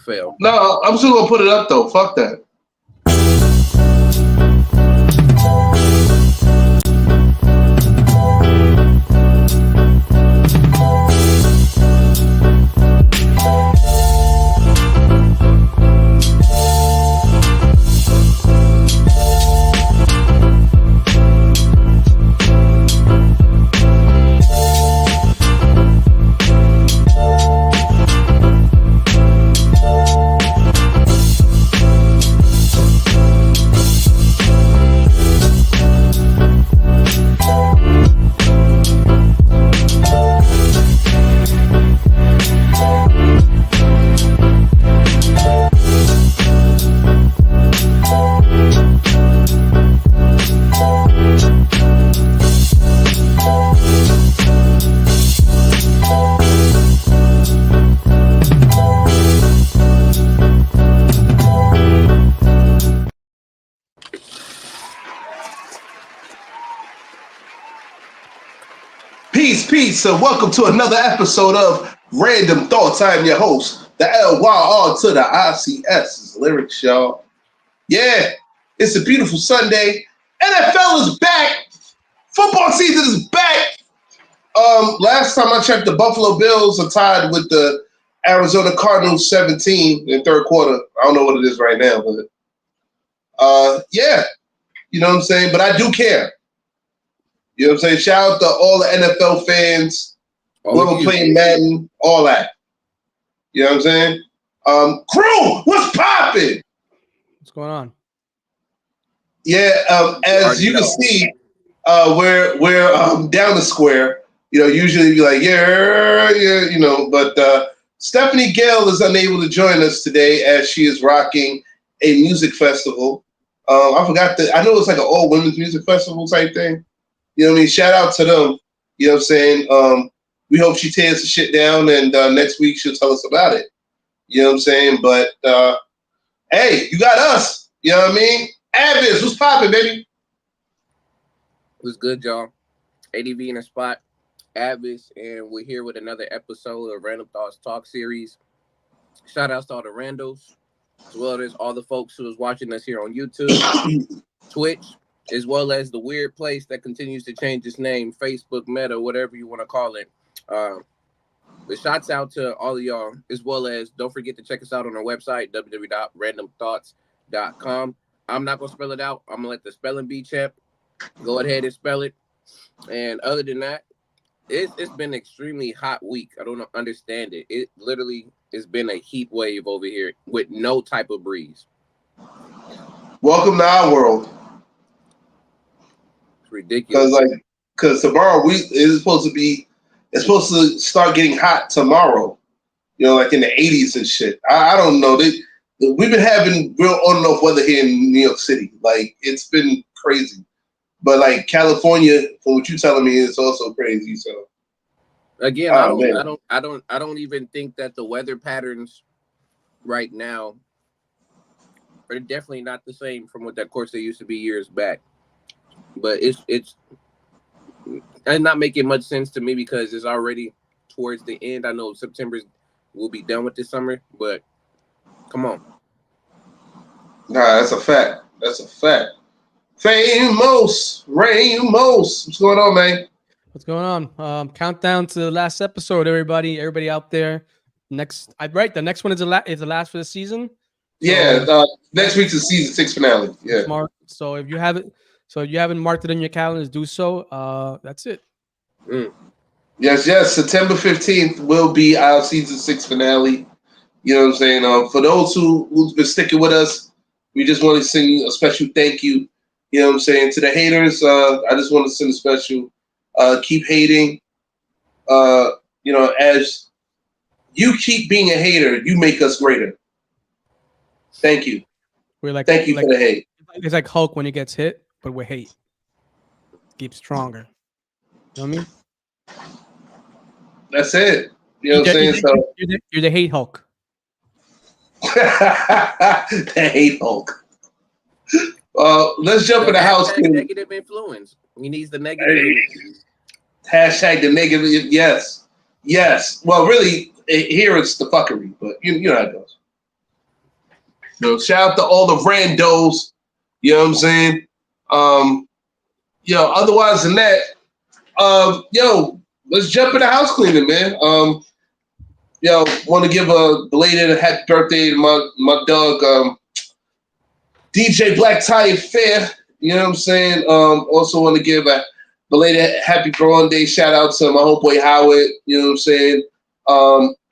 fail. No, I'm still gonna put it up though. Fuck that. Peace, and welcome to another episode of Randumb Thoughtz. I am your host, the LYR to the ICS lyrics, y'all. Yeah, it's a beautiful Sunday. NFL is back. Football season is back. Last time I checked, the Buffalo Bills are tied with the Arizona Cardinals 17 in third quarter. I don't know what it is right now, but yeah, you know what I'm saying? But I do care. You know what I'm saying? Shout out to all the NFL fans, whoever playing Madden, all that. You know what I'm saying? Crew, what's popping? What's going on? Yeah, as you can see, we're down the square. You know, usually be like, yeah, you know, but Stephanie Gale is unable to join us today as she is rocking a music festival. I forgot I know it's like an all women's music festival type thing. You know what I mean? Shout out to them. You know what I'm saying? We hope she tears the shit down, and next week she'll tell us about it. You know what I'm saying? But, hey, you got us. You know what I mean? Avis, what's popping, baby? What's good, y'all? ADV in the spot, Avis, and we're here with another episode of Randumb Thoughtz Talk Series. Shout outs to all the randos, as well as all the folks who is watching us here on YouTube, Twitch, as well as the weird place that continues to change its name, Facebook, Meta, whatever you want to call it. But shouts out to all of y'all, as well as don't forget to check us out on our website, www.randumbthoughtz.com. I'm not going to spell it out. I'm going to let the spelling bee champ go ahead and spell it. And other than that, it's been an extremely hot week. I don't understand it. It literally has been a heat wave over here with no type of breeze. Welcome to our world. Ridiculous. Because tomorrow it's supposed to start getting hot tomorrow. You know, like in the 80s and shit. I don't know. We've been having real on and off weather here in New York City. Like, it's been crazy. But like California, from what you're telling me, it's also crazy. So again, I don't even think that the weather patterns right now are definitely not the same from what that course they used to be years back. But it's not making much sense to me because it's already towards the end. I know September will be done with this summer, but come on. Nah, that's a fact. That's a fact. Ramos, what's going on, man? What's going on? Countdown to the last episode, everybody out there. The next one is the last for the season. Yeah, next week's the season 6 finale. Yeah. Smart. So if you haven't marked it in your calendars, do so. That's it. Yes. September 15th will be our season 6 finale. You know what I'm saying? For those who's been sticking with us, we just want to send you a special thank you. You know what I'm saying? To the haters, I just want to send a special keep hating. You know, as you keep being a hater, you make us greater. Thank you. Thank you for the hate. It's like Hulk when he gets hit, but with hate. Keep stronger. You know what I mean? That's it. You know what I'm saying? You're the hate Hulk. The hate Hulk. Let's jump in the house. Negative influence. He needs the negative energy. Hashtag the negative. Yes. Well, really, here it's the fuckery, but you know how it goes. Shout out to all the randos. You know what I'm saying? Otherwise than that, let's jump into house cleaning, man. Want to give a belated happy birthday to my dog, DJ Black Tie Fair. You know what I'm saying? Also want to give a belated happy birthday shout out to my homeboy Howard. You know what I'm saying?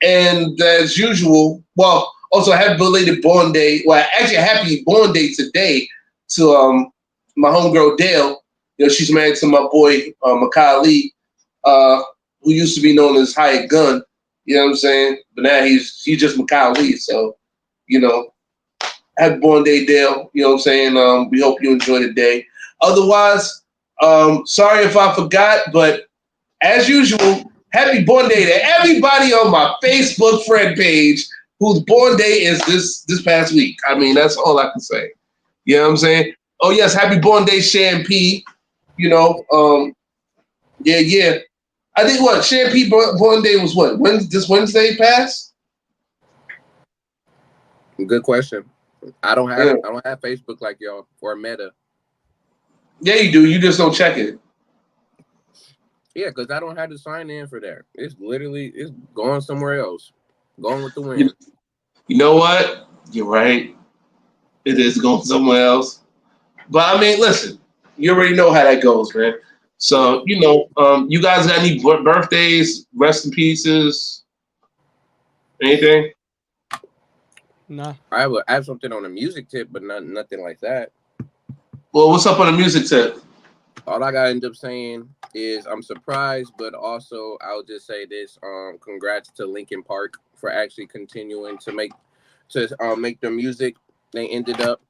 And as usual, well, also happy belated born day. Well, actually, happy born day today to my homegirl Dale. She's married to my boy Makai Lee, who used to be known as Hired Gun. You know what I'm saying? But now he's just Makai Lee. So, happy born day, Dale. You know what I'm saying? We hope you enjoy the day. Otherwise, sorry if I forgot, but as usual, happy born day to everybody on my Facebook friend page whose born day is this past week. I mean, that's all I can say. You know what I'm saying? Oh, yes, happy born day, Shan P. Yeah. I think Shan P born day was what? This Wednesday passed? Good question. I don't have Facebook like y'all or Meta. Yeah, you do. You just don't check it. Yeah, because I don't have to sign in for that. It's going somewhere else. Going with the wind. You know what? You're right. It is going somewhere else. But I mean, listen, you already know how that goes, man. So, you guys got any birthdays, rest in pieces, anything? Nah. I have something on a music tip, but nothing like that. Well, what's up on the music tip? All I gotta end up saying is I'm surprised, but also I'll just say this: congrats to Linkin Park for actually continuing to make their music. They ended up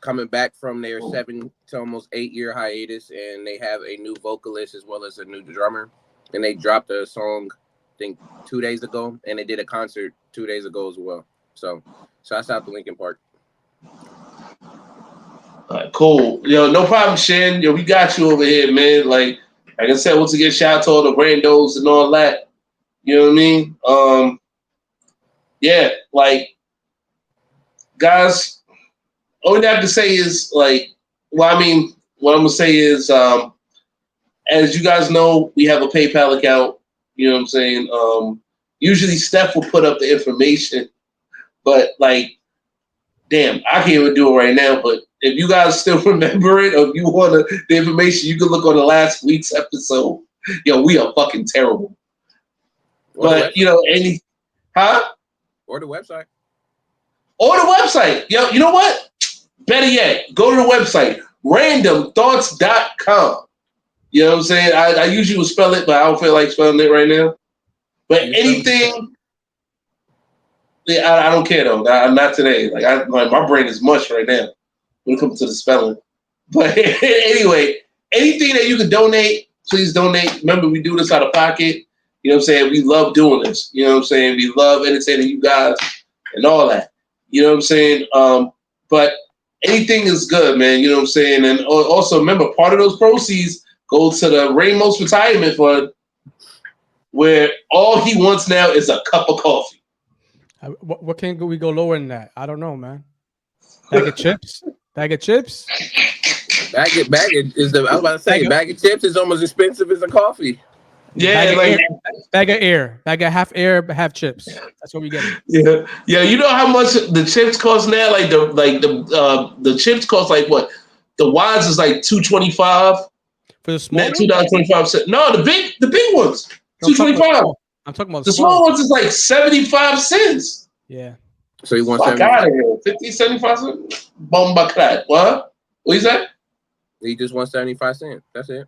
coming back from their 7 to almost 8-year hiatus, and they have a new vocalist as well as a new drummer. And they dropped a song, I think 2 days ago, and they did a concert 2 days ago as well. So, shouts out to Linkin Park. All right, cool. No problem, Shan. We got you over here, man. Like I said, once again, shout out to all the randos and all that. You know what I mean? Yeah, like, guys, all I have to say is, what I'm going to say is, as you guys know, we have a PayPal account. You know what I'm saying? Usually Steph will put up the information, but, damn, I can't even do it right now, but if you guys still remember it, or if you want the information, you can look on the last week's episode. We are fucking terrible. Or the website. Or the website. You know what? Better yet, go to the website, randumbthoughtz.com. You know what I'm saying? I usually would spell it, but I don't feel like spelling it right now. But anything, I don't care though. Not today. My brain is mush right now when it comes to the spelling. But anyway, anything that you can donate, please donate. Remember, we do this out of pocket. You know what I'm saying? We love doing this. You know what I'm saying? We love entertaining you guys and all that. You know what I'm saying? But anything is good, man. You know what I'm saying? And also, remember, part of those proceeds go to the Ramos Retirement Fund, where all he wants now is a cup of coffee. What can we go lower than that? I don't know, man. Bag of chips? Bag of chips? I was about to say, bag of chips is almost expensive as a coffee. Yeah, bag of air, half air, half chips. That's what we get. Yeah. You know how much the chips cost now? The chips cost what? The wines is $2.25 for the small ones. $2.25. No, the big ones. $2.25. I'm talking about the small ones is 75 cents. Yeah. So you want 50, 75 cents? Bomba crack. What you say? He just wants 75 cents. That's it.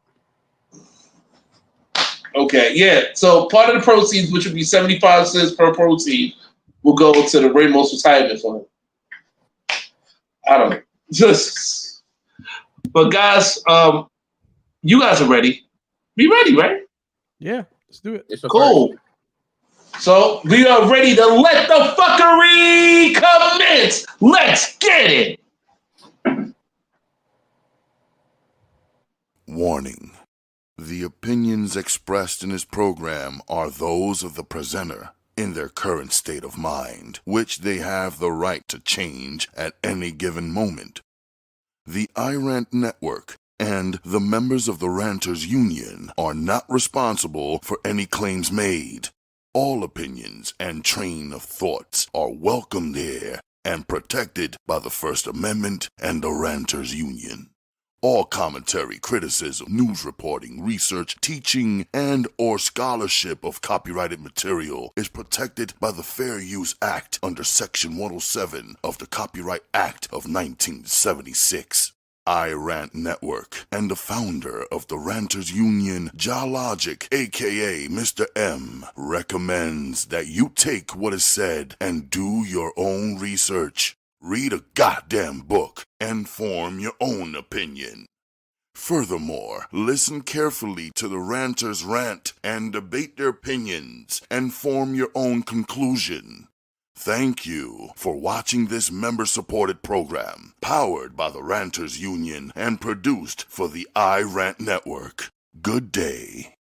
Okay, yeah. So part of the proceeds, which would be 75 cents per proceed, will go to the Ramos Retirement Fund. I don't know. But guys, you guys are ready. Be ready, right? Yeah, let's do it. It's cool. So we are ready to let the fuckery commence. Let's get it. Warning. The opinions expressed in this program are those of the presenter in their current state of mind, which they have the right to change at any given moment. The iRant Network and the members of the Ranters Union are not responsible for any claims made. All opinions and train of thoughts are welcomed here and protected by the First Amendment and the Ranters Union. All commentary, criticism, news reporting, research, teaching, and or scholarship of copyrighted material is protected by the Fair Use Act under Section 107 of the Copyright Act of 1976. iRant Network and the founder of the Ranters Union, Jalogic, aka Mr. M, recommends that you take what is said and do your own research. Read a goddamn book and form your own opinion. Furthermore, listen carefully to the ranters rant and debate their opinions and form your own conclusion. Thank you for watching this member-supported program, powered by the Ranters Union and produced for the iRant Network. Good day.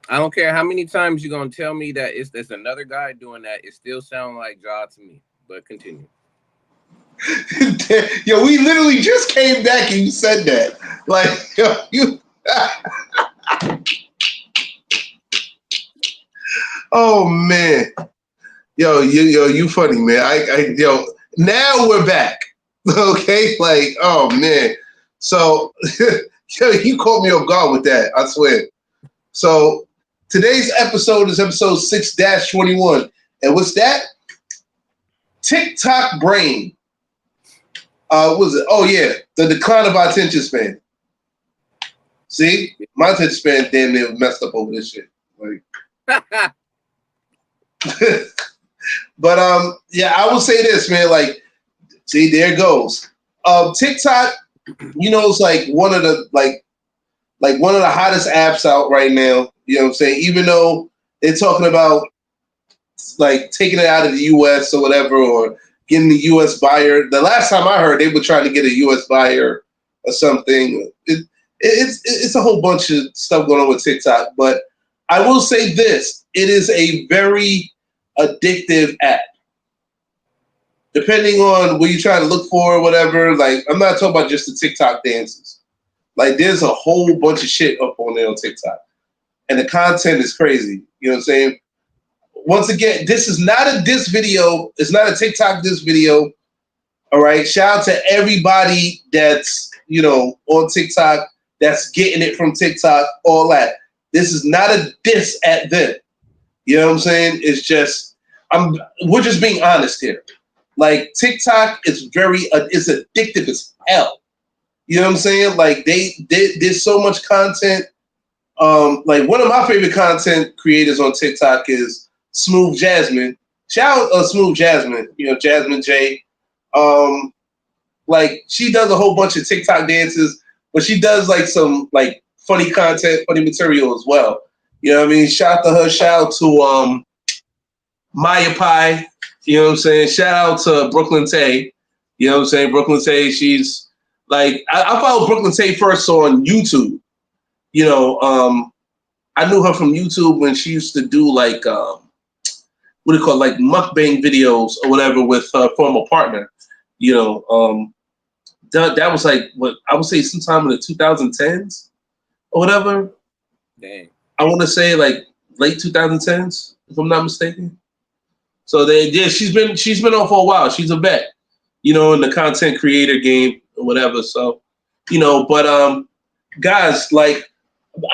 I don't care how many times you're gonna tell me that there's another guy doing that. It still sounds like Ja to me. But continue. Yo, we literally just came back and you said that. Like, yo, you. Oh man, you funny, man. Yo, now we're back. Okay, like, oh man. So, yo, you caught me off guard with that. I swear. So. Today's episode is episode 6-21. And what's that? TikTok brain. What was it? Oh, yeah. The decline of our attention span. See? My attention span damn near messed up over this shit. Like, but, yeah, I will say this, man. Like, see, there it goes. TikTok, it's like one of the, like one of the hottest apps out right now. You know what I'm saying? Even though they're talking about like taking it out of the U.S. or whatever, or getting the U.S. buyer. The last time I heard, they were trying to get a U.S. buyer or something. It's a whole bunch of stuff going on with TikTok. But I will say this: it is a very addictive app. Depending on what you're trying to look for or whatever. Like, I'm not talking about just the TikTok dances. Like, there's a whole bunch of shit up on there on TikTok. And the content is crazy. You know what I'm saying? Once again, this is not a diss video. It's not a TikTok diss video. All right. Shout out to everybody that's, on TikTok, that's getting it from TikTok, all that. This is not a diss at them. You know what I'm saying? It's just, we're just being honest here. Like, TikTok is it's addictive as hell. You know what I'm saying? Like, there's so much content. Like, one of my favorite content creators on TikTok is Smooth Jasmine. Shout out Smooth Jasmine, Jasmine J. Like, she does a whole bunch of TikTok dances, but she does like some like funny content, funny material as well. You know what I mean? Shout out to her. Shout out to Maya Pie. You know what I'm saying? Shout out to Brooklyn Tay. You know what I'm saying? Brooklyn Tay, she's like, I followed Brooklyn Tay first on YouTube. I knew her from YouTube when she used to do like, what do you call it? Like mukbang videos or whatever with her former partner. That was like, what I would say sometime in the 2010s or whatever. Dang. I want to say like late 2010s, if I'm not mistaken. So she's been on for a while. She's a vet, in the content creator game or whatever. So, but guys, like,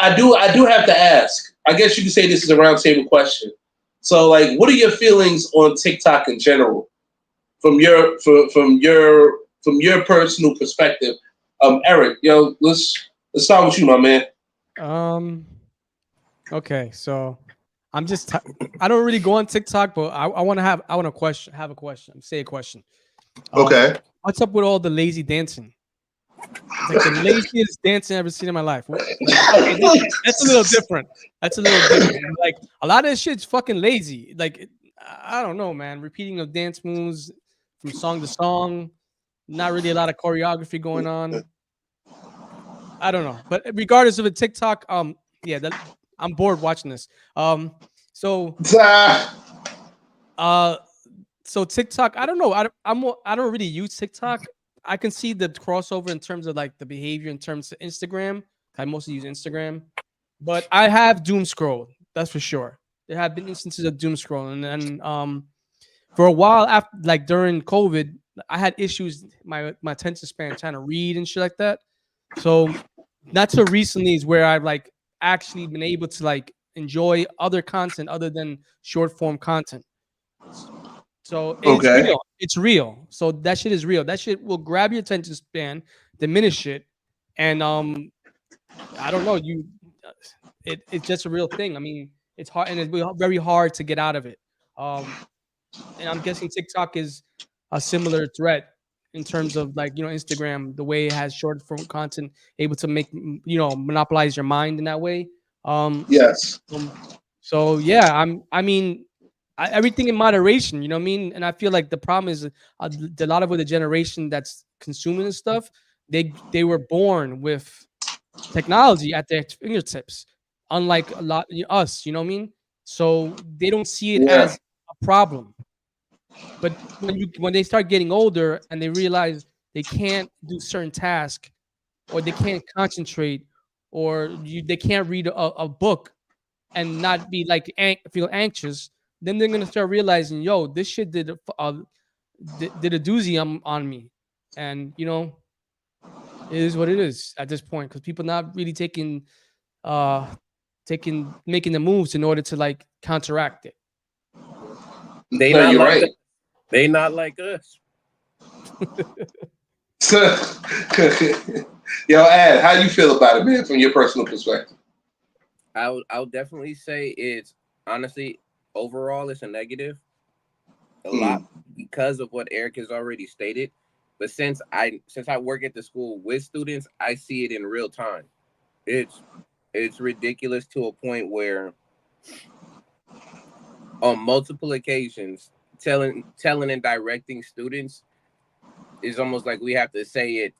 I do have to ask. I guess you could say this is a roundtable question. So, like, what are your feelings on TikTok in general, from your personal perspective? Eric, let's start with you, my man. Okay, so I'm just I don't really go on TikTok, but I want to have a question. Say a question. Okay. What's up with all the lazy dancing? It's like the laziest dancing I've ever seen in my life. Like, okay, that's a little different. Like, a lot of this shit's fucking lazy. Like, I don't know, man. Repeating of dance moves from song to song. Not really a lot of choreography going on. I don't know. But regardless of a TikTok, yeah, I'm bored watching this. So Ah, uh, so TikTok. I don't know. I don't really use TikTok. I can see the crossover in terms of like the behavior in terms of Instagram. I mostly use Instagram, but I have doom scrolled. That's for sure. There have been instances of doom scrolling, and for a while after, like during COVID, I had issues my attention span trying to read and shit like that. So not so recently is where I've like actually been able to like enjoy other content other than short form content. So it's okay. real. It's real. So that shit is real. That shit will grab your attention span, diminish it, and I don't know. It's just a real thing. I mean, it's hard and it's very hard to get out of it. Um, and I'm guessing TikTok is a similar threat in terms of like Instagram, the way it has short form content, able to make monopolize your mind in that way. Um, Yes. so yeah, I mean, everything in moderation. You know what I mean? And I feel like the problem is a lot of the generation that's consuming this stuff. They were born with technology at their fingertips, unlike a lot us. You know what I mean? So they don't see it Yeah. as a problem. But when they start getting older and they realize they can't do certain tasks or they can't concentrate or they can't read a book and not be like feel anxious, then they're gonna start realizing, yo, this shit did a doozy on me, and it is what it is at this point because people not really uh making the moves in order to like counteract it. They No, not you're like right. us. They not like us. Yo, Ad, how you feel about it, man, from your personal perspective? I would definitely say it's honestly overall it's a negative a lot Mm, because of what Eric has already stated. But since I work at the school with students, I see it in real time. It's it's ridiculous to a point where on multiple occasions telling and directing students is almost like we have to say it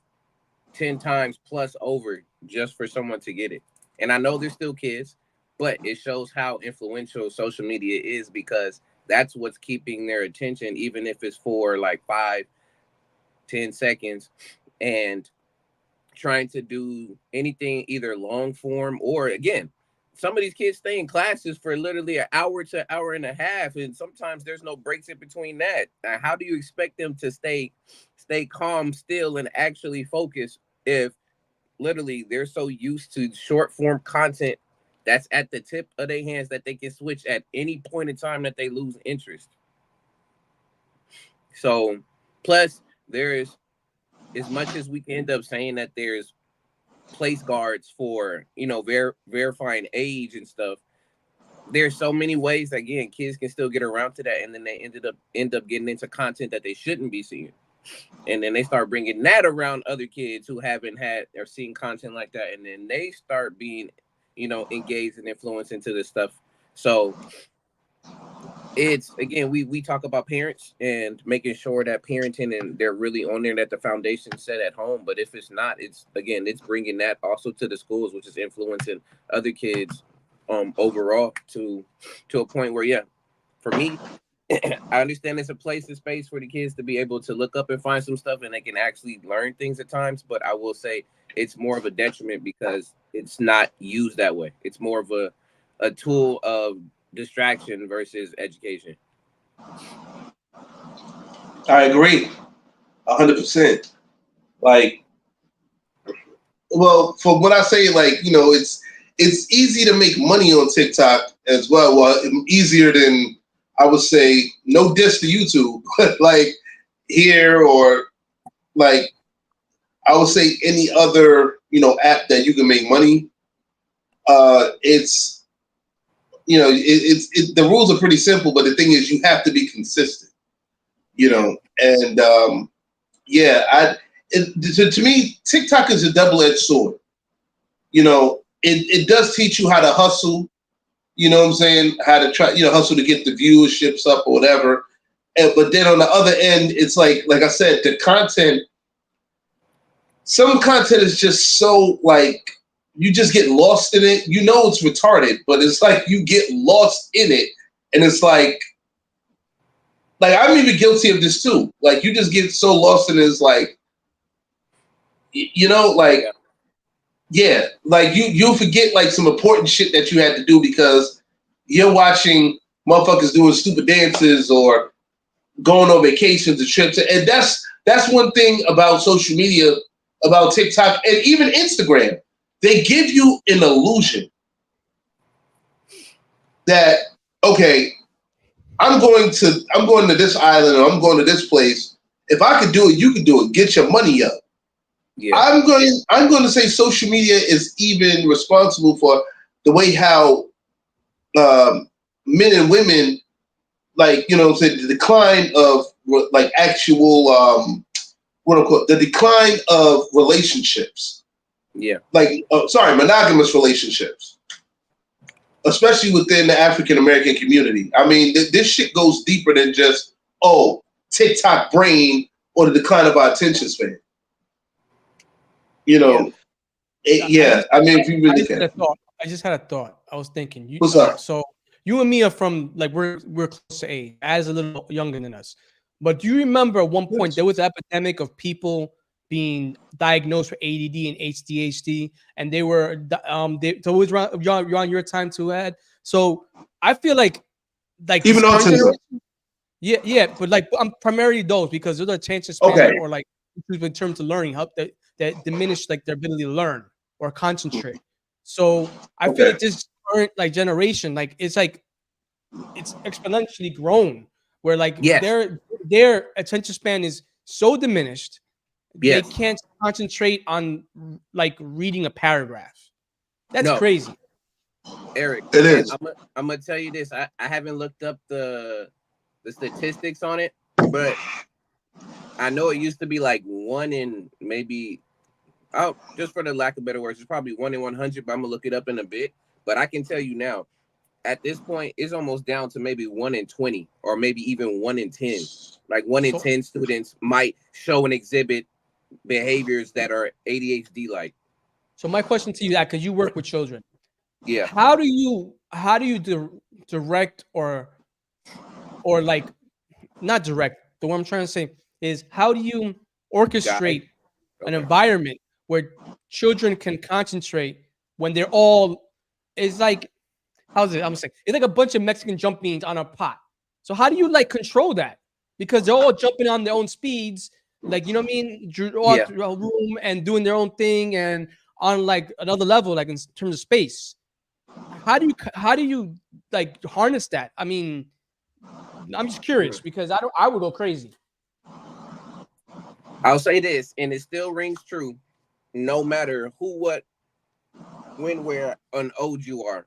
10 times plus over just for someone to get it. And I know they're still kids, but it shows how influential social media is because that's what's keeping their attention, even if it's for like 5, 10 seconds, and trying to do anything either long form or again, some of these kids stay in classes for literally an hour to hour and a half, and sometimes there's no breaks in between that. Now, how do you expect them to stay calm still and actually focus if literally they're so used to short form content that's at the tip of their hands that they can switch at any point in time that they lose interest? So plus there is, as much as we can end up saying that there's place guards for verifying age and stuff, there's so many ways that, again, kids can still get around to that, and then they end up getting into content that they shouldn't be seeing, and then they start bringing that around other kids who haven't had or seen content like that, and then they start being engaged and influenced into this stuff. So it's, again, we talk about parents and making sure that parenting and they're really on there, that the foundation set at home. But if it's not, it's, again, it's bringing that also to the schools, which is influencing other kids overall to a point where, yeah, for me, I understand it's a place and space for the kids to be able to look up and find some stuff and they can actually learn things at times, but I will say it's more of a detriment because it's not used that way. It's more of a tool of distraction versus education. I agree, 100%. Like, well, from what I say, like, it's easy to make money on TikTok as well. Well, easier than, I would say, no diss to YouTube, but like here, or like I would say any other app that you can make money. It's the rules are pretty simple, but the thing is you have to be consistent. Yeah. And yeah, to me, TikTok is a double-edged sword. It does teach you how to hustle. You know what I'm saying? How to try, hustle to get the viewerships up or whatever. But then on the other end, it's like I said, the content. Some content is just so like you just get lost in it. You know it's retarded, but it's like you get lost in it, and it's like I'm even guilty of this too. Like you just get so lost in it, it's like, you know, like yeah, like you forget like some important shit that you had to do because you're watching motherfuckers doing stupid dances or going on vacations and trips, and that's one thing about social media, about TikTok and even Instagram. They give you an illusion that, okay, I'm going to this island or I'm going to this place. If I could do it, you could do it. Get your money up. Yeah. I'm going to say social media is even responsible for the way how men and women, like, you know, the decline of like actual the decline of relationships. Yeah. Like, monogamous relationships, especially within the African American community. I mean, this shit goes deeper than just, TikTok brain or the decline of our attention span. You know, I mean, if you really can. I just had a thought. I was thinking. What's up? So you and me are from, like, we're close to age, as a little younger than us. But do you remember at one point there was an epidemic of people being diagnosed with ADD and ADHD, and they were so it was around your time too, Ed. So I feel like even autism. Yeah, but like I'm primarily those because those are chances span or like in terms of learning help that diminish like their ability to learn or concentrate. So I feel like this current like generation, like it's exponentially grown where like their attention span is so diminished. They can't concentrate on like reading a paragraph. That's crazy. Eric, it is. I'm gonna tell you this. I haven't looked up the statistics on it, but I know it used to be like 1 in maybe, just for the lack of better words, it's probably 1 in 100, but I'm gonna look it up in a bit. But I can tell you now, at this point, it's almost down to maybe 1 in 20 or maybe even 1 in 10. Like 1 in 10 students might show and exhibit behaviors that are ADHD like. So my question to you, that because you work with children, how do you direct or like not direct? The what I'm trying to say is, how do you orchestrate an environment where children can concentrate when they're all, it's like, how's it? I'm saying it's like a bunch of Mexican jump beans on a pot. So how do you like control that? Because they're all jumping on their own speeds, like, you know what I mean, through a room and doing their own thing and on like another level, like in terms of space. How do you like harness that? I mean, I'm just curious because I would go crazy. I'll say this, and it still rings true, no matter who, what, when, where, an old you are.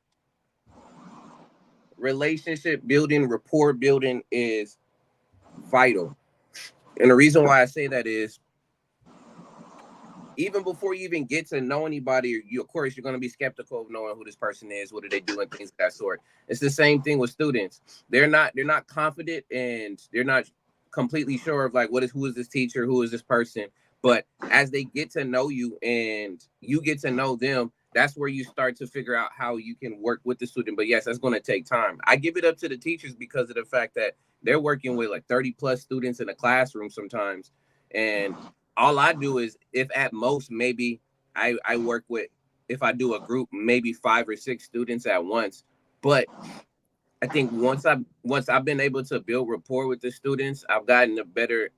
Relationship building, rapport building is vital. And the reason why I say that is, even before you even get to know anybody, of course, you're going to be skeptical of knowing who this person is, what do they do, and things of that sort. It's the same thing with students. They're not confident, and they're not completely sure of like who is this teacher, who is this person. But as they get to know you and you get to know them, that's where you start to figure out how you can work with the student. But yes, that's going to take time. I give it up to the teachers because of the fact that they're working with like 30 plus students in a classroom sometimes. And all I do is, if at most, maybe I work with, if I do a group, maybe 5 or 6 students at once. But I think once I've been able to build rapport with the students, I've gotten a better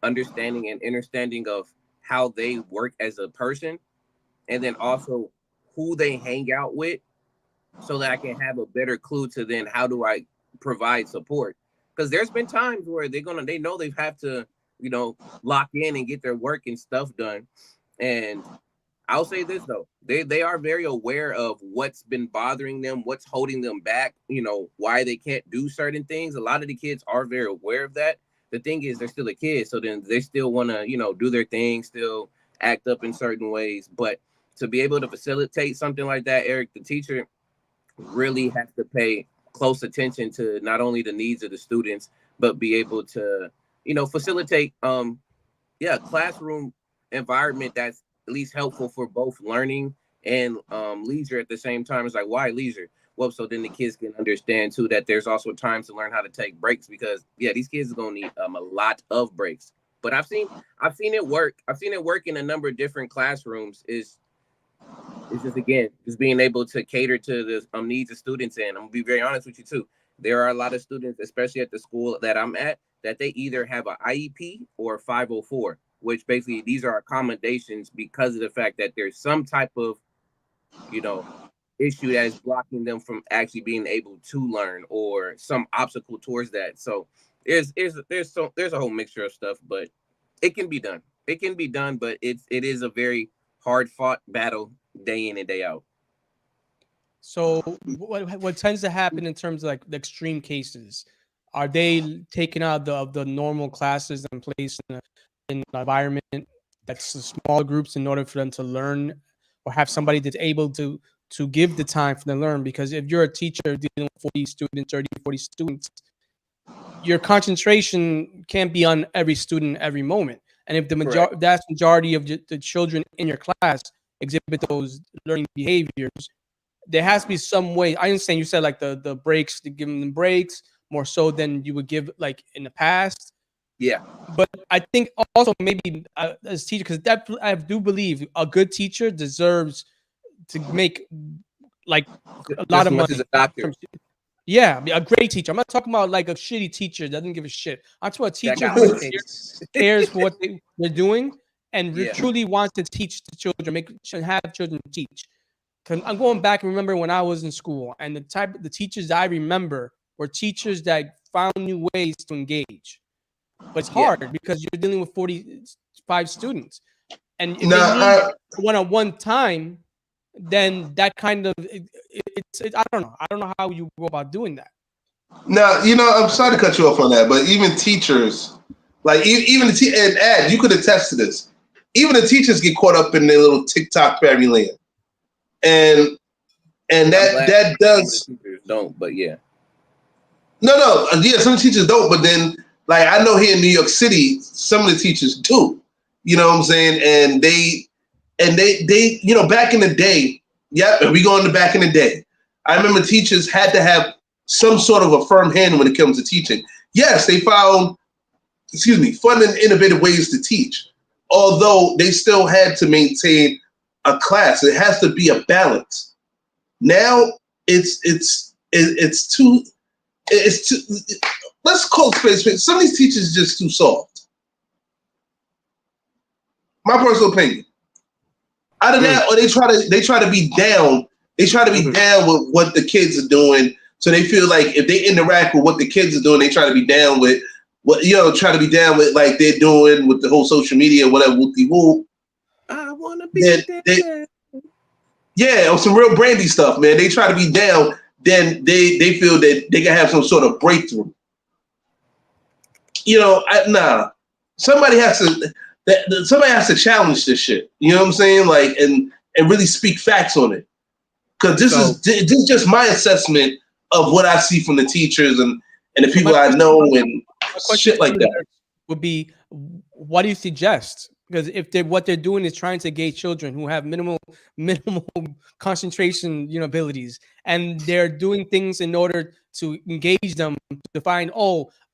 understanding and understanding of how they work as a person, and then also who they hang out with, so that I can have a better clue to then how do I provide support. Because there's been times where they know they have to, lock in and get their work and stuff done. And I'll say this though, they are very aware of what's been bothering them, what's holding them back, why they can't do certain things. A lot of the kids are very aware of that. The thing is, they're still a kid, so then they still want to, do their thing, still act up in certain ways. But to be able to facilitate something like that, Eric, the teacher really has to pay close attention to not only the needs of the students, but be able to, facilitate, classroom environment that's at least helpful for both learning and leisure at the same time. It's like, why leisure? Well, so then the kids can understand too that there's also time to learn how to take breaks, because yeah, these kids are gonna need a lot of breaks. But I've seen it work. I've seen it work in a number of different classrooms. It's just, again, just being able to cater to the needs of students. And I'm gonna be very honest with you too. There are a lot of students, especially at the school that I'm at, that they either have an IEP or a 504, which basically these are accommodations because of the fact that there's some type of, you know, issue that is blocking them from actually being able to learn, or some obstacle towards that. So there's a whole mixture of stuff, but it can be done. It can be done, but it is a very hard fought battle day in and day out. So what tends to happen in terms of like the extreme cases? Are they taken out of the normal classes and placed in an environment that's smaller groups in order for them to learn, or have somebody that's able to give the time for them to learn? Because if you're a teacher dealing with 40 students, 30, 40 students, your concentration can't be on every student every moment. And if the majority of the children in your class exhibit those learning behaviors, there has to be some way. I understand you said like the breaks, to give them breaks more so than you would give like in the past. Yeah. But I think also maybe as teacher, because that I do believe a good teacher deserves to make like a lot of money. As a doctor. Yeah, a great teacher. I'm not talking about like a shitty teacher that doesn't give a shit. I'm talking about a teacher who cares for what they're doing and truly wants to teach the children, have children teach. Because I'm going back and remember when I was in school, and the teachers I remember were teachers that found new ways to engage. But it's hard because you're dealing with 45 students, and if they need one-on-one time, then that kind of I don't know how you go about doing that. Now, I'm sorry to cut you off on that, but even teachers, like even and Ed, you could attest to this. Even the teachers get caught up in their little TikTok fairyland, and that does don't, but yeah. No, some teachers don't, but then like I know here in New York City, some of the teachers do. You know what I'm saying? And they back in the day, we go into back in the day. I remember teachers had to have some sort of a firm hand when it comes to teaching. Yes, they found, fun and innovative ways to teach, although they still had to maintain a class. It has to be a balance. Now it's too. Let's call space. Some of these teachers are just too soft. My personal opinion. Either that, or they try to be down. They try to be down with what the kids are doing, so they feel like if they interact with what the kids are doing, they try to be down with what try to be down with like they're doing with the whole social media, whatever. Whoop-de-whoop. I wanna be there. Yeah, or some real brandy stuff, man. They try to be down, then they feel that they can have some sort of breakthrough. Somebody has to challenge this shit. You know what I'm saying? Like, and really speak facts on it. Because this is just my assessment of what I see from the teachers and the people I know and shit like that. Would be, what do you suggest? Because if what they're doing is trying to engage children who have minimal concentration, abilities, and they're doing things in order to engage them to find,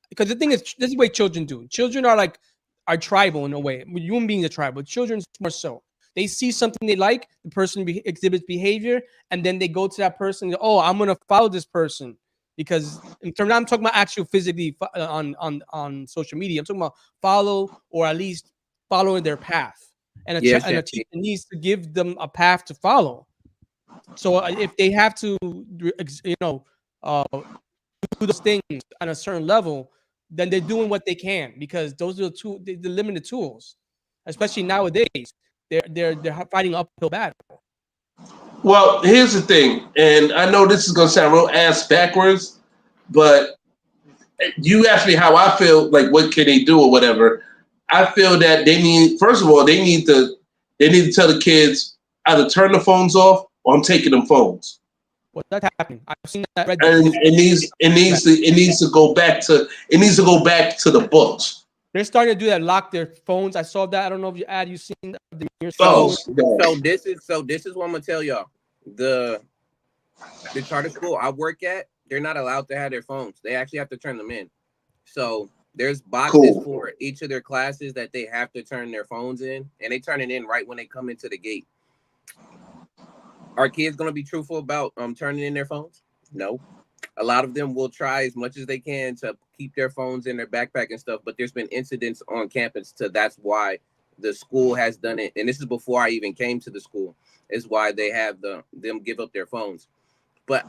because the thing is, this is the way children do. Children are tribal in a way. Human beings are tribal. Children more so. They see something they like, the person exhibits behavior, and then they go to that person and go, I'm going to follow this person. Because I'm talking about actual physically on social media. I'm talking about follow, or at least following their path. And a teacher needs to give them a path to follow. So if they have to, do those things on a certain level, then they're doing what they can, because those are the limited tools, especially nowadays. They're fighting an uphill battle. Well, here's the thing, and I know this is gonna sound real ass backwards, but you asked me how I feel, like what can they do or whatever. I feel that they need to tell the kids either turn the phones off or I'm taking them phones. Well, that's happening. I've seen that. And it needs to go back to the books. They're starting to do that. Lock their phones. I saw that. I don't know if you seen that. Oh, So this is what I'm gonna tell y'all. The charter school I work at, they're not allowed to have their phones. They actually have to turn them in. So there's boxes for each of their classes that they have to turn their phones in, and they turn it in right when they come into the gate. Are kids gonna be truthful about turning in their phones? No. A lot of them will try as much as they can to keep their phones in their backpack and stuff, but there's been incidents on campus that's why the school has done it. And this is before I even came to the school, is why they have them give up their phones. But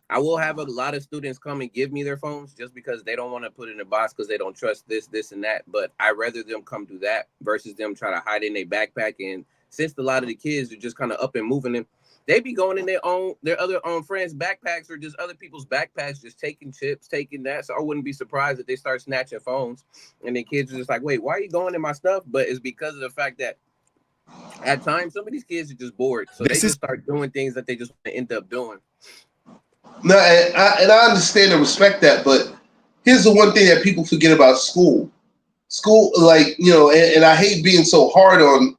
I will have a lot of students come and give me their phones just because they don't want to put it in a box because they don't trust this, and that. But I'd rather them come do that versus them try to hide in their backpack. And since a lot of the kids are just kind of up and moving them, they be going in their other friends' backpacks or just other people's backpacks, just taking chips, taking that. So I wouldn't be surprised if they start snatching phones. And the kids are just like, wait, why are you going in my stuff? But it's because of the fact that at times some of these kids are just bored. So they just start doing things that they just end up doing. No, and I understand and respect that, but here's the one thing that people forget about school. School, like, and I hate being so hard on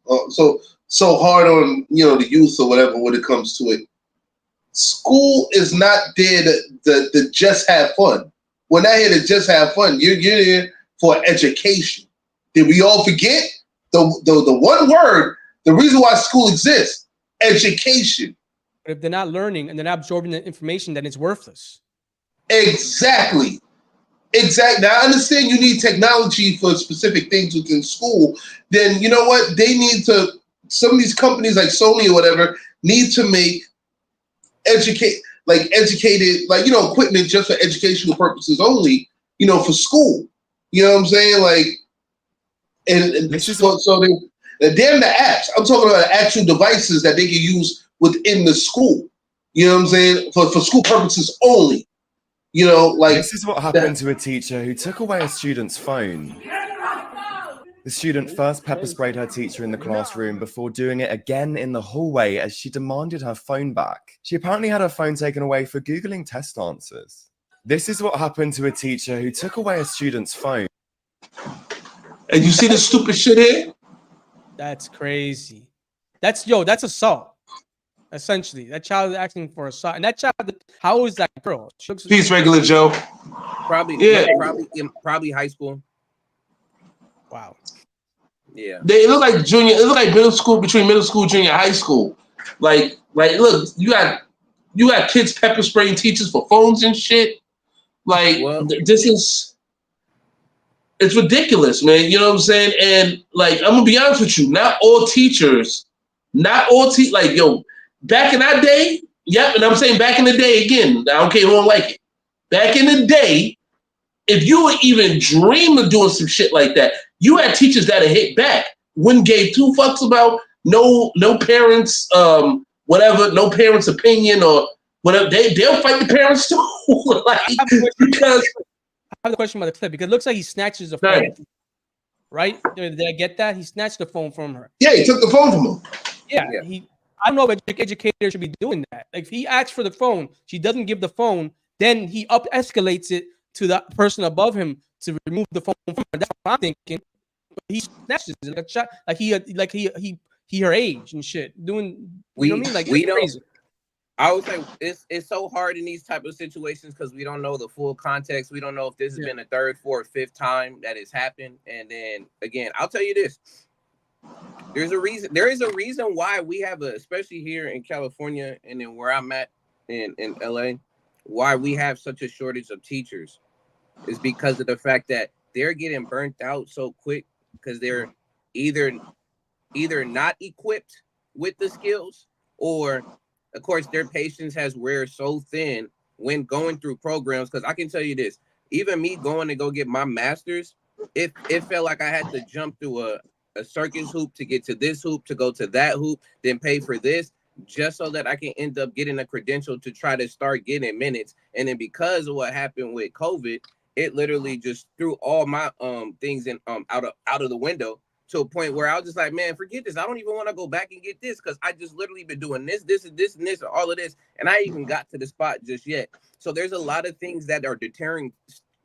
so hard on the youth or whatever when it comes to it. School is not there to just have fun. We're not here to just have fun. You're here for education. Did we all forget the one word? The reason why school exists: education. But if they're not learning and they're not absorbing the information, then it's worthless. Exactly. Now, I understand you need technology for specific things within school. Then you know what? They need to. Some of these companies like Sony or whatever need to make educated equipment just for educational purposes only, for school. You know what I'm saying? Like, and damn the apps. I'm talking about actual devices that they can use within the school. You know what I'm saying? For school purposes only. This is what happened to a teacher who took away a student's phone. The student first pepper sprayed her teacher in the classroom before doing it again in the hallway as she demanded her phone back. She apparently had her phone taken away for Googling test answers. This is what happened to a teacher who took away a student's phone. And you see this stupid shit here? That's crazy. That's assault. Essentially, that child is asking for assault. And that child, how old is that girl? Peace, regular Joe. Probably high school. Wow. Yeah. They look like junior. It look like middle school, between middle school, junior, high school. Like look, you got kids pepper spraying teachers for phones and shit. Like, it's ridiculous, man. You know what I'm saying? And like, I'm gonna be honest with you, not all teachers, back in that day, and I'm saying back in the day again, I don't care who don't like it. Back in the day, if you would even dream of doing some shit like that, you had teachers that had hit back. Wouldn't gave two fucks about no parents, whatever, no parents' opinion or whatever. They'll fight the parents too. Because I have a question about the clip because it looks like he snatches the phone. Right? Did I get that? He snatched the phone from her. Yeah, he took the phone from her. Yeah. I don't know if educators should be doing that. Like if he asks for the phone, she doesn't give the phone, then he escalates it to the person above him to remove the phone from her. That's what I'm thinking. He snatches it like a child, like he her age and shit. Doing you know what I mean? Like we don't. Crazy. I would say it's so hard in these type of situations because we don't know the full context. We don't know if this has been the third, fourth, fifth time that it's happened. And then again, I'll tell you this. There is a reason why we have especially here in California and then where I'm at in LA, why we have such a shortage of teachers is because of the fact that they're getting burnt out so quick because they're either not equipped with the skills or of course their patience has wear so thin when going through programs. Because I can tell you this, even me going to go get my master's, it felt like I had to jump through a circus hoop to get to this hoop, to go to that hoop, then pay for this, just so that I can end up getting a credential to try to start getting minutes. And then because of what happened with COVID, it literally just threw all my things in out of the window to a point where I was just like, man, forget this. I don't even want to go back and get this because I just literally been doing this, and this, and all of this. And I even got to the spot just yet. So there's a lot of things that are deterring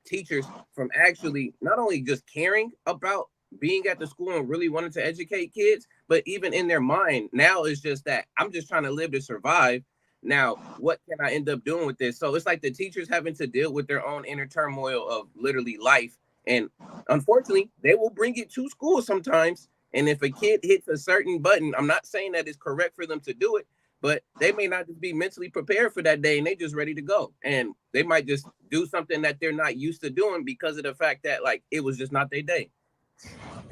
teachers from actually not only just caring about being at the school and really wanting to educate kids, but even in their mind now it's just that I'm just trying to live to survive. Now, what can I end up doing with this? So it's like the teachers having to deal with their own inner turmoil of literally life. And unfortunately, they will bring it to school sometimes. And if a kid hits a certain button, I'm not saying that it's correct for them to do it, but they may not just be mentally prepared for that day and they just ready to go. And they might just do something that they're not used to doing because of the fact that like it was just not their day.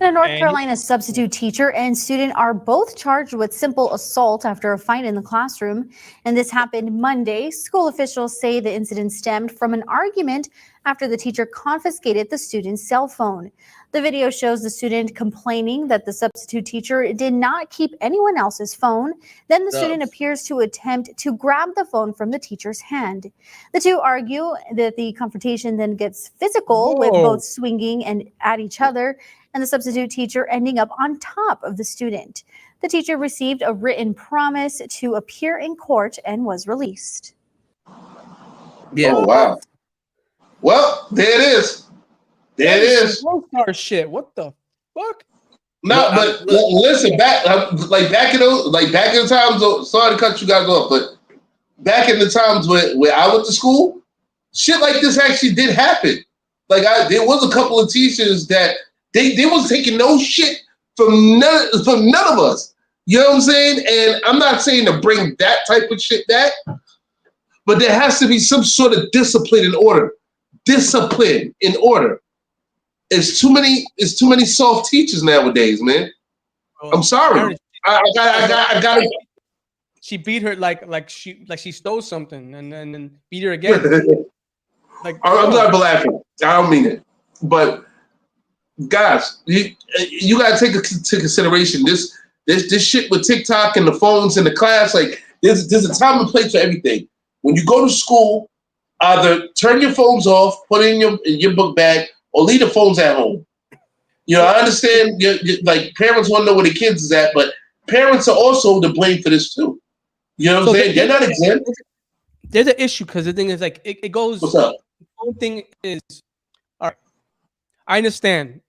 A North Carolina substitute teacher and student are both charged with simple assault after a fight in the classroom. And this happened Monday. School officials say the incident stemmed from an argument after the teacher confiscated the student's cell phone. The video shows the student complaining that the substitute teacher did not keep anyone else's phone. Then the student appears to attempt to grab the phone from the teacher's hand. The two argue that the confrontation then gets physical, with both swinging and at each other, and the substitute teacher ending up on top of the student. The teacher received a written promise to appear in court and was released. Yeah. Oh, wow. Well, there it is. There it is. Shit. What the fuck? No, but listen, back in the times. Sorry to cut you guys off, but back in the times where I went to school, shit like this actually did happen. Like there was a couple of teachers that they was taking no shit from none of us. You know what I'm saying? And I'm not saying to bring that type of shit back, but there has to be some sort of discipline in order. Discipline in order. It's too many soft teachers nowadays, man. I'm sorry. I got to. She beat her like she stole something and then beat her again. I'm not laughing. I don't mean it. But guys, you got to take into consideration this shit with TikTok and the phones in the class. Like there's a time and place for everything. When you go to school, either turn your phones off, put it in your book bag, or leave the phones at home. You know, I understand. Like parents want to know where the kids is at, but parents are also to blame for this too. You know what I'm saying? They're not exempt. There's an issue because the thing is like it goes. What's up? The whole thing is, all right. I understand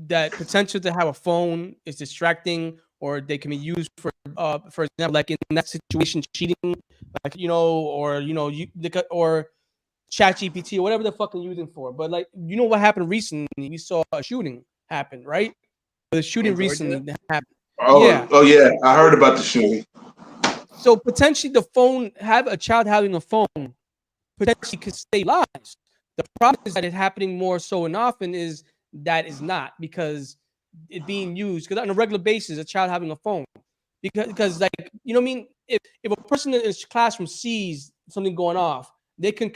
that potential to have a phone is distracting, or they can be used for example, like in that situation, cheating, like or ChatGPT or whatever the fuck you're using for. But like, you know what happened recently? We saw a shooting happen, right? The shooting recently happened. Oh yeah, I heard about the shooting. So potentially the phone, have a child having a phone, potentially could save lives. The problem is that it's happening more so and often is that is not, because it being used, because on a regular basis, a child having a phone, because like, you know what I mean? If a person in his classroom sees something going off, they can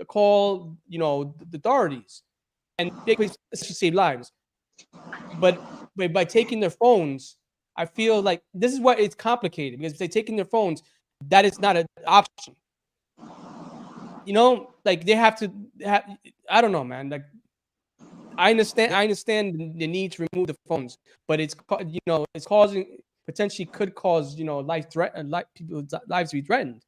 call, the authorities, and they can save lives. But by taking their phones, I feel like this is why it's complicated, because if they're taking their phones, that is not an option. Like they have to have, I don't know, man. Like I understand the need to remove the phones, but it's causing, potentially could cause, people's lives to be threatened.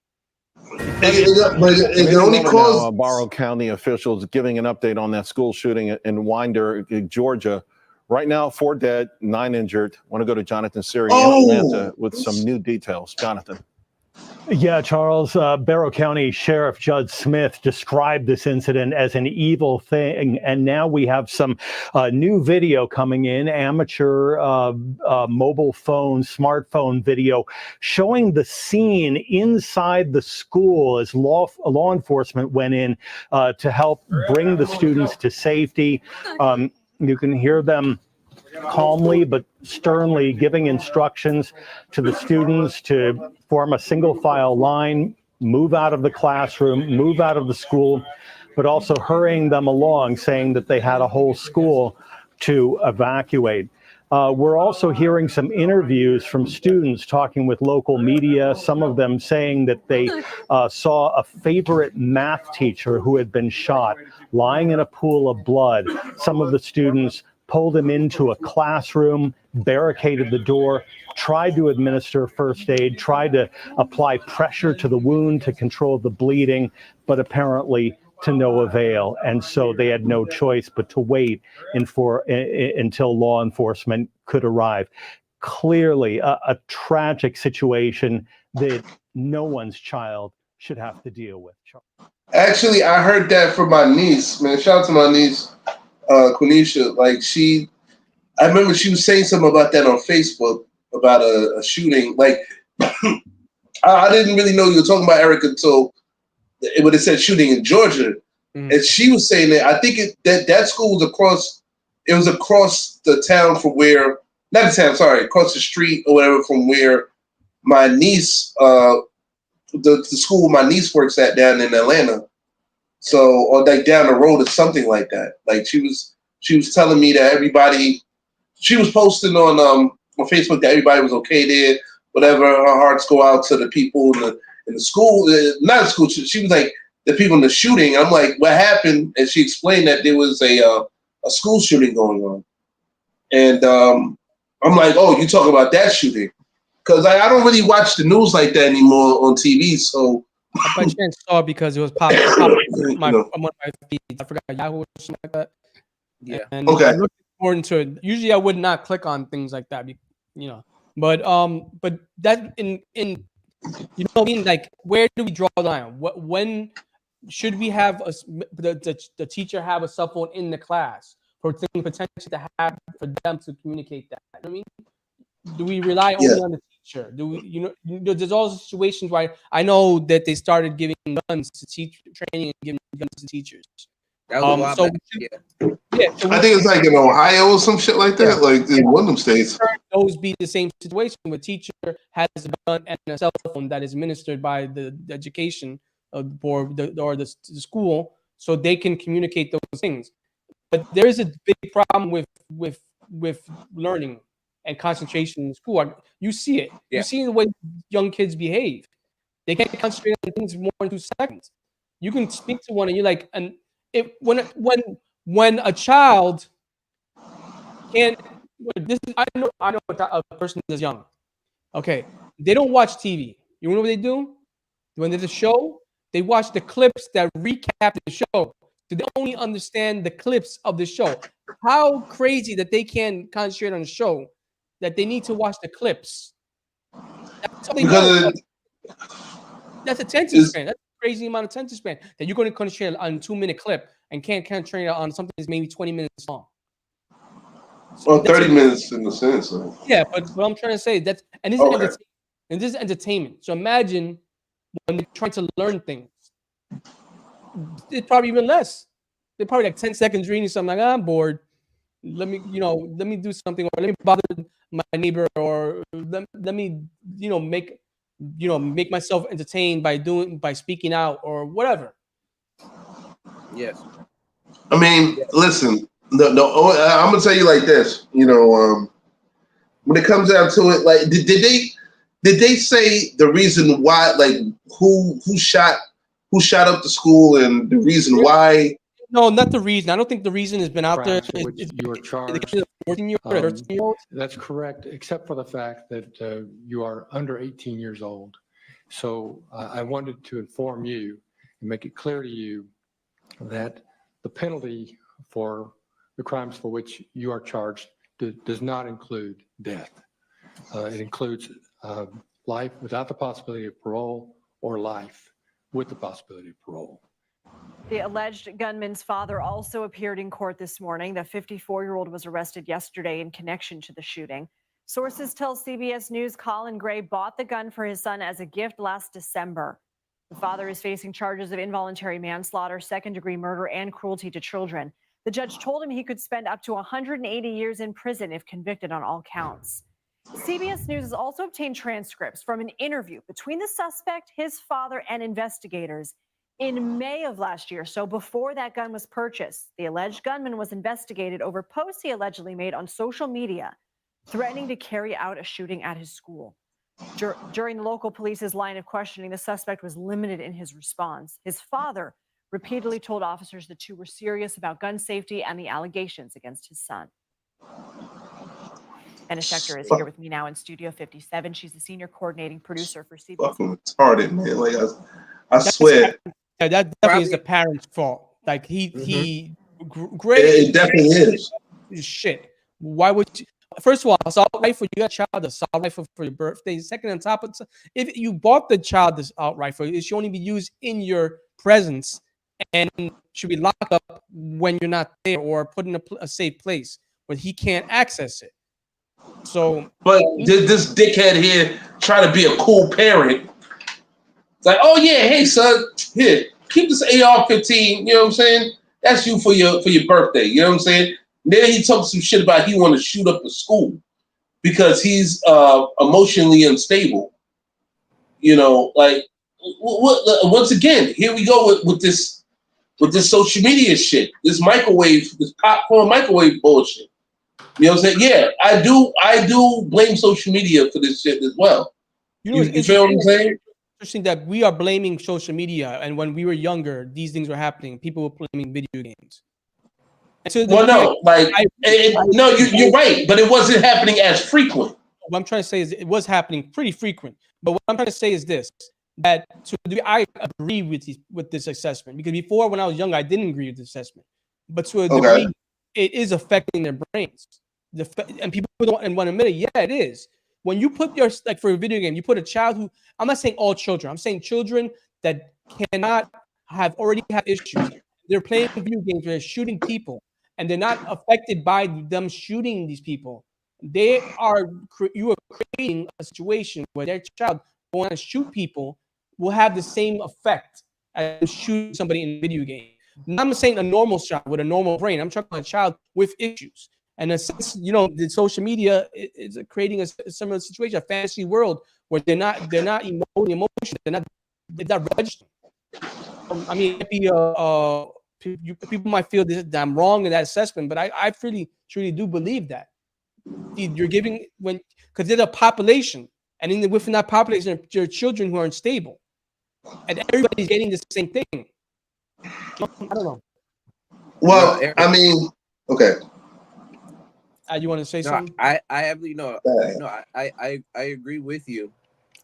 It only caused Barrow County officials giving an update on that school shooting in Winder, Georgia. Right now, 4 dead, 9 injured. Want to go to Jonathan Siri in Atlanta with some new details. Jonathan. Yeah, Charles, Barrow County Sheriff Judd Smith described this incident as an evil thing. And now we have some new video coming in, amateur mobile phone, smartphone video showing the scene inside the school as law enforcement went in to help bring the students to safety. You can hear them calmly but sternly giving instructions to the students to form a single file line, move out of the classroom, move out of the school, but also hurrying them along, saying that they had a whole school to evacuate. We're also hearing some interviews from students talking with local media, some of them saying that they saw a favorite math teacher who had been shot lying in a pool of blood. Some of the students pulled him into a classroom, barricaded the door, tried to administer first aid, tried to apply pressure to the wound to control the bleeding, but apparently to no avail. And so they had no choice but to wait until law enforcement could arrive. Clearly a tragic situation that no one's child should have to deal with. Actually, I heard that from my niece, man. Shout out to my niece, Quenisha. Like I remember she was saying something about that on Facebook about a shooting. Like, I didn't really know you were talking about Eric until it would have said shooting in Georgia. Mm-hmm. And she was saying that I think that school was across the town from where, not the town, sorry, across the street or whatever from where my niece, the school my niece works at down in Atlanta. So, or like down the road or something like that. Like she was telling me that she was posting on Facebook that everybody was okay there, whatever. Her hearts go out to the people in the school, not the school. She was like, the people in the shooting. I'm like, what happened? And she explained that there was a school shooting going on. And I'm like, oh, you talk about that shooting? Because I don't really watch the news like that anymore on TV. So I by chance saw it because it was popping on my feed. I forgot Yahoo or something like that. Yeah. And I looked more into it. Usually I would not click on things like that, But that in you know what I mean? Like, where do we draw the line? When should we have the teacher have a cell phone in the class for things potentially to have for them to communicate that? You know what I mean? Do we rely only on the teacher? Do we, there's all situations where I know that they started giving guns to training and giving guns to teachers. That was I think it's like in Ohio or some shit like that, like in one of them states. Those be the same situation where a teacher has a gun and a cell phone that is administered by the education board or the school, so they can communicate those things. But there is a big problem with learning and concentration in school. You see it. You see the way young kids behave. They can't concentrate on things more than 2 seconds. You can speak to one and you're like, and when a child can't, I know a person that's young. Okay, they don't watch TV. You know what they do? When there's a show, they watch the clips that recap the show. So they only understand the clips of the show. How crazy that they can't concentrate on the show, that they need to watch the clips. That's all they know. That's attention span. That's a crazy amount of attention span that you're going to concentrate on a 2-minute clip and can't concentrate on something that's maybe 20 minutes long. So well, 30 minutes in the sense. Yeah, but what I'm trying to say this is entertainment. So imagine when they're trying to learn things, it's probably even less. They're probably like 10 seconds reading something like, I'm bored. Let me do something, or let me bother my neighbor, or let me, make myself entertained by speaking out or whatever. Yes. I mean, listen, I'm gonna tell you like this. When it comes down to it, like, did they say the reason why, like, who shot up the school and the reason why? No, not the reason. I don't think the reason has been out there. You are charged. 14-year-old. That's correct, except for the fact that you are under 18 years old. So I wanted to inform you and make it clear to you that the penalty for the crimes for which you are charged does not include death. It includes life without the possibility of parole, or life with the possibility of parole. The alleged gunman's father also appeared in court this morning. The 54-year-old was arrested yesterday in connection to the shooting. Sources tell CBS News Colin Gray bought the gun for his son as a gift last December. The father is facing charges of involuntary manslaughter, second-degree murder, and cruelty to children. The judge told him he could spend up to 180 years in prison if convicted on all counts. CBS News has also obtained transcripts from an interview between the suspect, his father, and investigators in May of last year, so before that gun was purchased. The alleged gunman was investigated over posts he allegedly made on social media, threatening to carry out a shooting at his school. During the local police's line of questioning, the suspect was limited in his response. His father repeatedly told officers the two were serious about gun safety and the allegations against his son. Anna Schechter is here with me now in Studio 57. She's the senior coordinating producer for CBS. Fucking retarded, man. Like, I swear. Yeah, that definitely is the parent's fault. Like great. It definitely is. Shit. Why would you? First of all, assault rifle, you got a child, assault rifle for your birthday. Second, on top of if you bought the child this assault rifle, it should only be used in your presence and should be locked up when you're not there or put in a safe place where he can't access it. So, but this dickhead here try to be a cool parent. It's like, oh yeah, hey son, here, keep this AR-15. You know what I'm saying? That's you for your birthday. You know what I'm saying? Then he talks some shit about he want to shoot up the school because he's emotionally unstable. You know, like once again, here we go with this social media shit, this popcorn microwave bullshit. You know what I'm saying? Yeah, I do blame social media for this shit as well. You feel what I'm saying? Interesting that we are blaming social media, and when we were younger, these things were happening. People were playing video games. You're right, but it wasn't happening as frequent. What I'm trying to say is it was happening pretty frequent. But what I'm trying to say is this: that I agree with this assessment, because before, when I was younger, I didn't agree with the assessment. But to a degree, it is affecting their brains. And people don't want to admit it. Yeah, it is. When you put for a video game, you put a child who, I'm not saying all children, I'm saying children that cannot already have issues. They're playing video games, they're shooting people, and they're not affected by them shooting these people. You are creating a situation where their child going to shoot people will have the same effect as shooting somebody in a video game. Now, I'm saying a normal child with a normal brain. I'm talking about a child with issues. And since the social media is creating a similar situation, a fantasy world where they're not emotional, they're not registering. I mean, people might feel that I'm wrong in that assessment, but I really truly do believe that you're giving because there's a population, and within that population, there are children who are unstable, and everybody's getting the same thing. I don't know. Well, I mean, okay. You want to say something? I agree with you,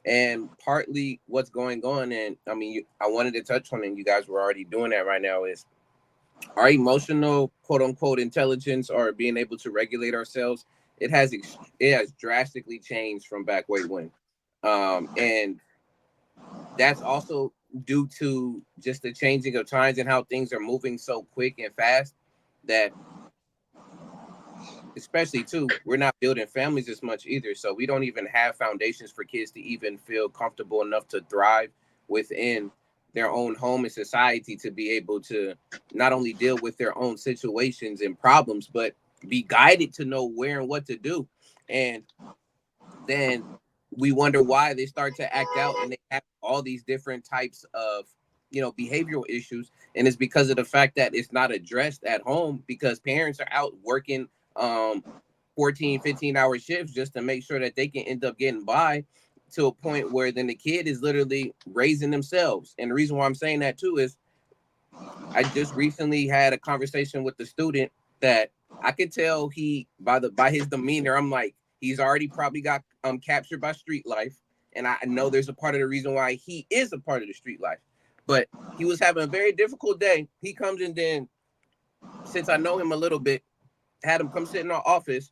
and partly what's going on, and I mean, I wanted to touch on, and you guys were already doing that right now, is our emotional quote unquote intelligence or being able to regulate ourselves. It has drastically changed from back way when, and that's also due to just the changing of times and how things are moving so quick and fast that. Especially too, we're not building families as much either. So we don't even have foundations for kids to even feel comfortable enough to thrive within their own home and society, to be able to not only deal with their own situations and problems, but be guided to know where and what to do. And then we wonder why they start to act out and they have all these different types of, behavioral issues. And it's because of the fact that it's not addressed at home, because parents are out working 14, 15-hour shifts just to make sure that they can end up getting by, to a point where then the kid is literally raising themselves. And the reason why I'm saying that too is I just recently had a conversation with the student that I could tell by his demeanor, I'm like, he's already probably got captured by street life. And I know there's a part of the reason why he is a part of the street life. But he was having a very difficult day. He comes in, then, since I know him a little bit, had him come sit in our office.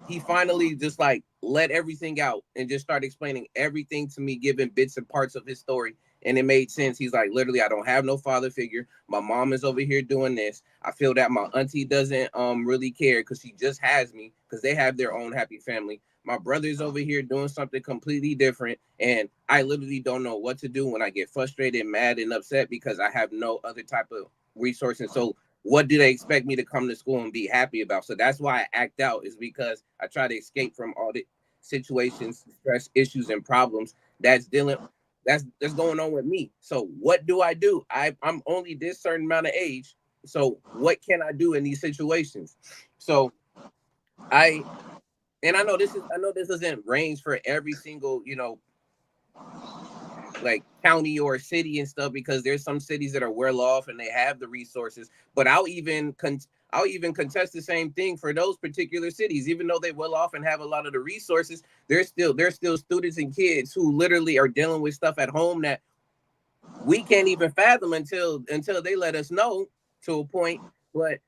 He finally just let everything out and just started explaining everything to me, giving bits and parts of his story. And it made sense. He's like, literally, I don't have no father figure. My mom is over here doing this. I feel that my auntie doesn't really care because she just has me, because they have their own happy family. My brother's over here doing something completely different. And I literally don't know what to do when I get frustrated, mad, and upset because I have no other type of resources. So what do they expect me to come to school and be happy about? So that's why I act out, is because I try to escape from all the situations, stress, issues, and problems that's going on with me. So what do? I'm only this certain amount of age. So what can I do in these situations? So I know this doesn't range for every single, county or city and stuff, because there's some cities that are well off and they have the resources. But I'll even contest the same thing for those particular cities. Even though they well off and have a lot of the resources, there's still students and kids who literally are dealing with stuff at home that we can't even fathom until they let us know to a point. But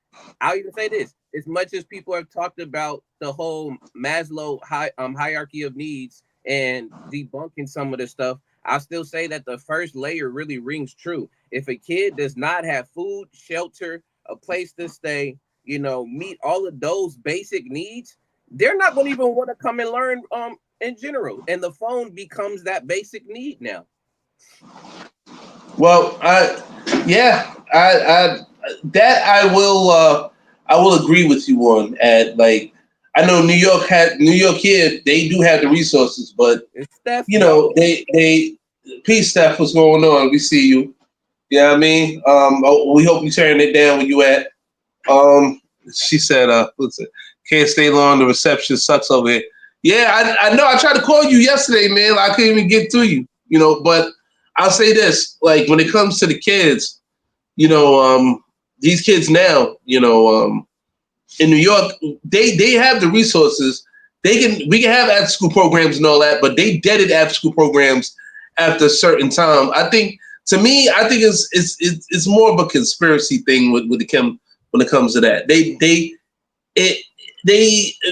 I'll even say this: as much as people have talked about the whole Maslow hierarchy of needs and debunking some of the stuff, I'll still say that the first layer really rings true. If a kid does not have food, shelter, a place to stay, meet all of those basic needs, they're not going to even want to come and learn in general. And the phone becomes that basic need now. Well, I will agree with you on. I know New York here, they do have the resources, but they peace, Steph, what's going on? We see you. You know what I mean? We hope you turn it down where you at. She said, can't stay long, the reception sucks over here. Yeah, I know. I tried to call you yesterday, man. I couldn't even get to you, but I'll say this, like when it comes to the kids, these kids now, in New York, they have the resources. We can have after school programs and all that, but they deaded after school programs after a certain time. I think it's more of a conspiracy thing when it comes to that. They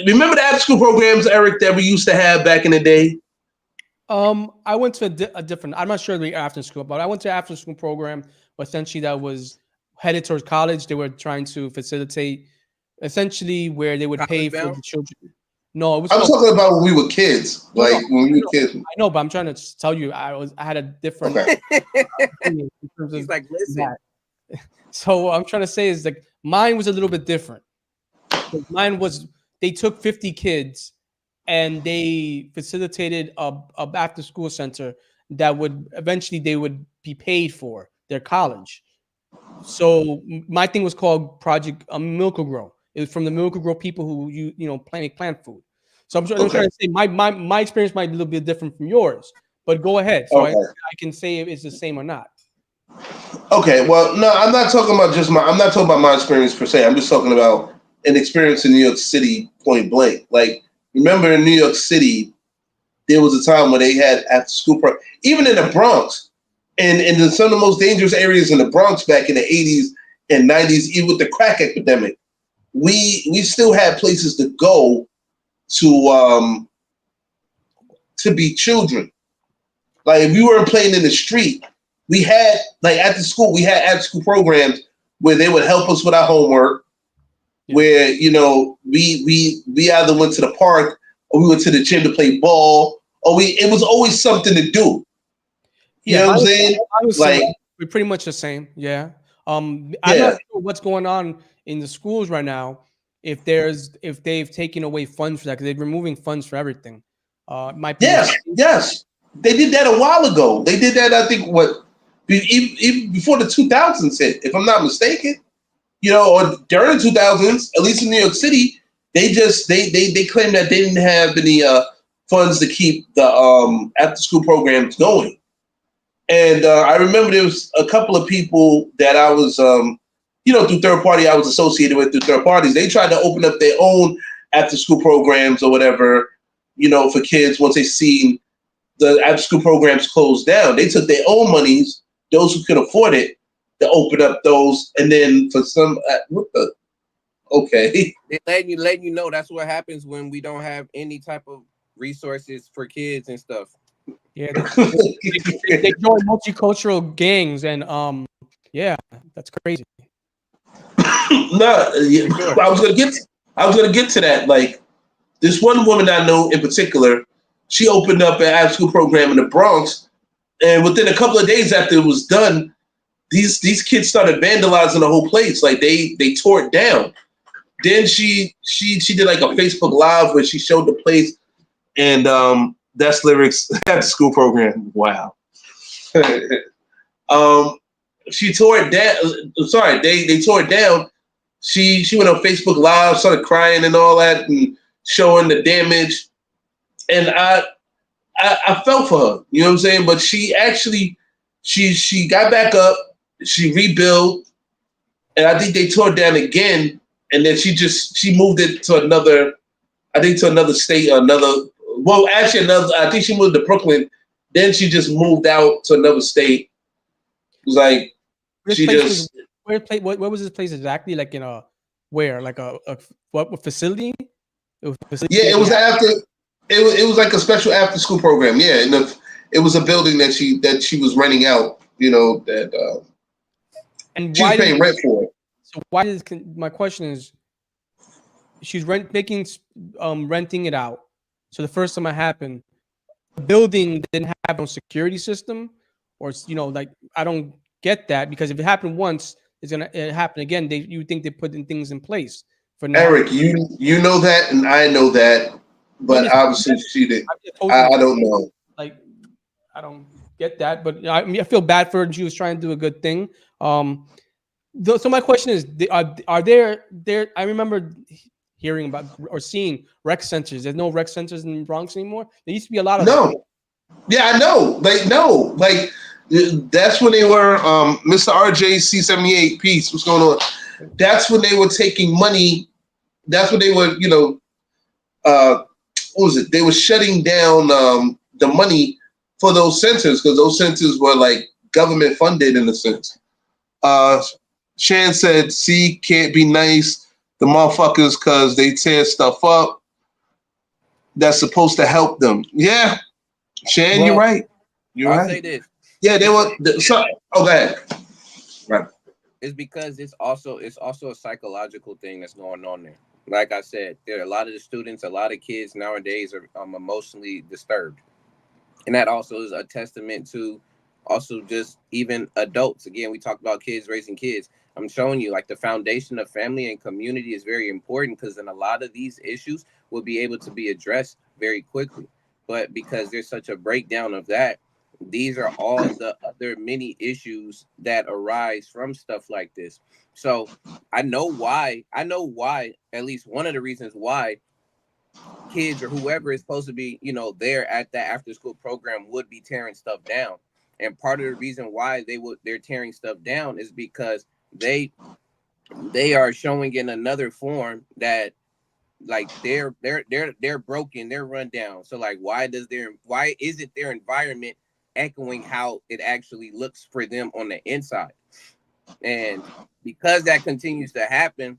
remember the after school programs, Eric, that we used to have back in the day. I went to a different. I'm not sure the after school, but I went to an after school program. Essentially, that was headed towards college. They were trying to facilitate, essentially, where they would pay for the children. No, I'm talking about when we were kids, when we were kids. I know, but I'm trying to tell you, I had a different. Okay. In terms of He's like, listen. that. So what I'm trying to say is like mine was a little bit different. Mine was they took 50 kids and they facilitated a after school center that would eventually they would be paid for their college. So my thing was called Project Miracle Grow. It was from the Miracle Grow people who plant food. So I'm trying to say my experience might be a little bit different from yours, but go ahead. So I can say if it's the same or not. Okay, well, no, I'm not talking about my experience per se. I'm just talking about an experience in New York City, point blank. Like, remember in New York City, there was a time when they had after school even in the Bronx, and in some of the most dangerous areas in the Bronx back in the 80s and 90s, even with the crack epidemic, we still had places to go to be children. Like, if we weren't playing in the street, we had, like, after school, we had after school programs where they would help us with our homework, where, we either went to the park or we went to the gym to play ball, or it was always something to do. You know what I'm saying? We're pretty much the same. Yeah. I'm not sure what's going on in the schools right now. If they've taken away funds for that, because they're removing funds for everything. Yes. They did that a while ago. They did that, I think, even before the 2000s hit, if I'm not mistaken. Or during the 2000s, at least in New York City, they claimed that they didn't have any funds to keep the after school programs going. And I remember there was a couple of people that I was, through third party, I was associated with through third parties. They tried to open up their own after school programs or whatever, for kids once they seen the after school programs closed down. They took their own monies, those who could afford it, to open up those, and then for some, okay. They're letting you know that's what happens when we don't have any type of resources for kids and stuff. Yeah, they join multicultural gangs, and that's crazy. No, I was gonna get to that. Like, this one woman I know in particular, she opened up an after school program in the Bronx, and within a couple of days after it was done, these kids started vandalizing the whole place. Like, they tore it down. Then she did like a Facebook Live where she showed the place, and that's lyrics after school program. Wow. She tore it down. Sorry, they tore it down. She went on Facebook Live, started crying and all that, and showing the damage. And I felt for her, you know what I'm saying? But she actually, she got back up, she rebuilt, and I think they tore it down again. And then she moved it to another state, I think she moved to Brooklyn. Then she just moved out to another state. was like This she place just where was this place exactly? Like in a where? Like a facility? It was a facility. yeah, it was after it was like a special after school program. Yeah, and it was a building that she was renting out. You know that and she was why paying rent for it. So why is my question is she's renting it out. So the first time it happened, the building didn't have no security system, or like I don't get that because if it happened once, it happen again. You would think they put in things in place for now. Eric, you know that, and I know that, but obviously she did. I don't know. Like I don't get that, but I feel bad for her. She was trying to do a good thing. So my question is, are there? I remember hearing about or seeing rec centers. There's no rec centers in the Bronx anymore. There used to be a lot of them. Yeah, I know. Like that's when they were Mr. RJC78 piece. What's going on? That's when they were taking money. That's when they were, what was it? They were shutting down the money for those centers because those centers were like government funded in a sense. Shan said, "See, can't be nice. The motherfuckers because they tear stuff up that's supposed to help them." Yeah, Shan, Well, you're right. I'll say this. Yeah, they were. Go ahead. Right. It's because it's also a psychological thing that's going on there. Like I said, there are a lot of the students, a lot of kids nowadays are emotionally disturbed, and that also is a testament to also just even adults. Again, we talked about kids raising kids. I'm showing you like the foundation of family and community is very important because then a lot of these issues will be able to be addressed very quickly. But because there's such a breakdown of that, these are all the other many issues that arise from stuff like this. So I know why, at least one of the reasons why kids or whoever is supposed to be, there at that after school program would be tearing stuff down. And part of the reason why they're tearing stuff down is because they are showing in another form that like they're broken, they're run down. So like why isn't their environment echoing how it actually looks for them on the inside? And because that continues to happen,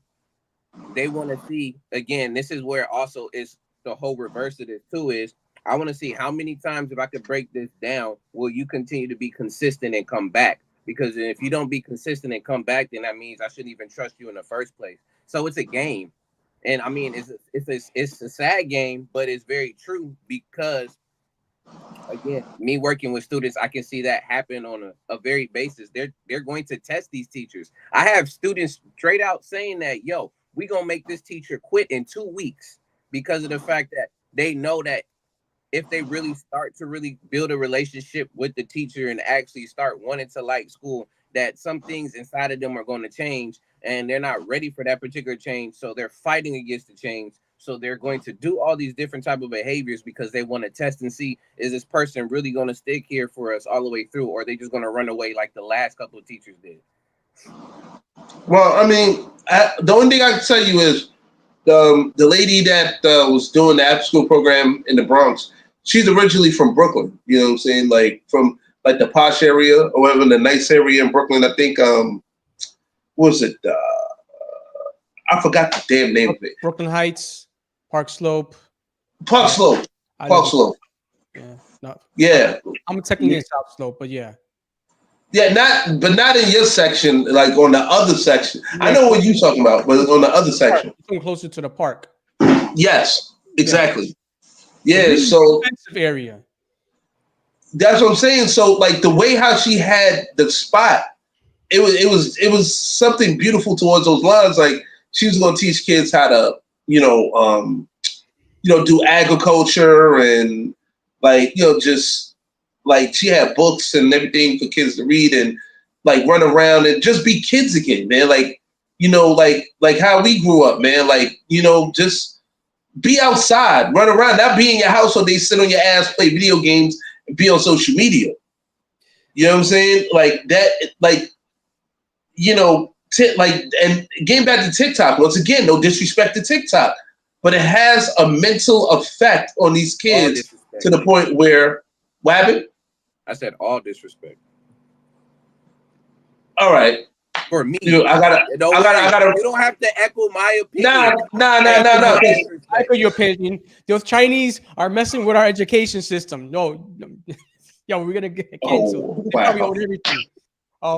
they want to see, again, this is where also is the whole reverse of this too, is I want to see how many times, if I could break this down, will you continue to be consistent and come back? Because if you don't be consistent and come back, then that means I shouldn't even trust you in the first place. So it's a game. And I mean, it's a sad game, but it's very true because, again, me working with students, I can see that happen on a very basis. They're going to test these teachers. I have students straight out saying that, yo, we're going to make this teacher quit in 2 weeks because of the fact that they know that if they really start to really build a relationship with the teacher and actually start wanting to like school, that some things inside of them are going to change and they're not ready for that particular change. So they're fighting against the change. So they're going to do all these different type of behaviors because they want to test and see, is this person really going to stick here for us all the way through, or are they just going to run away like the last couple of teachers did? Well, I mean, the only thing I can tell you is the lady that was doing the after school program in the Bronx, she's originally from Brooklyn. You know what I'm saying? Like from like the posh area or whatever, the nice area in Brooklyn. I think, what was it? I forgot the damn name of it. Brooklyn Heights, Park Slope. Park Slope. Yeah. I'm technically in South Slope, but yeah. Yeah, not in your section, like on the other section. Yeah. I know what you're talking about, but on the other section. It's closer to the park. Yes, exactly. Yeah, so expensive area. That's what I'm saying. So like the way how she had the spot, it was something beautiful towards those lines. Like she was going to teach kids how to, do agriculture and like, just like she had books and everything for kids to read and like run around and just be kids again, man. Like, like how we grew up, man. Like, just be outside, run around, not be in your house all day, sit on your ass, play video games, and be on social media. You know what I'm saying? Like that, like, and getting back to TikTok, once again, no disrespect to TikTok, but it has a mental effect on these kids to the point where, what happened? I said all disrespect. all right. For me, I gotta. You don't have to echo my opinion. No. I echo your opinion. Those Chinese are messing with our education system. No. Yo, we're gonna get canceled. They probably own everything. I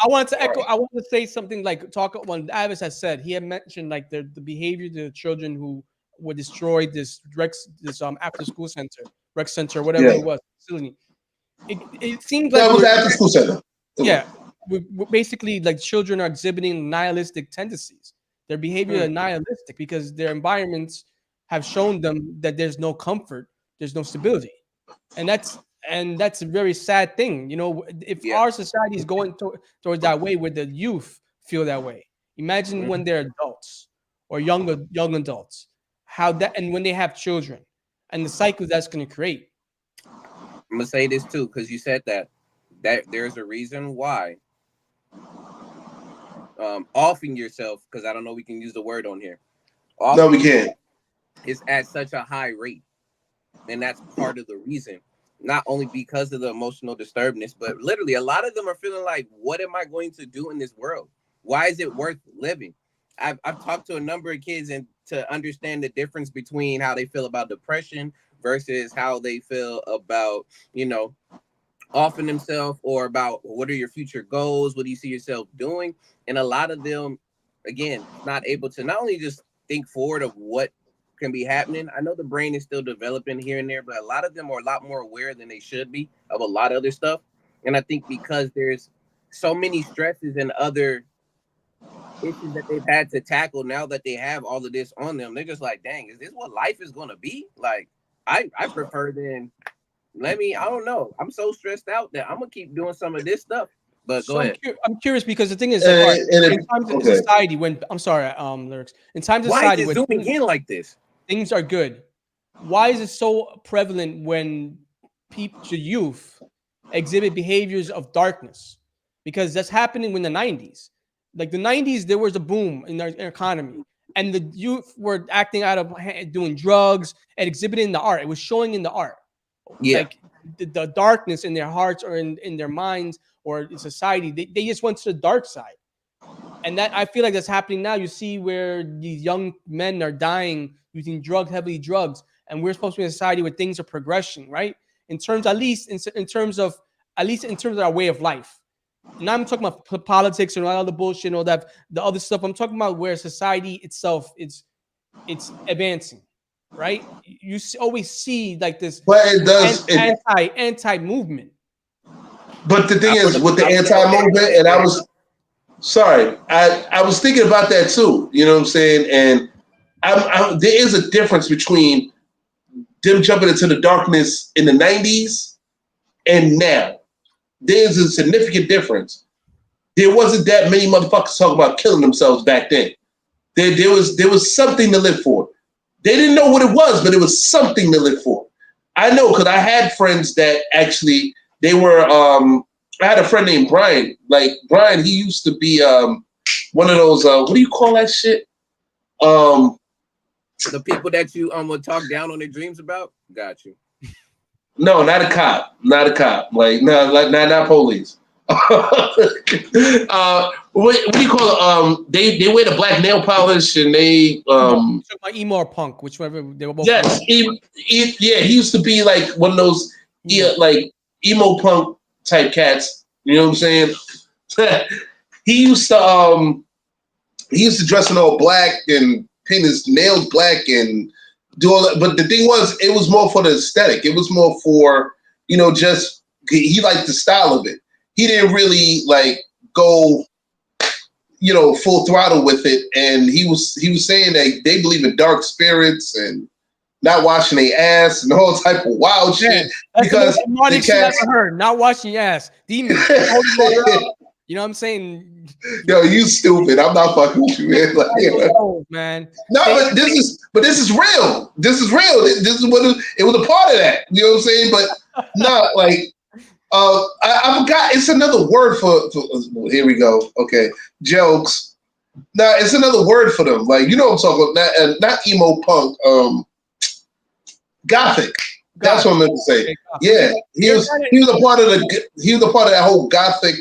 wanted to echo. I wanted to say something like when Avis has said he had mentioned like the behavior of the children who would destroy this after school center, rec center, whatever it was facility. It seems like that was after school center. Yeah, we're basically like children are exhibiting nihilistic tendencies. Their behavior is nihilistic because their environments have shown them that there's no comfort, there's no stability, and that's a very sad thing. You know, if our society is going towards that way, where the youth feel that way, imagine when they're adults or young adults, and when they have children, and the cycle that's going to create. I'm gonna say this too, because you said that there's a reason why offing yourself, because I don't know we can use the word on here. No, we can't. It's at such a high rate, and that's part of the reason. Not only because of the emotional disturbance, but literally a lot of them are feeling like, what am I going to do in this world? Why is it worth living? I've talked to a number of kids and to understand the difference between how they feel about depression versus how they feel about, offing themselves, or about what are your future goals? What do you see yourself doing? And a lot of them, again, not able to not only just think forward of what can be happening. I know the brain is still developing here and there, but a lot of them are a lot more aware than they should be of a lot of other stuff. And I think because there's so many stresses and other issues that they've had to tackle now that they have all of this on them, they're just like, dang, is this what life is going to be? Like, I prefer then, I don't know. I'm so stressed out that I'm going to keep doing some of this stuff. But go ahead. I'm curious because the thing is, in times of society, when lyrics, in times of society, why is it zooming in like this? Things are good. Why is it so prevalent when the youth exhibit behaviors of darkness? Because that's happening in the 90s. Like the 90s, there was a boom in our economy, and the youth were acting out of doing drugs and exhibiting the art. It was showing in the art. Yeah. Like the darkness in their hearts or in their minds or in society. They just went to the dark side. And that I feel like that's happening now. You see where these young men are dying using heavy drugs, and we're supposed to be in a society where things are progression, right? In terms of our way of life. Now I'm talking about politics and all the bullshit and all that, the other stuff. I'm talking about where society itself it's advancing, right? You always see like this, but it does anti movement. But the thing is, with the anti movement, and I was thinking about that too. You know what I'm saying? And there is a difference between them jumping into the darkness in the 90s and now. There's a significant difference. There wasn't that many motherfuckers talking about killing themselves back then. There was something to live for. They didn't know what it was, but it was something to live for. I know because I had friends that actually they were. I had a friend named Brian. Like Brian, he used to be one of those. What do you call that shit? The people that you would talk down on their dreams about. Got you. No, not a cop. Not a cop. Like no, like not police. What do you call it? They wear the black nail polish and they my emo or punk, whichever they were both. Yes, he used to be like one of those like emo punk type cats. You know what I'm saying? He used to dress in all black and paint his nails black and do all that. But the thing was, it was more for the aesthetic. It was more for, just he liked the style of it. He didn't really like go, full throttle with it. And he was saying that they believe in dark spirits and not washing their ass and all type of wild shit. Because the most shit I ever heard. Not washing your ass. Demons. You know what I'm saying? Yo, you stupid. I'm not fucking with you, man. Man. No, but this is real. This is real. This is what it was a part of that. You know what I'm saying? But no, like I forgot. It's another word for here we go. Okay, jokes. No, it's another word for them. Like I'm talking about. Not emo punk. Gothic. That's what I meant to say. Yeah, he was a part of that whole gothic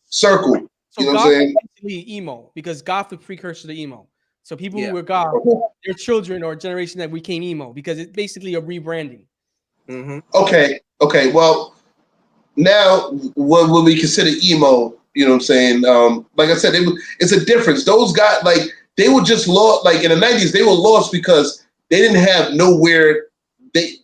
circle. So you know what goth I'm saying? is basically emo because goth was precursor to emo. So people who were goth, their children or generation that became emo because it's basically a rebranding. Mm-hmm. Okay. Well, now what would we consider emo? You know what I'm saying? Like I said, it's a difference. Those guys, like, they were just lost. Like in the 90s, they were lost because they didn't have nowhere. They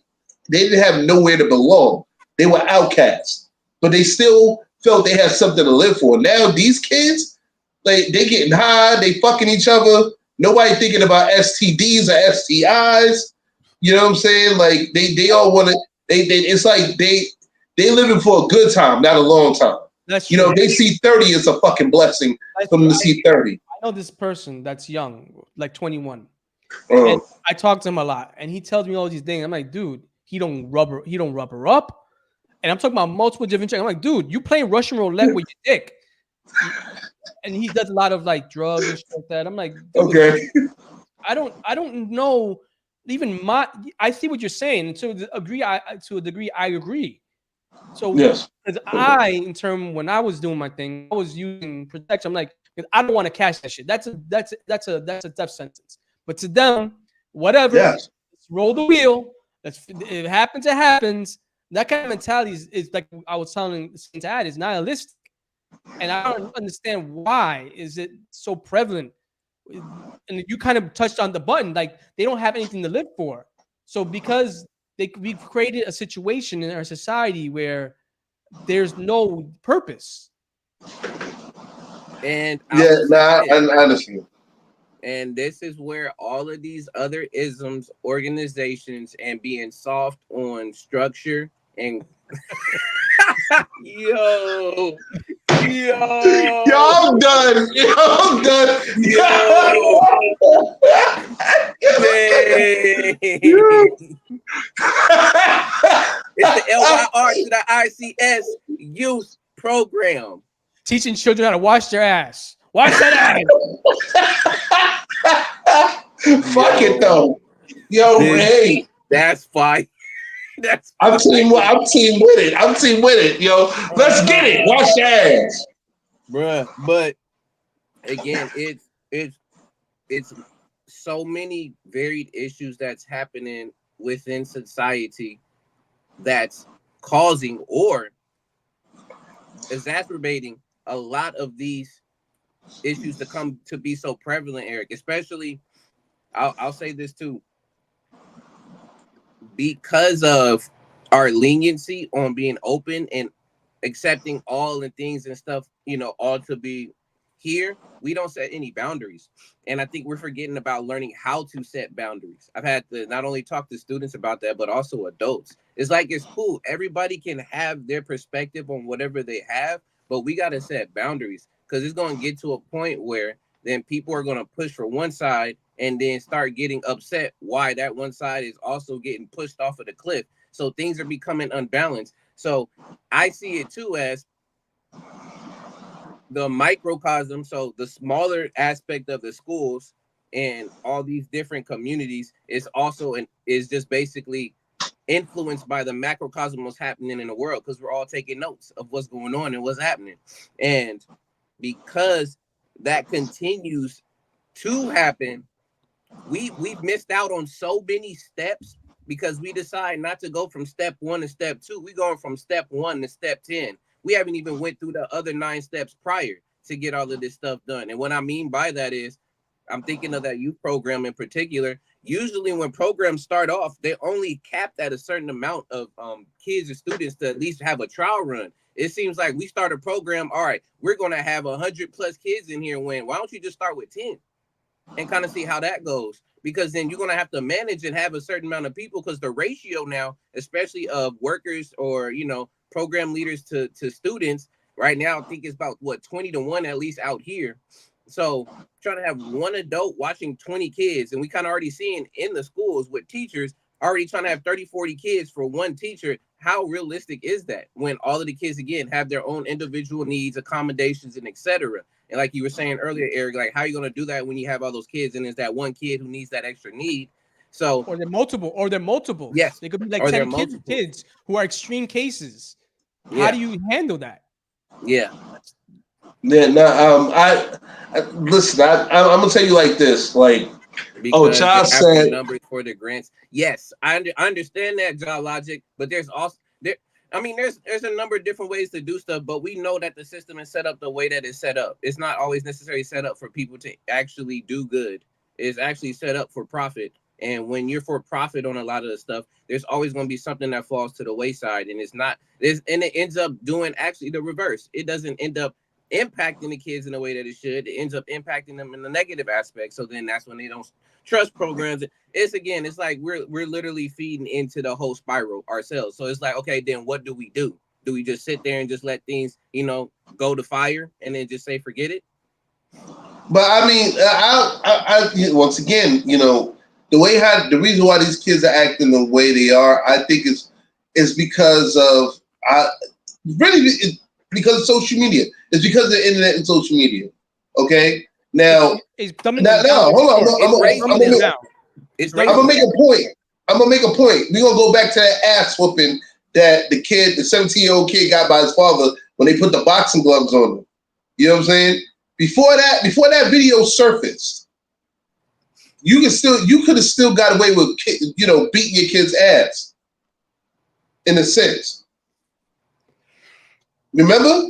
didn't have nowhere to belong. They were outcasts, but they still felt they had something to live for. Now these kids, they getting high, they fucking each other. Nobody thinking about STDs or STIs. You know what I'm saying? Like they all want to. It's like they living for a good time, not a long time. That's true. They see 30 as a fucking blessing for them to see 30. I know this person that's young, like 21. And I talk to him a lot, and he tells me all these things. I'm like, dude, he don't rub her up. And I'm talking about multiple different things. I'm like, dude, you playing Russian roulette with your dick. And he does a lot of like drugs and shit like that. I'm like, dude, okay. I don't know. Even I see what you're saying. And to a degree, I agree. So yes, because when I was doing my thing, I was using protection. I'm like, I don't want to catch that shit. That's a death sentence. But to them, whatever, yes. let's roll the wheel. It happens, it happens. That kind of mentality is like I was telling Dad, is nihilistic. And I don't understand why is it so prevalent. And you kind of touched on the button, like they don't have anything to live for. So because we've created a situation in our society where there's no purpose. And I understand. And this is where all of these other isms, organizations, and being soft on structure and yo, I'm done. I'm done. It's the LYR to the ICS youth program. Teaching children how to wash their ass. Wash that ass. Fuck it though. Yo, hey. That's fine. I'm team with it. I'm team with it, yo. Let's get it. Wash your ass. Bruh. But again, it's so many varied issues that's happening within society that's causing or exacerbating a lot of these issues to come to be so prevalent, Eric. Especially, I'll say this too, because of our leniency on being open and accepting all the things and stuff, all to be here, we don't set any boundaries. And I think we're forgetting about learning how to set boundaries. I've had to not only talk to students about that, but also adults. It's like, it's cool. Everybody can have their perspective on whatever they have, but we got to set boundaries because it's going to get to a point where then people are going to push for one side and then start getting upset why that one side is also getting pushed off of the cliff. So things are becoming unbalanced. So I see it too as the microcosm, so the smaller aspect of the schools and all these different communities is also is just basically influenced by the macrocosm what's happening in the world, because we're all taking notes of what's going on and what's happening. And because that continues to happen, we've missed out on so many steps because we decide not to go from step 1 to step 2. We're going from step 1 to step 10. We haven't even went through the other 9 steps prior to get all of this stuff done. And what I mean by that is, I'm thinking of that youth program in particular. Usually when programs start off, they only capped at a certain amount of kids and students to at least have a trial run. It seems like we start a program, all right, we're going to have 100 plus kids in here. Why don't you just start with 10 and kind of see how that goes? Because then you're going to have to manage and have a certain amount of people, because the ratio now, especially of workers or, program leaders to students right now, I think it's about 20 to 1 at least out here. So trying to have one adult watching 20 kids, and we kind of already seeing in the schools with teachers already trying to have 30, 40 kids for one teacher. How realistic is that when all of the kids, again, have their own individual needs, accommodations, and etc. And like you were saying earlier, Eric, like, how are you going to do that when you have all those kids and there's that one kid who needs that extra need? So or they're multiple. Yes, They could be like or 10 they're kids who are extreme cases. Yeah. How do you handle that? Yeah. No. I listen. I'm gonna tell you like this. Like, because Child they have the said numbers for the grants. Yes, I understand that, Job Logic, but there's also there. I mean, there's a number of different ways to do stuff, but we know that the system is set up the way that it's set up. It's not always necessarily set up for people to actually do good. It's actually set up for profit. And when you're for profit on a lot of the stuff, there's always going to be something that falls to the wayside, and it ends up doing actually the reverse. It doesn't end up impacting the kids in the way that it should. It ends up impacting them in the negative aspect. So then that's when they don't trust programs. It's like we're literally feeding into the whole spiral ourselves. So it's like, okay, then what do we do? Do we just sit there and just let things, go to fire and then just say forget it? But I mean, I once again, the reason why these kids are acting the way they are, I think is because of because of social media. It's because of the internet and social media. Okay, now hold on. I'm gonna make a point. We're gonna go back to that ass whooping that the 17-year-old kid got by his father when they put the boxing gloves on him. You know what I'm saying? Before that video surfaced, you could have still got away with beating your kid's ass. In a sense. Remember?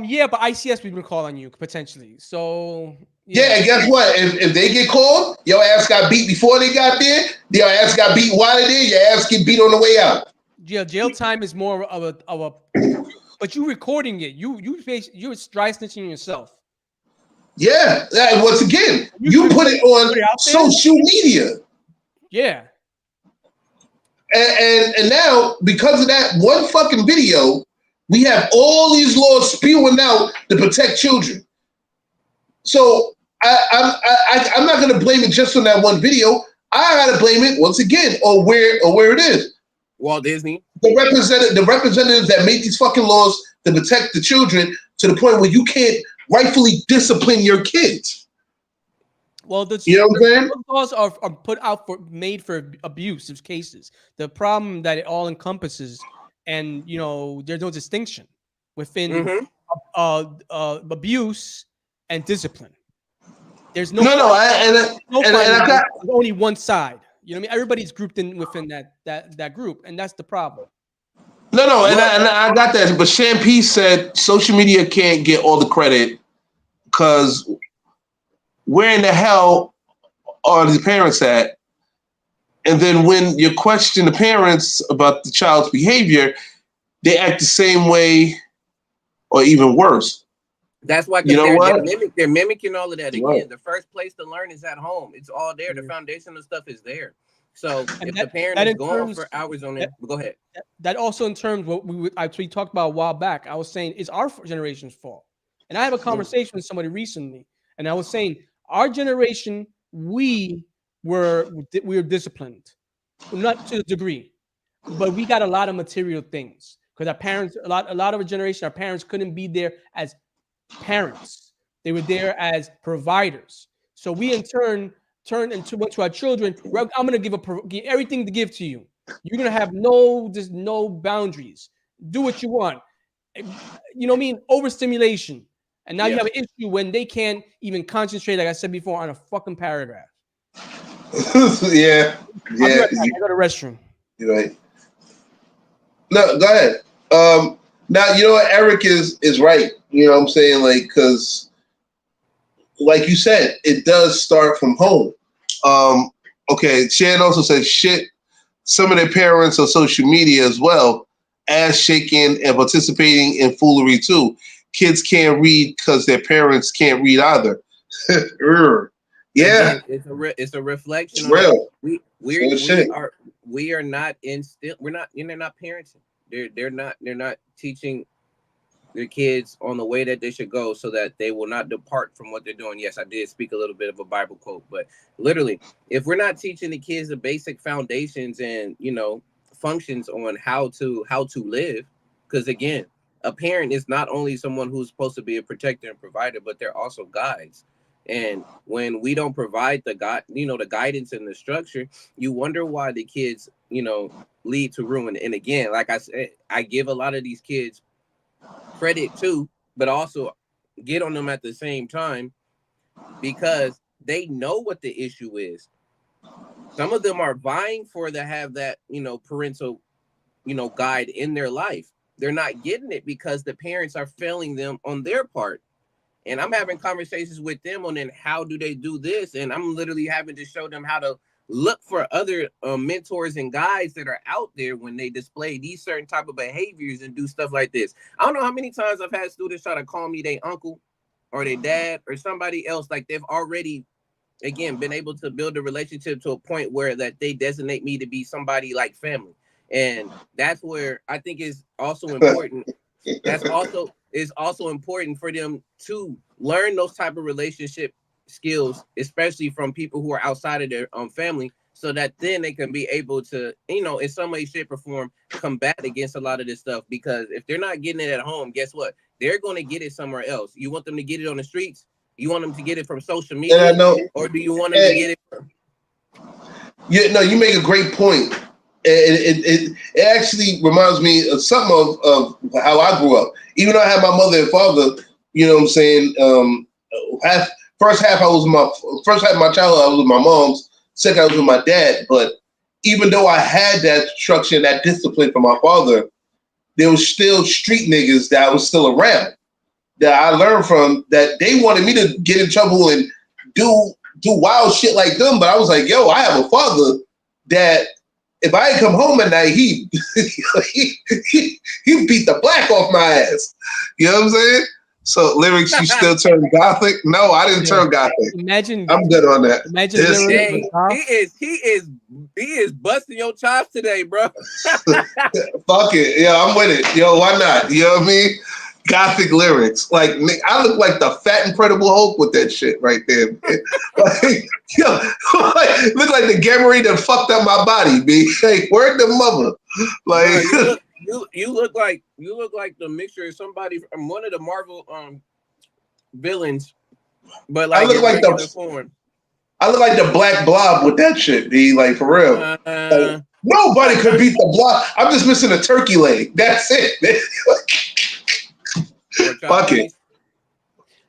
Yeah, but ICS we would call on you potentially. So yeah, and guess what? If they get called, your ass got beat before they got there. Your ass got beat while they're there. Your ass get beat on the way out. Jail time is more of a but you recording it. You're dry snitching yourself. Yeah. Once again, you put it on social media. Yeah. And now, because of that one fucking video, we have all these laws spewing out to protect children. So I'm not going to blame it just on that one video. I got to blame it once again on where it is. Walt Disney, the representatives that made these fucking laws to protect the children to the point where you can't rightfully discipline your kids. Well, the laws are put out made for abusive cases. The problem that it all encompasses, and there's no distinction within abuse and discipline. There's only one side. You know what I mean? Everybody's grouped in within that group, and that's the problem. And I got that. But Shampy said social media can't get all the credit because where in the hell are the parents at? And then when you question the parents about the child's behavior, they act the same way or even worse. That's why they're mimicking all of that again. Right. The first place to learn is at home. It's all there. The foundational stuff is there. So if the parent is going for hours on it, go ahead. That also in terms what we talked about a while back, I was saying it's our generation's fault. And I have a conversation with somebody recently, and I was saying our generation, we were disciplined, not to the degree, but we got a lot of material things because our parents, a lot of our generation, our parents couldn't be there as parents. They were there as providers. So we in turn turned into our children. I'm gonna give everything to give to you. You're gonna have no boundaries. Do what you want. You know what I mean? Overstimulation. And now you have an issue when they can't even concentrate, like I said before, on a fucking paragraph. Yeah. I go to the restroom. You're right. No, go ahead. Now you know what, Eric is right. You know what I'm saying? Like, because like you said, it does start from home. Okay, Shan also says shit. Some of their parents on social media as well, ass shaking and participating in foolery too. Kids can't read because their parents can't read either. Yeah, it's a reflection. It's real. We are not we're not. They're not parenting. They're not teaching their kids on the way that they should go so that they will not depart from what they're doing. Yes, I did speak a little bit of a Bible quote, but literally, if we're not teaching the kids the basic foundations and functions on how to live, because again, a parent is not only someone who's supposed to be a protector and provider, but they're also guides. And when we don't provide the guidance and the structure, you wonder why the kids, lead to ruin. And again, like I said, I give a lot of these kids credit too, but also get on them at the same time because they know what the issue is. Some of them are vying to have that, parental, guide in their life. They're not getting it because the parents are failing them on their part. And I'm having conversations with them on then how do they do this? And I'm literally having to show them how to look for other mentors and guides that are out there when they display these certain type of behaviors and do stuff like this. I don't know how many times I've had students try to call me their uncle or their dad or somebody else, like they've already, again, been able to build a relationship to a point where that they designate me to be somebody like family. And that's where I think is also important. It's also important for them to learn those type of relationship skills, especially from people who are outside of their family, so that then they can be able to, in some way, shape, or form, combat against a lot of this stuff. Because if they're not getting it at home, guess what? They're going to get it somewhere else. You want them to get it on the streets? You want them to get it from social media? Or do you want them to get it from... You make a great point. It actually reminds me of something of how I grew up. Even though I had my mother and father, you know what I'm saying? First half of my childhood, I was with my mom's. Second, I was with my dad. But even though I had that structure and that discipline from my father, there was still street niggas that I was still around that I learned from, that they wanted me to get in trouble and do wild shit like them. But I was like, yo, I have a father that if I had come home at night, he beat the black off my ass. You know what I'm saying? So lyrics, you still turn gothic? No, I didn't turn gothic. Imagine I'm good on that. Imagine he is busting your chops today, bro. Fuck it. Yeah, I'm with it. Yo, why not? You know what I mean? Gothic lyrics. Like, I look like the fat Incredible Hulk with that shit right there. Look like the Gamoree that fucked up my body, B. Hey, where'd the mother? Like, you look like the mixture of somebody from one of the Marvel villains, but like I look like the Black Blob with that shit, B. Like, for real. Like, nobody could beat the Blob. I'm just missing a turkey leg. That's it. Fuck it.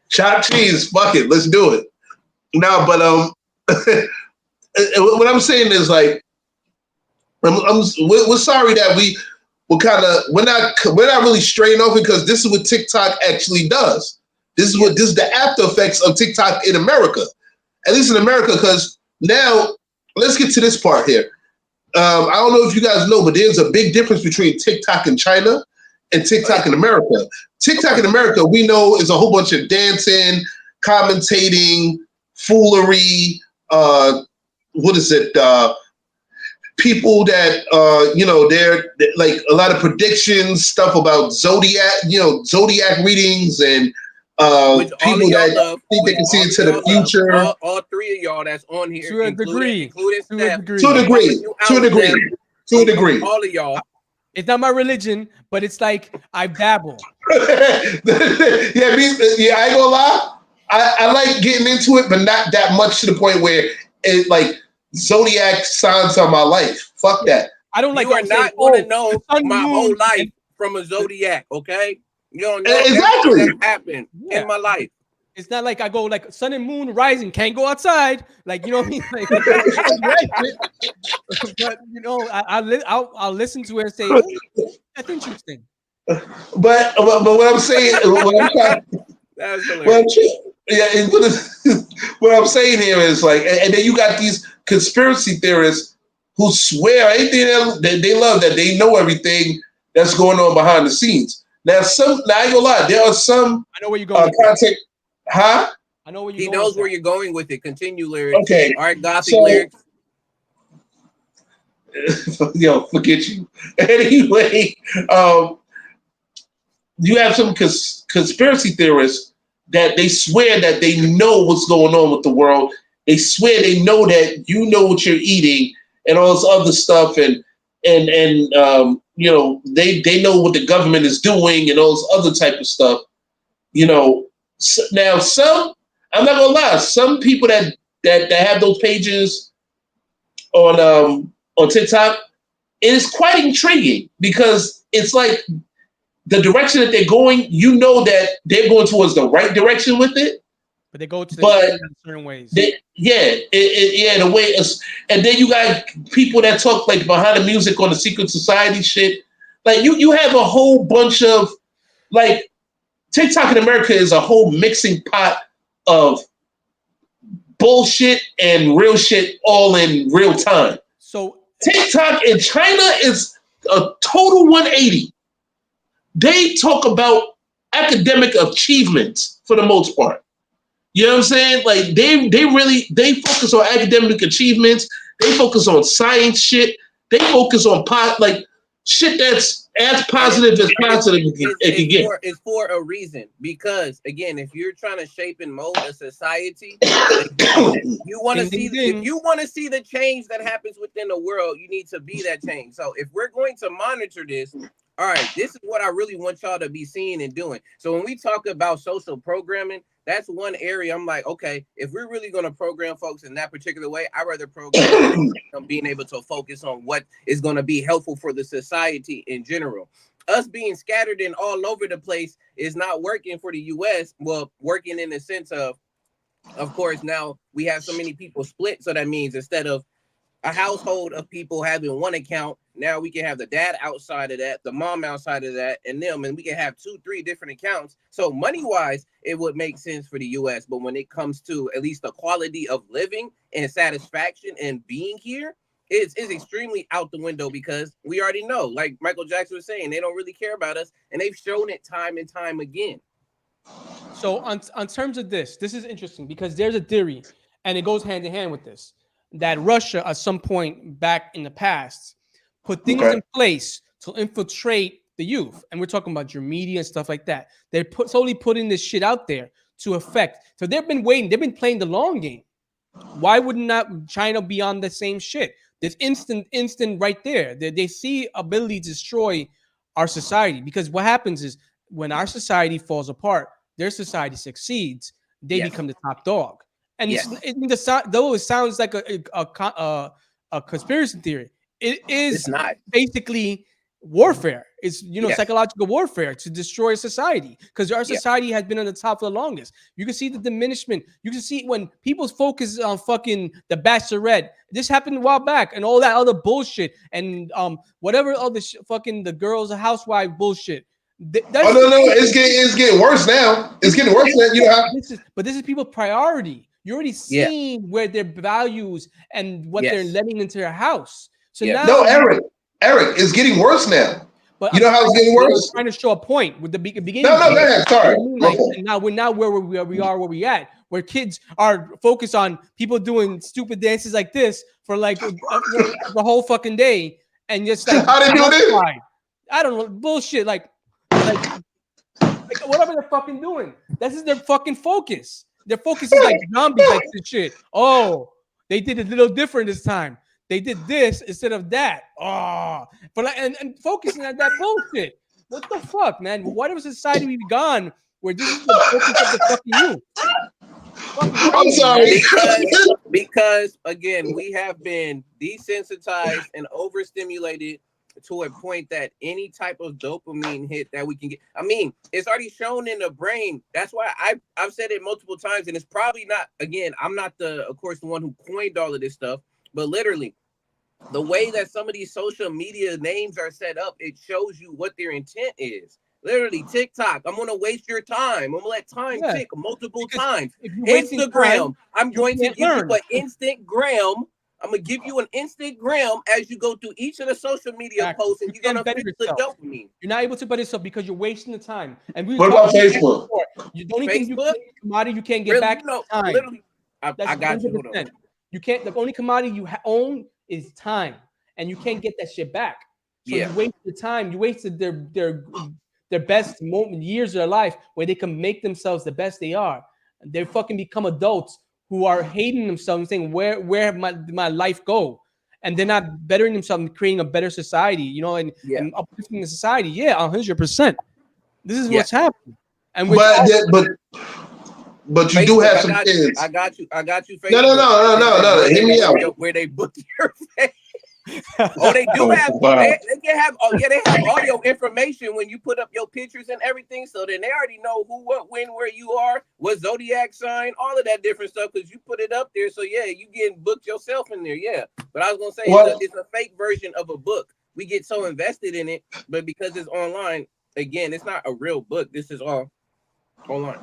Chopped cheese. Fuck it. Let's do it. No, but what I'm saying is, like, we're sorry that we're not really straying off, because this is what TikTok actually does. This is the after effects of TikTok in America, at least in America. Because now, let's get to this part here. I don't know if you guys know, but there's a big difference between TikTok in China and TikTok in America. TikTok in America, we know, is a whole bunch of dancing, commentating, foolery. What is it? People that they're like a lot of predictions, stuff about zodiac readings, and people that think they can see into the future. All three of y'all that's on here, to a degree, all of y'all. It's not my religion, but it's like I dabble. I ain't gonna lie. I like getting into it, but not that much to the point where it like zodiac signs on my life. Fuck that. I don't like. You are not going to know my whole life from a zodiac, okay? You don't know exactly that happened in my life. It's not like I go like sun and moon rising, can't go outside. Like, you know what I mean? Like, but I'll listen to it and say, oh, that's interesting. But what I'm saying, what I'm saying here is like, and then you got these conspiracy theorists who swear anything they love, that they know everything that's going on behind the scenes. Now, I ain't gonna lie, there are some. I know where you're going. Content. Huh? I know where you're he going. Knows where you're going with it. Continue, lyrics. Okay. All right, gothic lyrics. Yo, forget you. Anyway, you have some conspiracy theorists that they swear that they know what's going on with the world. They swear they know that you know what you're eating and all this other stuff, and they know what the government is doing and all this other type of stuff. Now, some, I'm not gonna lie. Some people that have those pages on TikTok, it is quite intriguing because it's like the direction that they're going. You know that they're going towards the right direction with it, but they go to the certain ways. The way it's, and then you got people that talk like behind the music on the secret society shit. Like you have a whole bunch of like TikTok in America is a whole mixing pot of bullshit and real shit all in real time. So TikTok in China is a total 180. They talk about academic achievements for the most part. You know what I'm saying? Like they focus on academic achievements. They focus on science shit. They focus on shit that's as positive as positive it can get. It's for a reason, because again, if you're trying to shape and mold a society, you want to see if you want to see the change that happens within the world, you need to be that change. So if we're going to monitor this, all right, this is what I really want y'all to be seeing and doing. So when we talk about social programming, that's one area I'm like, okay, if we're really going to program folks in that particular way, I'd rather program them being able to focus on what is going to be helpful for the society in general. Us being scattered and all over the place is not working for the U.S. Well, working in the sense of course, now we have so many people split. So that means instead of a household of people having one account, now we can have the dad outside of that, the mom outside of that, and them, and we can have 2-3 different accounts. So money-wise, it would make sense for the U.S. But when it comes to at least the quality of living and satisfaction and being here, it's extremely out the window, because we already know, like Michael Jackson was saying, they don't really care about us, and they've shown it time and time again. So on terms of this is interesting, because there's a theory, and it goes hand in hand with this, that Russia at some point back in the past put things in place to infiltrate the youth. And we're talking about your media and stuff like that. They're solely putting this shit out there to affect. So they've been waiting. They've been playing the long game. Why would not China be on the same shit? There's instant right there. They see ability to destroy our society, because what happens is when our society falls apart, their society succeeds, they become the top dog. And though it sounds like a conspiracy theory, it's not basically warfare. It's psychological warfare to destroy society, because our society has been on the top for the longest. You can see the diminishment. You can see when people's focus is on fucking The Bachelorette. This happened a while back, and all that other bullshit, and whatever other fucking the girls, the housewife bullshit. No, it's getting worse now. It's getting worse now. You know how? This is people's priority. You're already seeing where their values and what they're letting into their house. So now, Eric, it's getting worse now. But you know how it's getting worse? Trying to show a point with the beginning. No, go ahead. Sorry. And now where we are, where kids are focused on people doing stupid dances like this for like the whole fucking day, and just like how they doing it? I don't know, bullshit. Like whatever they're fucking doing. This is their fucking focus. Their focus is like zombies, like this shit. Oh, they did it a little different this time. They did this instead of that. Oh, but like, and focusing on that bullshit. What the fuck, man? Whatever society we've gone where this is the focus of the fucking youth. I'm sorry. Because again, we have been desensitized and overstimulated to a point that any type of dopamine hit that we can get, I mean, it's already shown in the brain. That's why I've said it multiple times, and it's probably not, again, I'm not of course, the one who coined all of this stuff, but literally the way that some of these social media names are set up, it shows you what their intent is. Literally, TikTok, I'm going to waste your time. I'm going to let time tick multiple times. Instagram, I'm going to give you an Instagram. I'm going to give you an Instagram as you go through each of the social media posts, and you're going to fix the dopamine. You're not able to better yourself because you're wasting the time. And what about Facebook? You don't even commodity you can't get back. Time. Literally, I got you. Hold on. You can't. The only commodity you own is time, and you can't get that shit back. So you wasted time. You wasted their best years of their life where they can make themselves the best they are. They fucking become adults who are hating themselves and saying, where my life go? And they're not bettering themselves and creating a better society, and uplifting the society. Yeah, 100%. This is what's happening. And but you Facebook, do have some kids. I got you. Facebook. No. Hear me out. Where they book your face. Oh, they do have. Wow. They can have. Oh, yeah, they have all your information when you put up your pictures and everything. So then they already know who, what, when, where you are, what zodiac sign, all of that different stuff because you put it up there. So yeah, you getting booked yourself in there. Yeah, but I was gonna say it's a fake version of a book. We get so invested in it, but because it's online, again, it's not a real book. This is all online.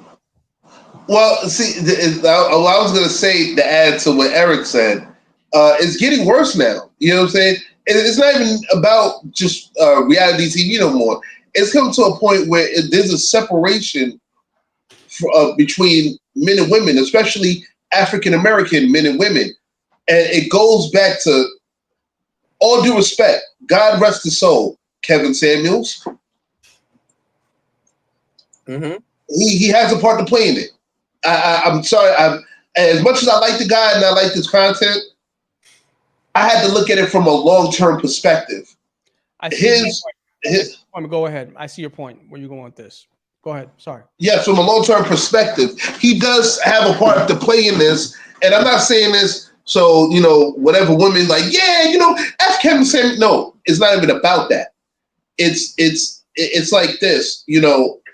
Well, see, I was going to say to add to what Eric said, it's getting worse now. You know what I'm saying? It's not even about just reality TV no more. It's come to a point where there's a separation between men and women, especially African American men and women. And it goes back to, all due respect, God rest his soul, Kevin Samuels. Mm-hmm. He has a part to play in it. I'm sorry. As much as I like the guy and I like his content, I had to look at it from a long-term perspective. Go ahead. I see your point. Where you going with this? Go ahead. Sorry. Yes, from a long-term perspective, he does have a part to play in this. And I'm not saying this so, whatever women like, F Kevin Samuels. No, it's not even about that. It's like this, the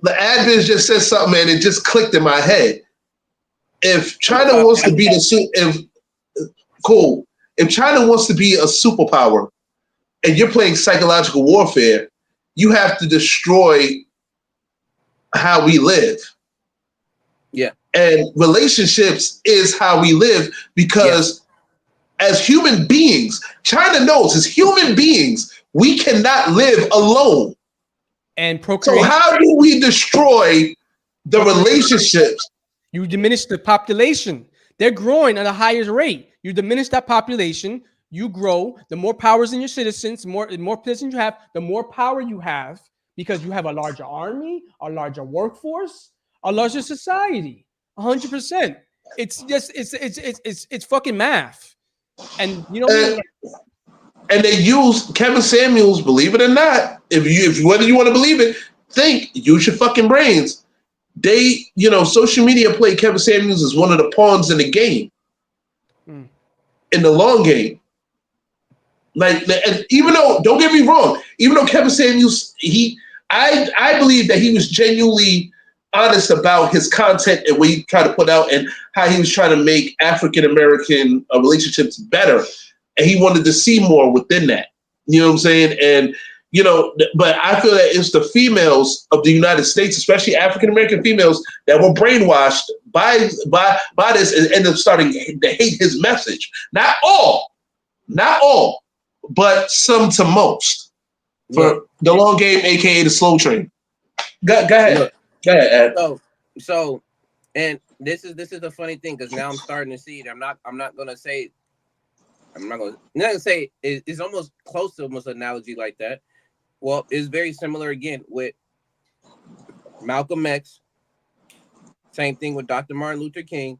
admin just said something and it just clicked in my head. If China wants to be if China wants to be a superpower and you're playing psychological warfare, you have to destroy how we live. Yeah. And relationships is how we live because as human beings, China knows as human beings, we cannot live alone. And procreate. So how do we destroy the relationships? You diminish the population. They're growing at a higher rate. You diminish that population, you grow. The more powers in your citizens, the more positions you have, the more power you have because you have a larger army, a larger workforce, a larger society. 100%. It's just it's fucking math. And and they use Kevin Samuels, believe it or not, if whether you want to believe it, use your fucking brains. They, social media play Kevin Samuels as one of the pawns in the game, in the long game. Like, even though, don't get me wrong, even though Kevin Samuels, I believe that he was genuinely honest about his content and what he tried to put out and how he was trying to make African American relationships better. And he wanted to see more within that. You know what I'm saying? And, but I feel that it's the females of the United States, especially African American females, that were brainwashed by this and ended up starting to hate his message. Not all, but some to most. For the long game, aka the slow train. Go ahead. Look, go ahead, Ed. So, and this is the funny thing because now I'm starting to see it. I'm not gonna say. I'm not gonna say it's almost close to almost an analogy like that. Well, it's very similar again with Malcolm X. Same thing with Dr. Martin Luther King,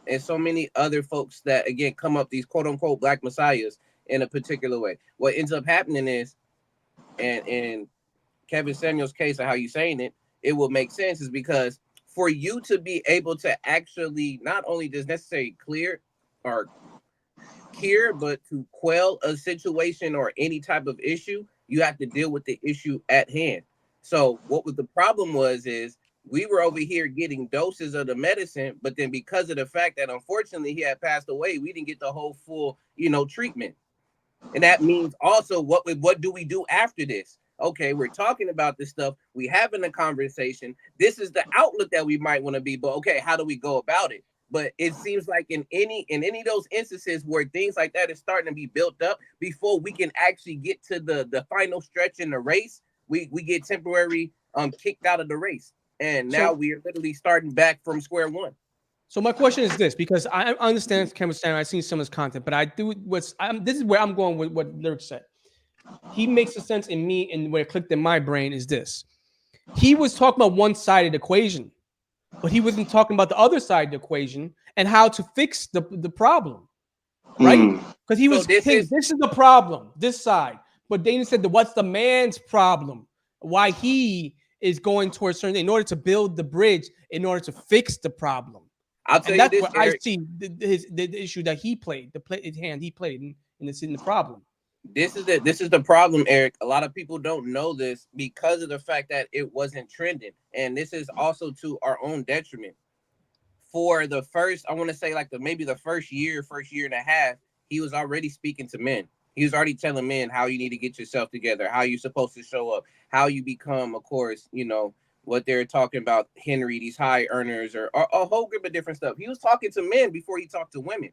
and so many other folks that again come up these quote unquote black messiahs in a particular way. What ends up happening is, and in Kevin Samuels' case of how you saying it, it will make sense is because for you to be able to actually not only just necessarily clear, but to quell a situation or any type of issue, you have to deal with the issue at hand. So what was the problem is we were over here getting doses of the medicine, but then because of the fact that unfortunately he had passed away, we didn't get the whole full, treatment. And that means also what do we do after this? Okay, we're talking about this stuff. We having a conversation. This is the outlook that we might want to be, but okay, how do we go about it? But it seems like in any of those instances where things like that is starting to be built up before we can actually get to the final stretch in the race, we get temporary kicked out of the race. And now we are literally starting back from square one. So my question is this, because I understand Kevin Samuels, I've seen some of his content, but this is where I'm going with what Lyric said. He makes a sense in me, and where it clicked in my brain is this. He was talking about one side of the equation, but he wasn't talking about the other side of the equation and how to fix the problem, right? Because he was, this is the problem, this side. But then he said, what's the man's problem? Why he is going towards certain in order to build the bridge, in order to fix the problem. I'll tell And you that's this, what Eric. I see the issue that he played, his hand he played in the problem. This is the problem, Eric. A lot of people don't know this because of the fact that it wasn't trending, and this is also to our own detriment. For the first, I want to say like maybe the first year and a half, he was already speaking to men. He was already telling men how you need to get yourself together, how you're supposed to show up, how you become, of course, you know, what they're talking about, Henry, these high earners, or a whole group of different stuff. He was talking to men before he talked to women.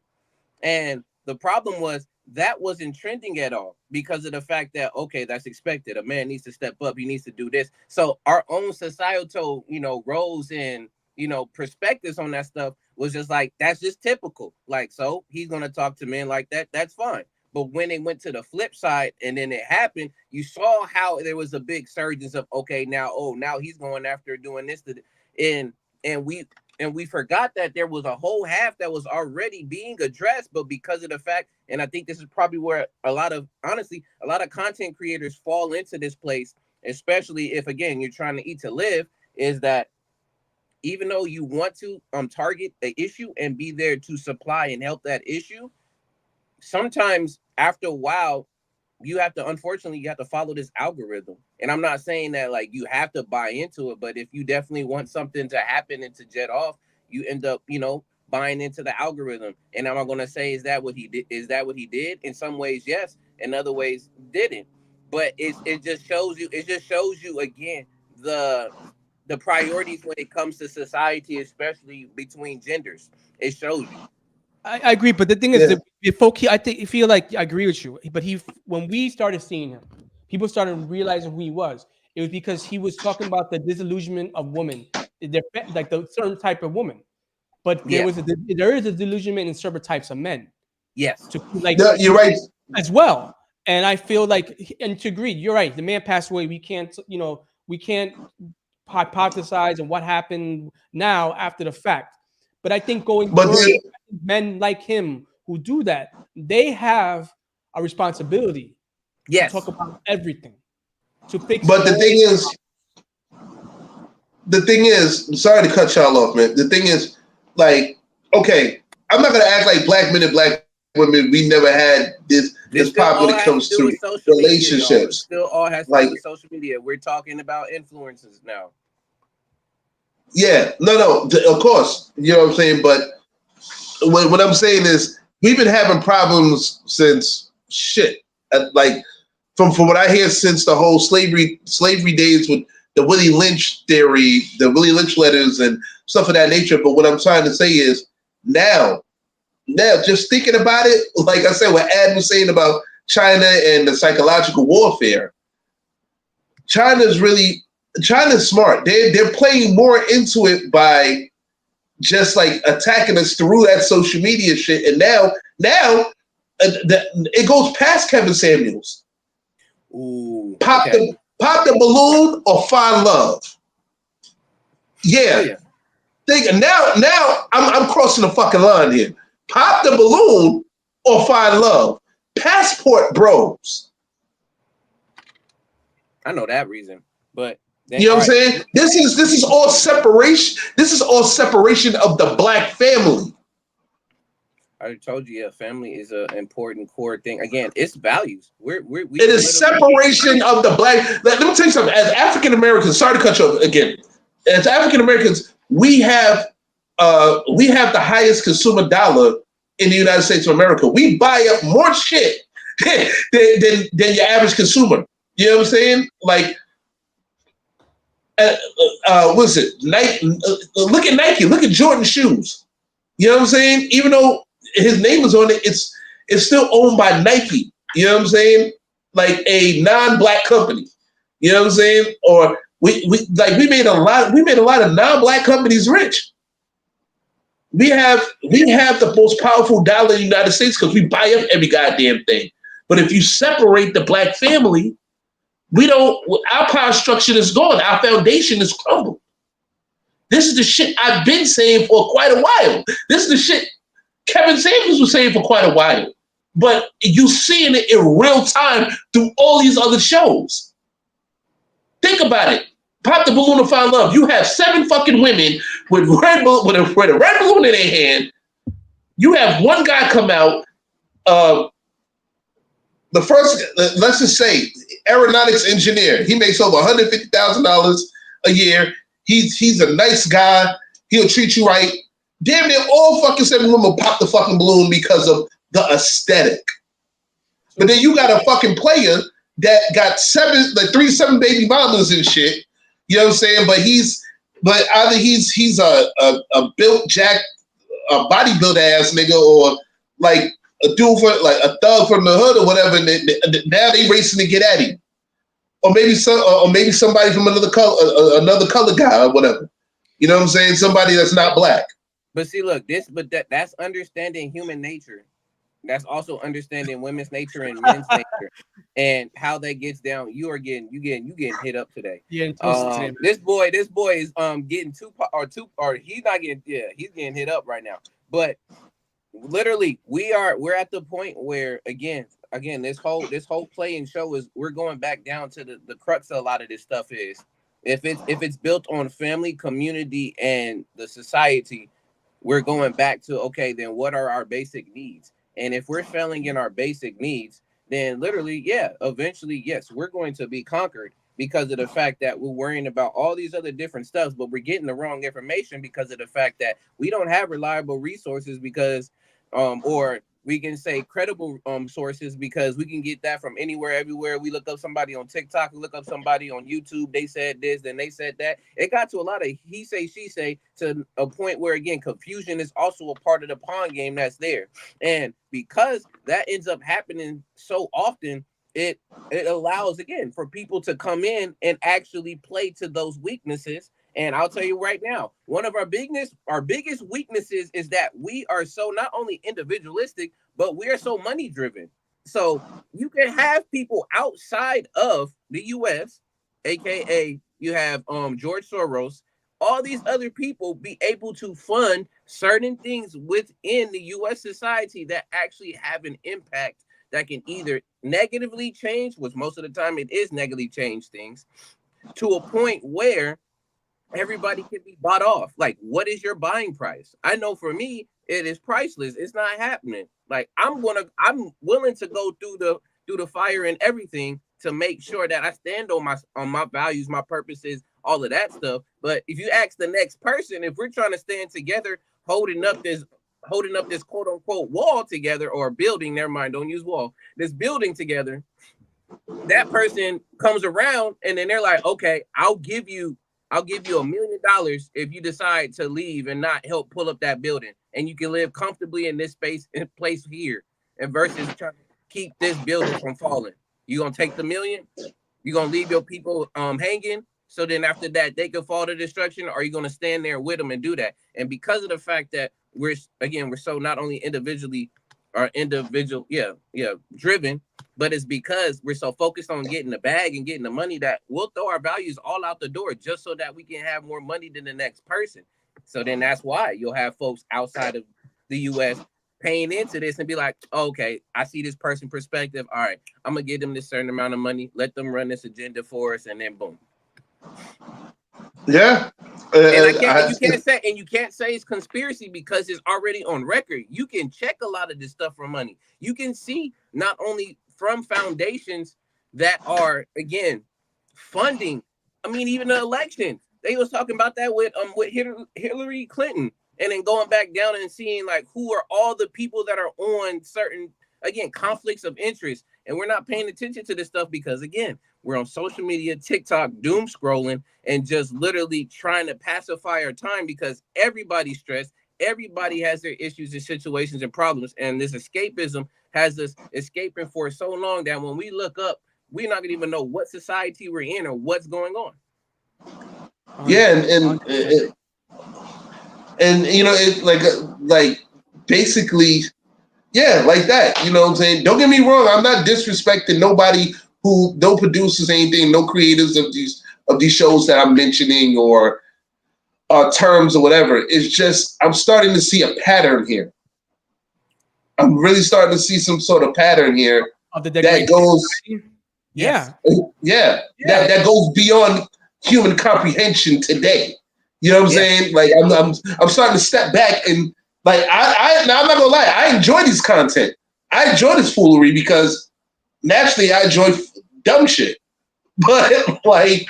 And the problem was that wasn't trending at all because of the fact that, okay, that's expected. A man needs to step up. He needs to do this. So our own societal, you know, roles and, you know, perspectives on that stuff was just like, that's just typical. Like, so he's going to talk to men like that. That's fine. But when it went to the flip side and then it happened, you saw how there was a big surge of, okay, now he's going after doing this. And we forgot that there was a whole half that was already being addressed. But because of the fact, and I think this is probably where a lot of content creators fall into this place, especially if, again, you're trying to eat to live, is that even though you want to target an issue and be there to supply and help that issue, sometimes after a while, you have to follow this algorithm. And I'm not saying that like you have to buy into it, but if you definitely want something to happen and to jet off, you end up, you know, buying into the algorithm. And I'm going to say, is that what he did? Is that what he did? In some ways, yes. In other ways, didn't. But it just shows you again the priorities when it comes to society, especially between genders. It shows you. I agree, but the thing is, I feel like I agree with you. But when we started seeing him, people started realizing who he was. It was because he was talking about the disillusionment of women, like the certain type of woman. But there is a disillusionment in certain types of men. Yes, you're right as well. And I feel like, and to agree, you're right. The man passed away. We can't hypothesize on what happened now after the fact. But I think going forward, men like him who do that, they have a responsibility to talk about everything, to fix. But the thing is, sorry to cut y'all off, man. The thing is, like, okay, I'm not gonna act like black men and black women, we never had this pop when it comes to relationships. Media, still all has to do with social media. We're talking about influencers now. Yeah, no, of course, you know what I'm saying. But what I'm saying is, we've been having problems since like from what I hear since the whole slavery days with the Willie Lynch theory, the Willie Lynch letters, and stuff of that nature. But what I'm trying to say is now, just thinking about it, like I said, what Ad was saying about China and the psychological warfare, China's smart. They're playing more into it by just like attacking us through that social media shit. And now it goes past Kevin Samuels. Ooh, pop the balloon or find love. Yeah. Now I'm crossing the fucking line here. Pop the balloon or find love. Passport bros. I know that reason, but you know what I'm saying? This is all separation. This is all separation of the black family. I told you, family is an important core thing. Again, it's values. It is separation of the black. Let me tell you something. As African Americans, sorry to cut you off again. As African Americans, we have the highest consumer dollar in the United States of America. We buy up more shit than your average consumer. You know what I'm saying? Like, what's it? Nike. Look at Nike. Look at Jordan shoes. You know what I'm saying? Even though his name is on it, it's still owned by Nike. You know what I'm saying? Like a non-black company. You know what I'm saying? Or we made a lot of non-black companies rich. We have the most powerful dollar in the United States because we buy up every goddamn thing. But if you separate the black family, our power structure is gone. Our foundation is crumbled. This is the shit I've been saying for quite a while. This is the shit Kevin Samuels was saying for quite a while. But you seeing it in real time through all these other shows. Think about it. pop the balloon and find love. You have 7 fucking women with a red balloon in their hand. You have one guy come out. The first, let's just say, aeronautics engineer. He makes over $150,000 a year. He's a nice guy. He'll treat you right. Damn near all fucking 7 women will pop the fucking balloon because of the aesthetic. But then you got a fucking player that got 7 baby mamas and shit. You know what I'm saying? But either he's a built jack, a bodybuilder ass nigga, or like a dude for like a thug from the hood or whatever. And now they racing to get at him, or maybe somebody from another color guy or whatever. You know what I'm saying? Somebody that's not black. But see, look, that's understanding human nature. That's also understanding women's nature and men's nature, and how that gets down. You getting hit up today. Yeah, this boy is getting he's not getting he's getting hit up right now. But literally, we're at the point where again this whole play and show is we're going back down to the crux of a lot of this stuff is if it's built on family, community, and the society, we're going back to okay, then what are our basic needs? And if we're failing in our basic needs, then literally, eventually, yes, we're going to be conquered because of the fact that we're worrying about all these other different stuff, but we're getting the wrong information because of the fact that we don't have reliable resources because, or we can say credible sources because we can get that from anywhere, everywhere. We look up somebody on TikTok, we look up somebody on YouTube. They said this, then they said that. It got to a lot of he say, she say to a point where, again, confusion is also a part of the pawn game that's there. And because that ends up happening so often, it allows, again, for people to come in and actually play to those weaknesses. And I'll tell you right now, one of our biggest weaknesses is that we are so not only individualistic, but we are so money driven. So you can have people outside of the U.S., aka you have George Soros, all these other people be able to fund certain things within the U.S. society that actually have an impact that can either negatively change, which most of the time it is negatively change things, to a point where everybody can be bought off. Like, what is your buying price? I know for me, it is priceless. It's not happening. Like, I'm willing to go through the fire and everything to make sure that I stand on my values, my purposes, all of that stuff. But if you ask the next person, if we're trying to stand together, holding up this quote unquote wall together, or building, never mind, don't use wall, this building together, that person comes around and then they're like, okay, I'll give you $1 million if you decide to leave and not help pull up that building, and you can live comfortably in this place here, and versus trying to keep this building from falling. You gonna take the $1 million? You gonna leave your people hanging? So then after that they can fall to destruction, or are you gonna stand there with them and do that? And because of the fact that we're so not only driven, but it's because we're so focused on getting the bag and getting the money that we'll throw our values all out the door just so that we can have more money than the next person. So then that's why you'll have folks outside of the U.S. paying into this and be like, okay, I see this person perspective. All right, I'm gonna give them this certain amount of money, let them run this agenda for us, and then boom. Yeah. And you can't say it's conspiracy because it's already on record. You can check a lot of this stuff for money. You can see not only from foundations that are, again, funding. I mean, even the election, they was talking about that with Hillary Clinton, and then going back down and seeing like who are all the people that are on certain, again, conflicts of interest. And we're not paying attention to this stuff because, again, we're on social media, TikTok, doom scrolling, and just literally trying to pacify our time because everybody's stressed. Everybody has their issues and situations and problems. And this escapism has us escaping for so long that when we look up, we're not gonna even know what society we're in or what's going on. Yeah, and you know, it like basically, yeah, like that. You know what I'm saying? Don't get me wrong, I'm not disrespecting nobody no producers, anything, no creators of these shows that I'm mentioning or terms or whatever. It's just I'm starting to see a pattern here. I'm really starting to see some sort of pattern here of the that goes, yeah, that goes beyond human comprehension today. You know what I'm saying? Like I'm starting to step back and like now I'm not gonna lie, I enjoy this content. I enjoy this foolery because naturally I enjoy dumb shit. But like,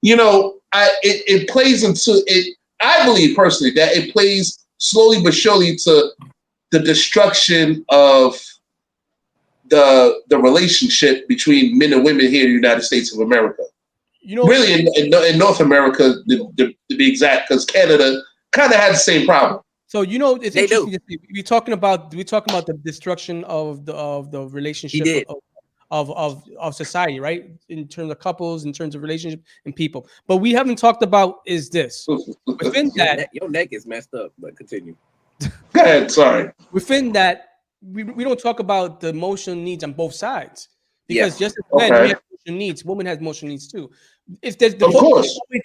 you know, it plays into it. I believe personally that it plays slowly but surely to the destruction of the relationship between men and women here in the United States of America. You know, really in North America, to be exact, because Canada kind of had the same problem. So you know, it's interesting. We're talking about the destruction of the relationship of society, right? In terms of couples, in terms of relationship and people. But we haven't talked about is this within that your neck is messed up. But continue. Go ahead. Sorry. Within that, we don't talk about the emotional needs on both sides because just as men we have emotional needs, women has emotional needs too. If there's the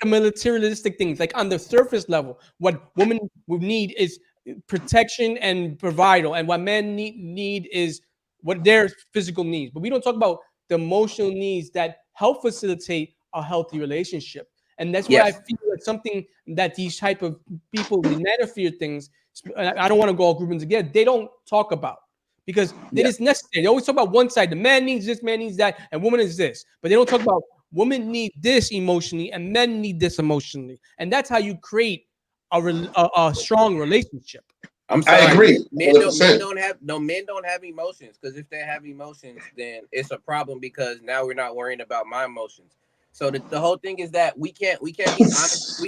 militaristic things, like on the surface level, what women would need is protection and provider, and what men need is what their physical needs. But we don't talk about the emotional needs that help facilitate a healthy relationship. And that's why I feel like something that these type of people, the manosphere things, I don't want to go all groupings again, they don't talk about because it is necessary. They always talk about one side. The man needs this, man needs that, and woman is this. But they don't talk about women need this emotionally and men need this emotionally. And that's how you create a strong relationship. I'm sorry. I agree. Men don't have emotions, because if they have emotions, then it's a problem because now we're not worrying about my emotions. So the whole thing is that we can't be honest.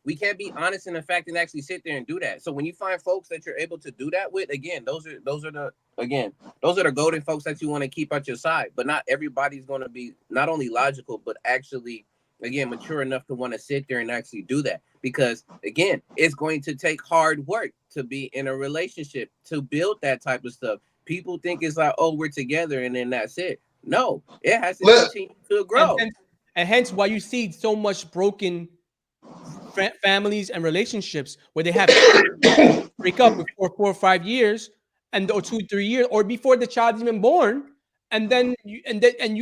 We can't be honest in the fact and actually sit there and do that. So when you find folks that you're able to do that with, again, those are the golden folks that you want to keep at your side. But not everybody's going to be not only logical, but actually, again, mature enough to want to sit there and actually do that. Because again, it's going to take hard work to be in a relationship, to build that type of stuff. People think it's like, oh, we're together and then that's it. No, it has to continue to grow. And hence why you see so much broken families and relationships where they have to break up before 4 or 5 years or 2 or 3 years or before the child's even born. And then you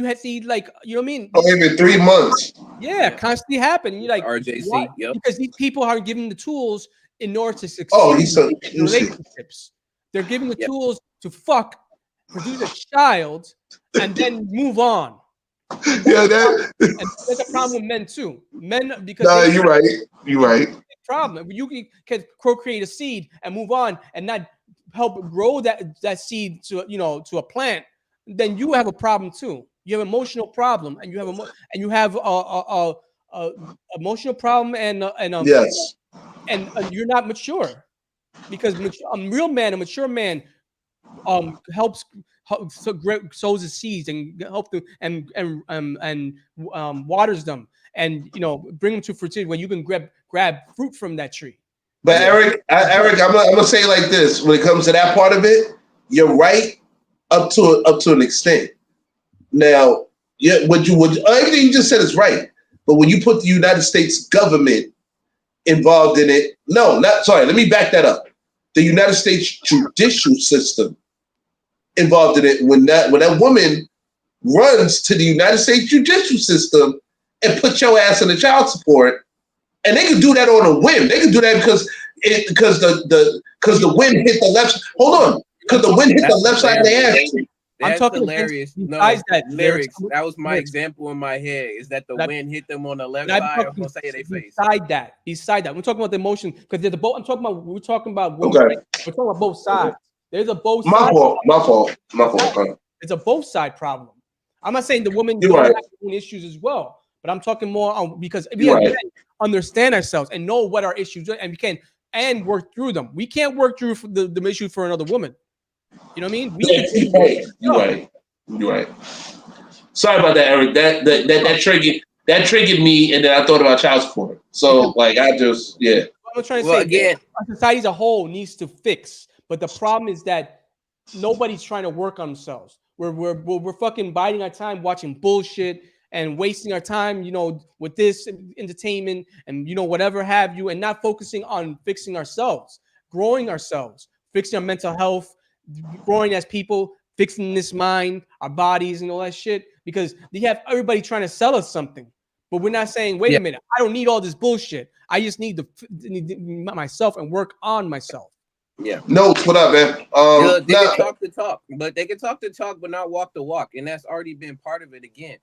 have to, like, you know what I mean? Oh, even 3 months. Yeah, constantly happen. And you're like, RJC, because these people are given the tools in order to succeed in relationships. They're given the tools to produce a child, and then move on. And that's a problem with men too. Men, because you're right. You're right. Problem. You can procreate a seed and move on, and not help grow that seed to a plant. Then you have a problem too. You have an emotional problem, and you have a emotional problem, and you're not mature, because a mature man sows the seeds and help them and waters them, and bring them to fruition when you can grab fruit from that tree. But Eric, I'm gonna say it like this: when it comes to that part of it, you're right up to an extent. Now, everything you just said is right, but when you put the United States government involved in it, let me back that up. The United States judicial system involved in it, when that woman runs to the United States judicial system and put your ass in the child support, and they can do that on a whim. They can do that because the wind hit the left. Hold on, because the wind hit the left side of their ass. That's hilarious. Lyrics. That was my example in my head. Is that the wind hit them on the left side? I'm gonna say their face. Beside that, we're talking about the emotion, because there's the both. We're talking about women. Okay. We're talking about both sides. There's a both. My fault. It's a both side problem. I'm not saying the women don't have issues as well, but I'm talking more on because we have to understand ourselves and know what our issues are, and we can work through them. We can't work through the issue for another woman. You know what I mean? You're right. Sorry about that, Eric. That triggered me, and then I thought about child support. So, I'm trying to say again, our society as a whole needs to fix, but the problem is that nobody's trying to work on themselves. We're fucking biding our time watching bullshit and wasting our time, with this entertainment and whatever have you, and not focusing on fixing ourselves, growing ourselves, fixing our mental health, growing as people, fixing this mind, our bodies, and all that shit. Because they have everybody trying to sell us something, But we're not saying, wait Yeah. a minute, I don't need all this bullshit. I just need myself and work on myself. Yeah. Notes, what up, man? They can talk the talk, but they can talk the talk, but not walk the walk. And that's already been part of it. Again,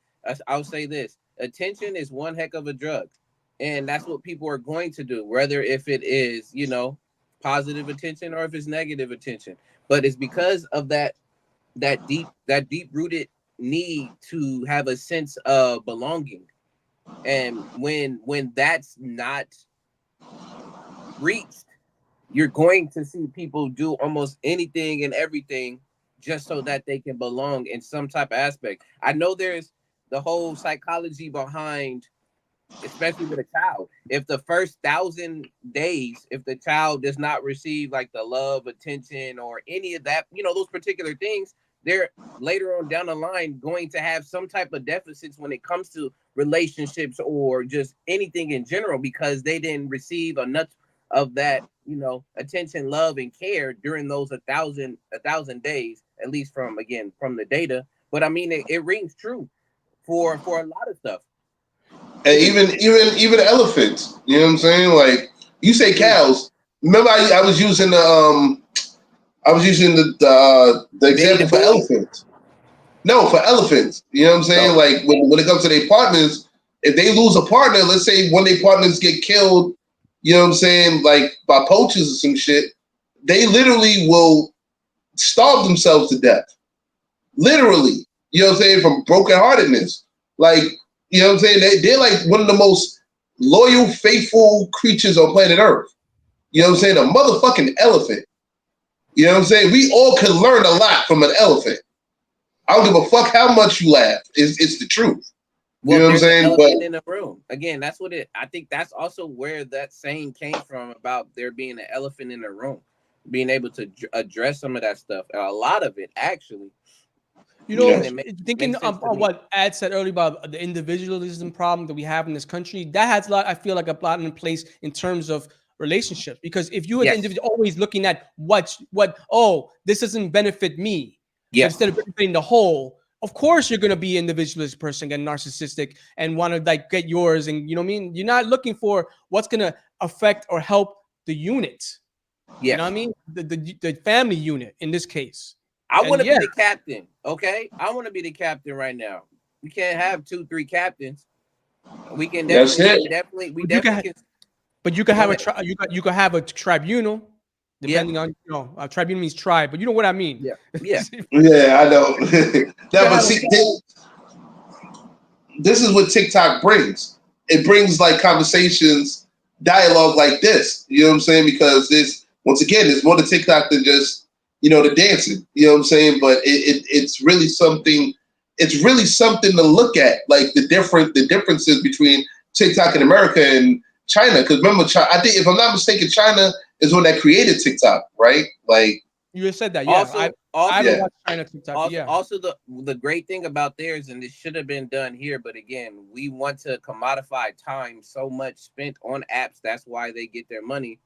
I'll say this. Attention is one heck of a drug. And that's what people are going to do, whether if it is, you know, positive attention or if it's negative attention. But it's because of that deep rooted need to have a sense of belonging. And when that's not reached, you're going to see people do almost anything and everything just so that they can belong in some type of aspect. I know there's the whole psychology behind, especially with a child. If the first 1,000 days, if the child does not receive like the love, attention, or any of that, you know, those particular things, they're later on down the line going to have some type of deficits when it comes to relationships or just anything in general, because they didn't receive enough of that, you know, attention, love, and care during those 1,000 days, at least from the data. But I mean, it rings true for a lot of stuff. And even elephants, you know what I'm saying? Like, you say cows. Remember, I was using the example for elephants. No, for elephants. You know what I'm saying? No. Like, when it comes to their partners, if they lose a partner, let's say one of their partners get killed, you know what I'm saying, like by poachers or some shit, they literally will starve themselves to death. Literally. You know what I'm saying? From brokenheartedness. Like, you know what I'm saying? They're like one of the most loyal, faithful creatures on planet Earth. You know what I'm saying? A motherfucking elephant. You know what I'm saying? We all can learn a lot from an elephant. I don't give a fuck how much you laugh. It's the truth. Well, you know what I'm saying? Elephant in the room. Again, that's what I think that's also where that saying came from about there being an elephant in the room, being able to address some of that stuff. A lot of it, actually. You know, thinking on what Ad said earlier about the individualism problem that we have in this country, that has a lot, I feel like, a lot in place in terms of relationships. Because if you as an individual always looking at this doesn't benefit me, instead of benefiting the whole, of course you're gonna be an individualist person, get narcissistic, and want to like get yours, and you know what I mean. You're not looking for what's gonna affect or help the unit. You know what I mean? The family unit in this case. I want to be the captain. Okay, I want to be the captain right now. We can't have 2-3 captains. We can definitely. But you can have you can have a tribunal, depending on, you know, a tribunal means tribe, but you know what I mean. Yeah, I know. But see, this is what TikTok brings. It brings like conversations, dialogue like this. You know what I'm saying? Because there's more to TikTok than just, you know, the dancing. You know what I'm saying? But it's really something. It's really something to look at, like the differences between TikTok in America and China. Because remember, I think, if I'm not mistaken, China is one that created TikTok, right? Like, you just said that. Yeah. I haven't watched China TikTok. Also, the great thing about theirs, and this should have been done here, but again, we want to commodify time so much spent on apps. That's why they get their money.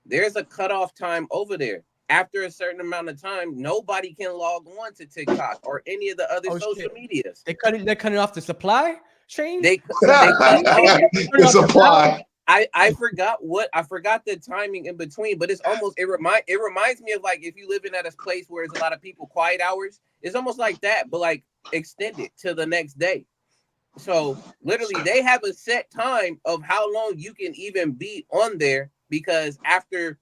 There's a cutoff time over there. After a certain amount of time, nobody can log on to TikTok or any of the other social medias. They're cutting off the supply chain. They cut off the supply. I forgot the timing in between, but it's almost it reminds me of like if you live in at a place where there's a lot of people, quiet hours. It's almost like that, but like extended to the next day. So literally, they have a set time of how long you can even be on there, because after.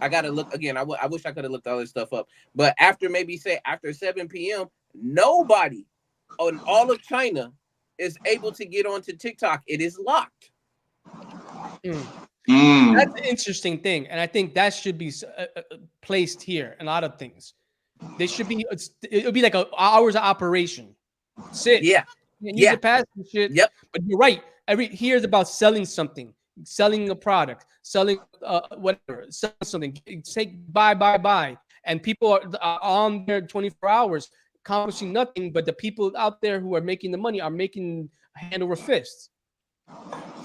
I gotta look again. I wish I could have looked all this stuff up. But after after 7 p.m., nobody on all of China is able to get onto TikTok. It is locked. That's an interesting thing, and I think that should be placed here. A lot of things, they should be. It'll be like hours of operation. Sit. You pass and shit. Yep. But you're right. Here's about selling something. Selling a product, selling whatever, selling something, say buy, and people are on there 24 hours accomplishing nothing, but the people out there who are making the money are making hand over fist.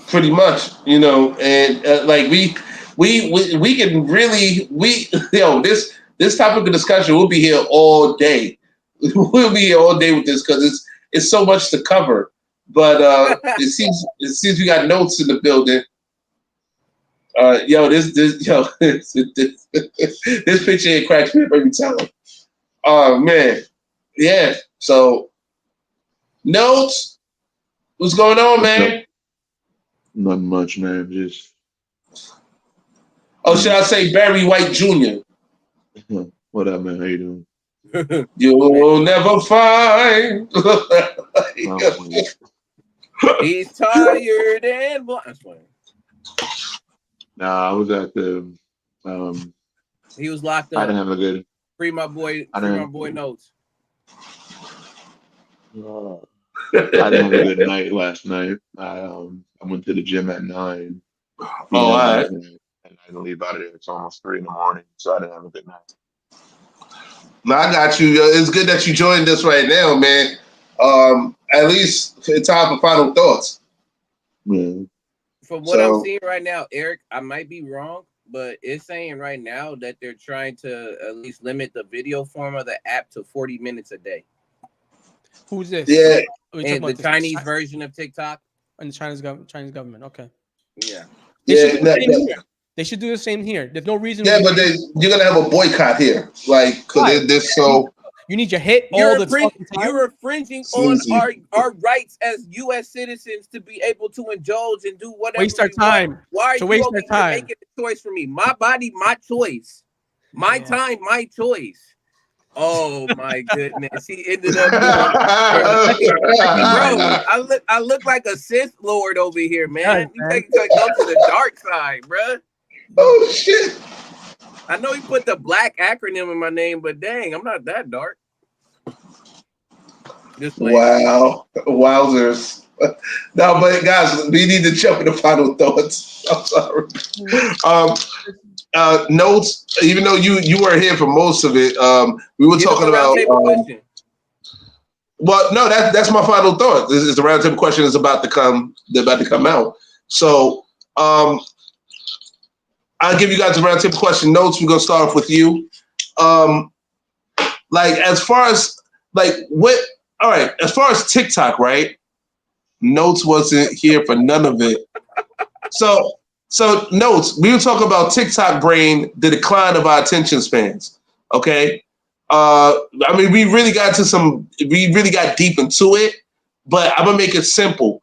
Pretty much, you know, and like we can really this topic of discussion, we'll be here all day. We'll be here all day with this because it's so much to cover. But it seems we got notes in the building. This picture ain't cracks me up every time. Oh man, yeah. So notes, what's going on, man? Not much, man. Just should I say Barry White Jr.? What up, man? How you doing? You'll never find. He's tired and blind. Nah, I was at the. He was locked up. I didn't have a good. Free my boy Notes. I didn't have a good night last night. I went to the gym at 9. All right. And I didn't leave out of there. It's almost 3 a.m, so I didn't have a good night. No, I got you. It's good that you joined us right now, man. At least it's time for final thoughts. Yeah. From what I'm seeing right now, Eric, I might be wrong, but it's saying right now that they're trying to at least limit the video form of the app to 40 minutes a day. Who's this? Yeah. And the Chinese version of TikTok? And the Chinese government. Okay. Yeah. They should do the same here. There's no reason. Yeah, but you're gonna have a boycott here, like because this so. You need your hit all the time. You're infringing on our rights as U.S. citizens to be able to indulge and do whatever. Waste our time. Why are you waste our time making a choice for me? My body, my choice. My time, my choice. Oh my goodness! He ended up. Bro, I look like a Sith Lord over here, man. You gotta go to the dark side, bro. Oh shit! I know he put the black acronym in my name, but dang, I'm not that dark. Wow, wowzers! No, but guys, we need to jump into final thoughts. I'm sorry. Notes. Even though you were here for most of it, we were talking about. Well, no, that's my final thought. This is the roundtable question is about to come. They're about to come out. So, I'll give you guys a roundtable question. Notes. We're gonna start off with you. As far as all right. As far as TikTok, right? Notes wasn't here for none of it. So Notes. We were talking about TikTok brain, the decline of our attention spans. Okay. We really got deep into it, but I'm gonna make it simple.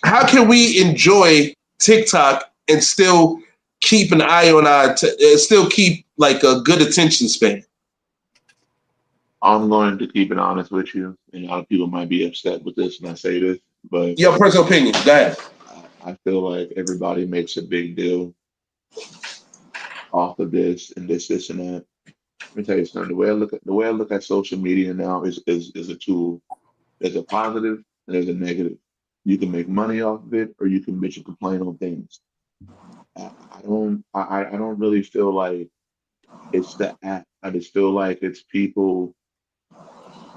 How can we enjoy TikTok and still keep an eye on still keep like a good attention span? I'm going to keep it honest with you, and a lot of people might be upset with this when I say this, but your personal opinion. Go ahead. I feel like everybody makes a big deal off of this and this and that. Let me tell you something. The way I look at social media now is a tool. There's a positive and there's a negative. You can make money off of it, or you can bitch and complain on things. I don't really feel like it's the app. I just feel like it's people.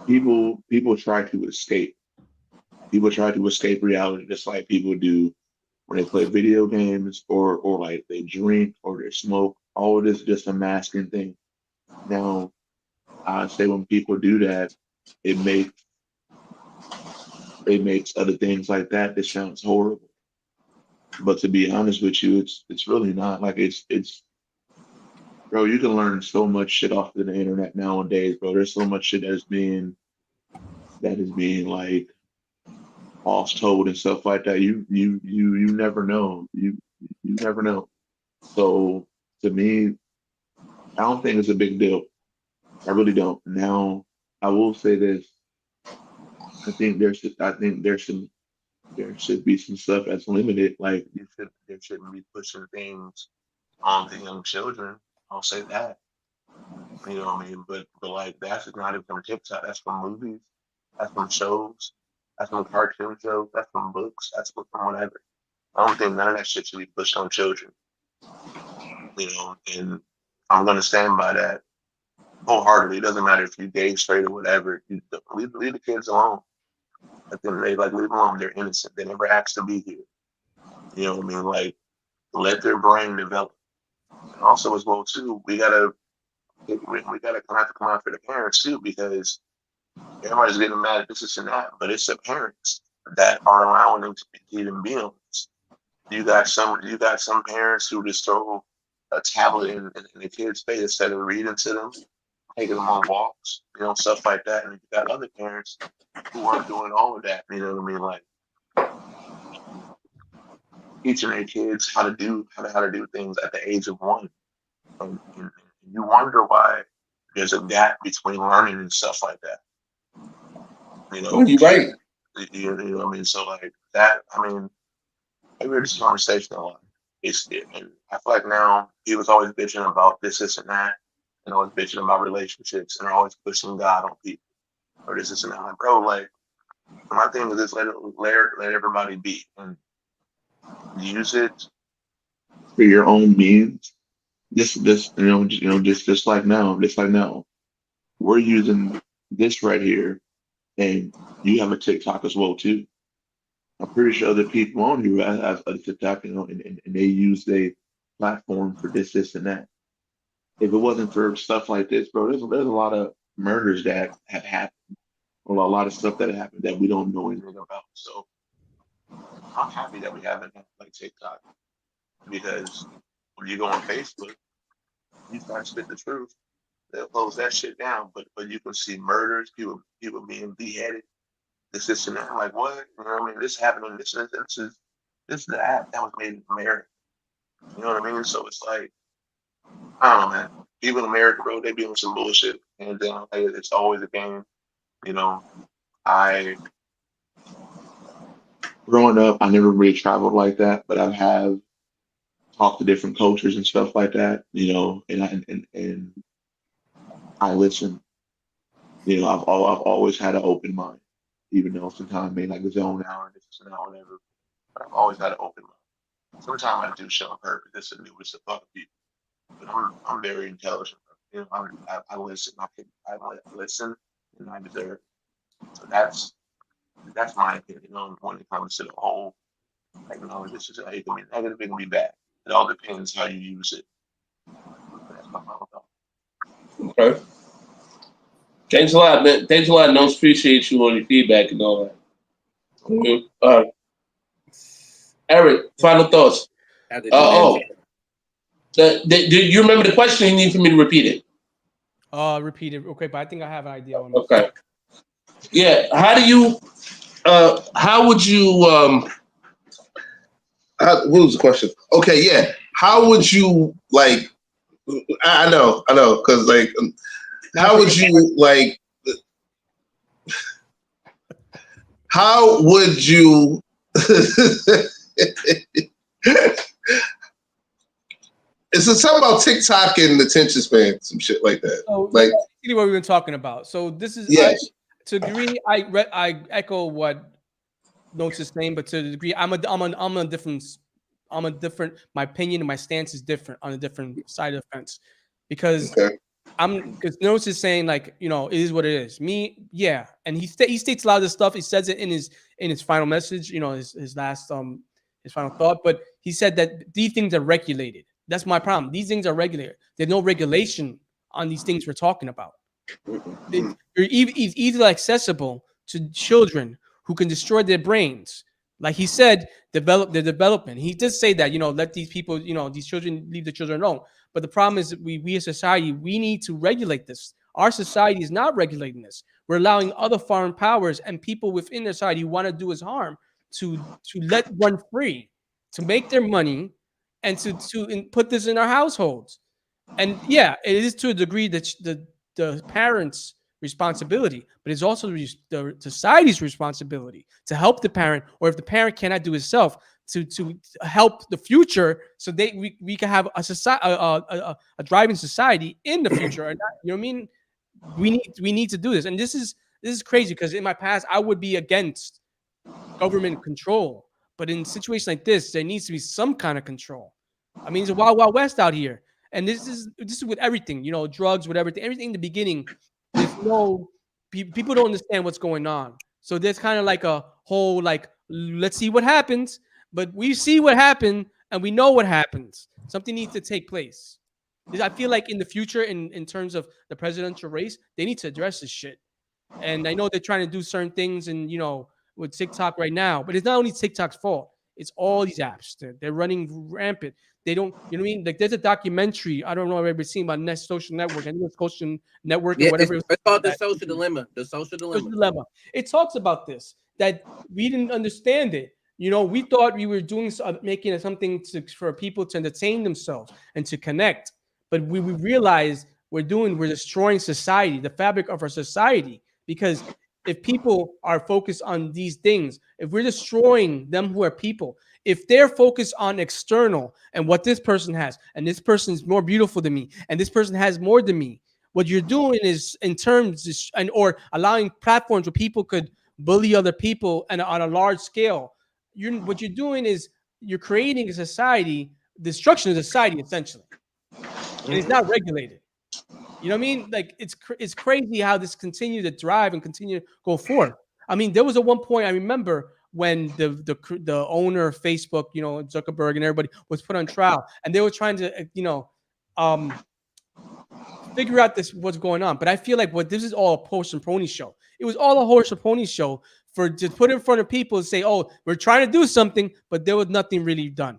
People try to escape. People try to escape reality, just like people do when they play video games or like they drink or they smoke. All of this is just a masking thing. Now, I say when people do that, it makes other things like that. It sounds horrible, but to be honest with you, it's really not. Like it's bro. You can learn so much shit off of the internet nowadays, bro. There's so much shit that is being like false told and stuff like that. You never know. You never know. So to me, I don't think it's a big deal. I really don't. Now, I will say this. I think there should be some stuff that's limited. Like there shouldn't be pushing things on the young children. I'll say that. You know what I mean? But like that's not even from TikTok. That's from movies. That's from shows. That's from cartoon shows. That's from books. That's from whatever. I don't think none of that shit should be pushed on children. You know, and I'm gonna stand by that wholeheartedly. It doesn't matter if you gay, straight, or whatever. You leave the kids alone. At the end of the day, like leave them alone. They're innocent. They never asked to be here. You know what I mean? Like let their brain develop. And also as well too, we gotta we gotta have to come out for the parents too, because everybody's getting mad at this and that, but it's the parents that are allowing them to even be on this. You got some parents who just throw a tablet in the kid's face instead of reading to them, taking them on walks, stuff like that. And you got other parents who aren't doing all of that. You know what I mean? Like teaching their kids how to do things at the age of 1. And you wonder why there's a gap between learning and stuff like that. You're right. You know what I mean? So like that, I mean, I heard this conversation a lot. I feel like now he was always bitching about this, and that, and always bitching about relationships, and always pushing God on people, or this, and that. Like, bro, like my thing is just let everybody be and use it for your own means. Just like now, we're using this right here, and you have a TikTok as well too. I'm pretty sure other people on here have a TikTok, and they use their platform for this, and that. If it wasn't for stuff like this, bro, there's a lot of murders that have happened, or a lot of stuff that happened that we don't know anything about. So I'm happy that we have it like TikTok, because when you go on Facebook, you start to spit the truth, they'll close that shit down. But you can see murders, people being beheaded. This, and that. I'm like, what? You know what I mean? This happening. This is the app that was made in America. You know what I mean? So it's like, I don't know, man. People in America, bro, they be on some bullshit, and then it's always a game. Growing up, I never really traveled like that, but I have talked to different cultures and stuff like that. And I listen. I've always had an open mind. Even though sometimes I may like zone out or this and that, whatever. But I've always had an open mind. Sometimes I do show on purpose, this and do to fuck people. But I'm very intelligent. I listen. I listen, and I deserve. So that's my opinion on when it comes to the whole. Like, this is it can be negative, it can be bad. It all depends how you use it. That's my final thought. Okay. Thanks a lot, man. Thanks a lot. Notes, appreciate you on your feedback and all that. Eric, final thoughts. Do you remember the question? You need for me to repeat it. Repeat it real quick, but I think I have an idea. Okay. Yeah. How would you? What was the question? Okay. Yeah. How would you like? I know, because like. How would you like? How would you? It's something about TikTok and attention span, some shit like that. So, like what we've been talking about. So this is to agree. I echo what Notes is saying, but to the degree, I'm a different. My opinion and my stance is different on a different side of the fence, because. Okay. Because Notes is saying, like, it is what it is. Me, yeah, and he states a lot of this stuff. He says it in his final message, his last his final thought. But he said that these things are regulated. That's my problem. These things are regulated. There's no regulation on these things we're talking about. It's easily accessible to children who can destroy their brains. Like he said, develop their development. He did say that, let these people, these children, leave the children alone. But the problem is that we as society, we need to regulate this. Our society is not regulating this. We're allowing other foreign powers and people within their society who want to do us harm to let run free, to make their money, and to put this in our households. And yeah, it is to a degree that the parents' responsibility, but it's also the society's responsibility to help the parent, or if the parent cannot do itself, to help the future, so we can have a society, a thriving society in the future. And you know what I mean? We need to do this, and this is crazy, because in my past I would be against government control, but in situations like this, there needs to be some kind of control. I mean, it's a wild west out here, and this is with everything, drugs, with everything in the beginning. There's no people don't understand what's going on, so there's kind of like a whole let's see what happens. But we see what happened, and we know what happens. Something needs to take place. I feel like in the future, in terms of the presidential race, they need to address this shit. And I know they're trying to do certain things, and with TikTok right now, but it's not only TikTok's fault. It's all these apps. They're running rampant. They don't, you know what I mean? Like there's a documentary. I don't know if I've ever seen about Next Social Network. I think it's Social Network or whatever. It's called The Social Dilemma. The Social Dilemma. It talks about this, that we didn't understand it. We thought we were doing making it something for people to entertain themselves and to connect, but we realized we're destroying society, the fabric of our society, because if people are focused on these things, if we're destroying them who are people, if they're focused on external and what this person has, and this person's more beautiful than me, and this person has more than me, what you're doing is or allowing platforms where people could bully other people and on a large scale. What you're doing is you're creating a society, destruction of society, essentially. And it's not regulated. You know what I mean? Like it's crazy how this continued to drive and continue to go forward. I mean, there was at one point I remember when the owner of Facebook, Zuckerberg and everybody was put on trial, and they were trying to figure out what's going on. But I feel like this is all a horse and pony show. It was all a horse and pony show to put in front of people and say, "Oh, we're trying to do something," but there was nothing really done.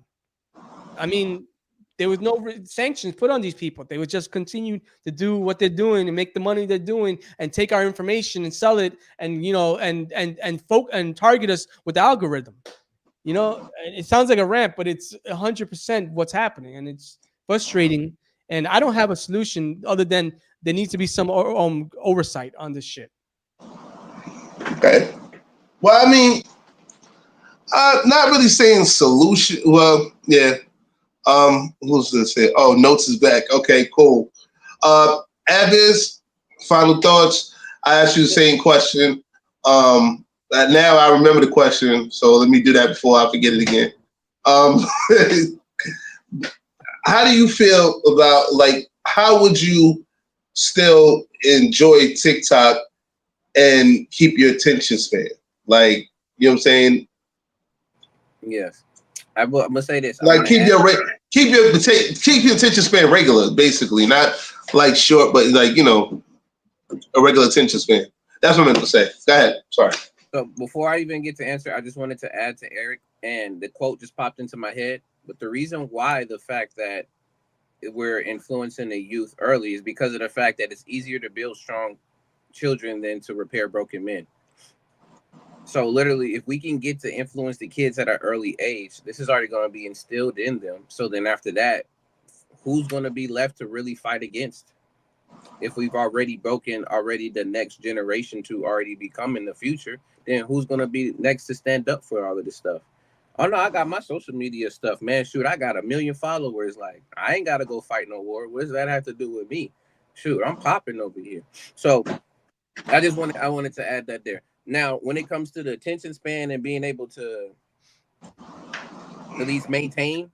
I mean, there was no sanctions put on these people. They would just continue to do what they're doing and make the money they're doing and take our information and sell it and and target us with the algorithm. It sounds like a rant, but it's 100% what's happening, and it's frustrating. And I don't have a solution other than there needs to be some oversight on this shit. Okay. Well, I mean, not really saying solution. Well, yeah. Who's gonna say? Oh, Notes is back. Okay, cool. Abiz, final thoughts. I asked you the same question. Now I remember the question, so let me do that before I forget it again. How do you feel about, how would you still enjoy TikTok and keep your attention span? You know what I'm saying? Yes. I'm gonna say this. Keep your attention span regular, basically, not short, but a regular attention span. That's what I meant to say. Go ahead. Sorry. So before I even get to answer, I just wanted to add to Eric, and the quote just popped into my head. But the reason why the fact that we're influencing the youth early is because of the fact that it's easier to build strong children than to repair broken men. So literally, if we can get to influence the kids at an early age, this is already going to be instilled in them. So then after that, who's going to be left to really fight against? If we've already broken the next generation to already become in the future, then who's going to be next to stand up for all of this stuff? Oh no, I got my social media stuff, man. Shoot, I got 1 million followers. I ain't got to go fight no war. What does that have to do with me? Shoot, I'm popping over here. So I wanted to add that there. Now, when it comes to the attention span and being able to at least maintain,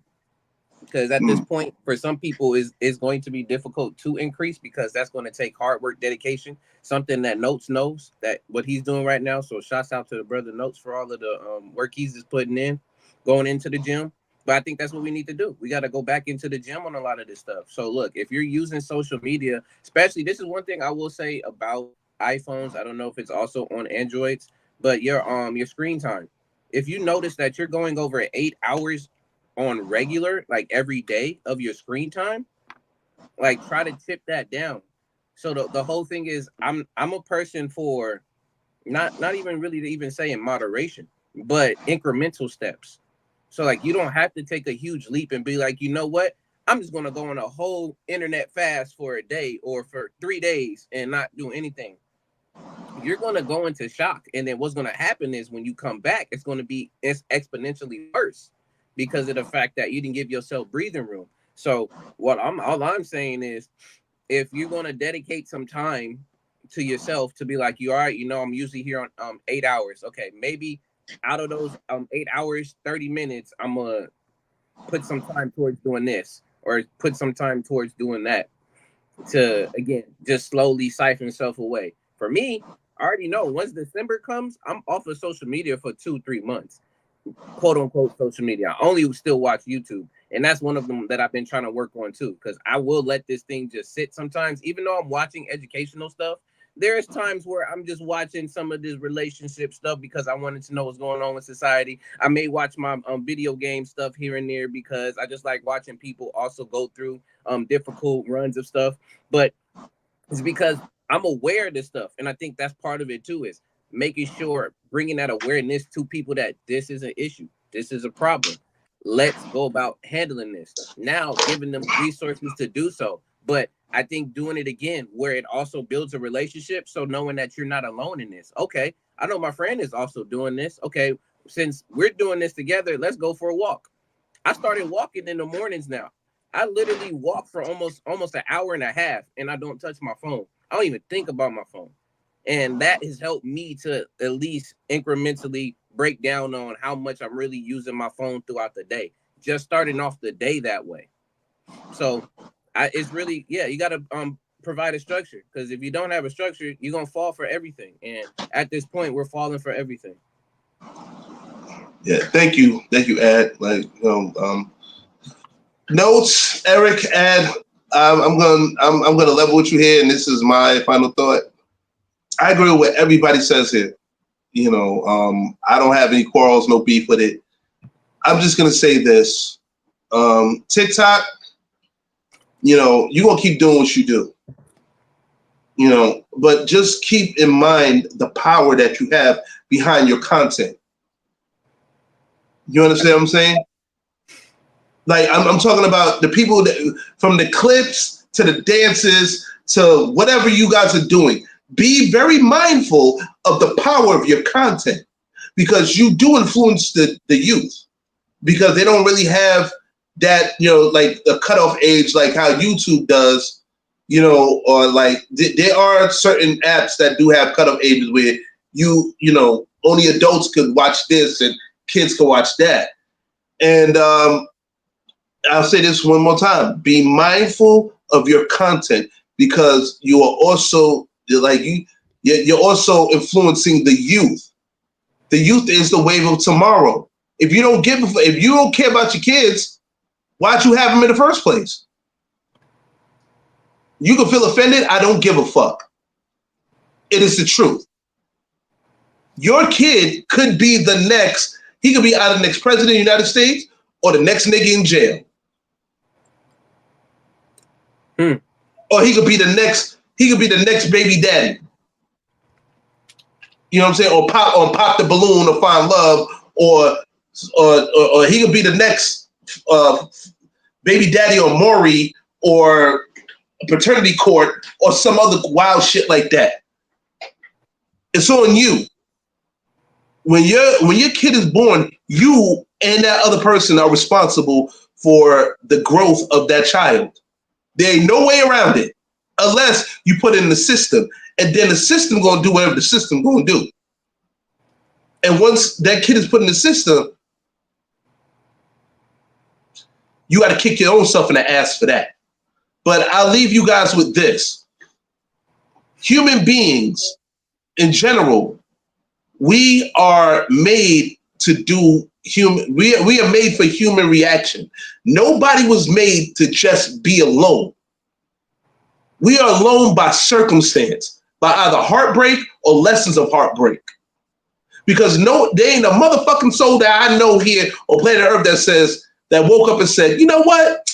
because at this point, for some people, is going to be difficult to increase because that's going to take hard work, dedication, something that Notes knows that what he's doing right now. So shouts out to the brother Notes for all of the work he's just putting in, going into the gym. But I think that's what we need to do. We got to go back into the gym on a lot of this stuff. So look, if you're using social media, especially, this is one thing I will say about iPhones. I don't know if it's also on Androids, but your screen time. If you notice that you're going over 8 hours on regular, every day of your screen time, try to tip that down. So the whole thing is, I'm a person for not even really to even say in moderation, but incremental steps. So you don't have to take a huge leap and be like, you know what? I'm just gonna go on a whole internet fast for a day or for 3 days and not do anything. You're going to go into shock. And then what's going to happen is when you come back, it's going to be exponentially worse because of the fact that you didn't give yourself breathing room. So all I'm saying is, if you're going to dedicate some time to yourself to be like, all right, I'm usually here on 8 hours. Okay, maybe out of those 8 hours, 30 minutes, I'm going to put some time towards doing this or put some time towards doing that to, again, just slowly siphon yourself away. For me, I already know once December comes, I'm off of social media for 2-3 months, quote unquote social media. I only still watch YouTube. And that's one of them that I've been trying to work on too, because I will let this thing just sit sometimes. Even though I'm watching educational stuff, there's times where I'm just watching some of this relationship stuff because I wanted to know what's going on with society. I may watch my video game stuff here and there because I just like watching people also go through difficult runs of stuff. But it's because I'm aware of this stuff. And I think that's part of it too, is making sure, bringing that awareness to people that this is an issue. This is a problem. Let's go about handling this. Now, giving them resources to do so. But I think doing it again, where it also builds a relationship. So knowing that you're not alone in this. Okay, I know my friend is also doing this. Okay, since we're doing this together, let's go for a walk. I started walking in the mornings now. I literally walk for almost an hour and a half, and I don't touch my phone. I don't even think about my phone. And that has helped me to at least incrementally break down on how much I'm really using my phone throughout the day. Just starting off the day that way. So it's really, you got to provide a structure, because if you don't have a structure, you're going to fall for everything. And at this point, we're falling for everything. Yeah, thank you, Ad. Like, notes, Eric, Ad. I'm gonna level with you here, and this is my final thought. I agree with what everybody says here. I don't have any quarrels, no beef with it. I'm just gonna say this: TikTok, you're gonna keep doing what you do. But just keep in mind the power that you have behind your content. You understand what I'm saying? Like, I'm talking about the people that, from the clips to the dances to whatever you guys are doing. Be very mindful of the power of your content, because you do influence the youth, because they don't really have that, like the cutoff age, like how YouTube does, or like there are certain apps that do have cutoff ages where only adults could watch this and kids can watch that. And I'll say this one more time: be mindful of your content, because you are also you're also influencing the youth. The youth is the wave of tomorrow. If you don't care about your kids, why'd you have them in the first place? You can feel offended. I don't give a fuck. It is the truth. Your kid could be the next. He could be either the next president of the United States or the next nigga in jail. Or he could be the next baby daddy. You know what I'm saying? Or pop the balloon or find love, or he could be the next baby daddy or Maury or paternity court or some other wild shit like that. It's on you. When your kid is born, you and that other person are responsible for the growth of that child. There ain't no way around it, unless you put it in the system, and then the system gonna do whatever the system gonna do. And once that kid is put in the system, you got to kick your own self in the ass for that. But I'll leave you guys with this: human beings, in general, we are made to do human. We are made for human reaction. Nobody was made to just be alone. We are alone by circumstance, by either heartbreak or lessons of heartbreak. Because there ain't a motherfucking soul that I know here on planet Earth that woke up and said, you know what?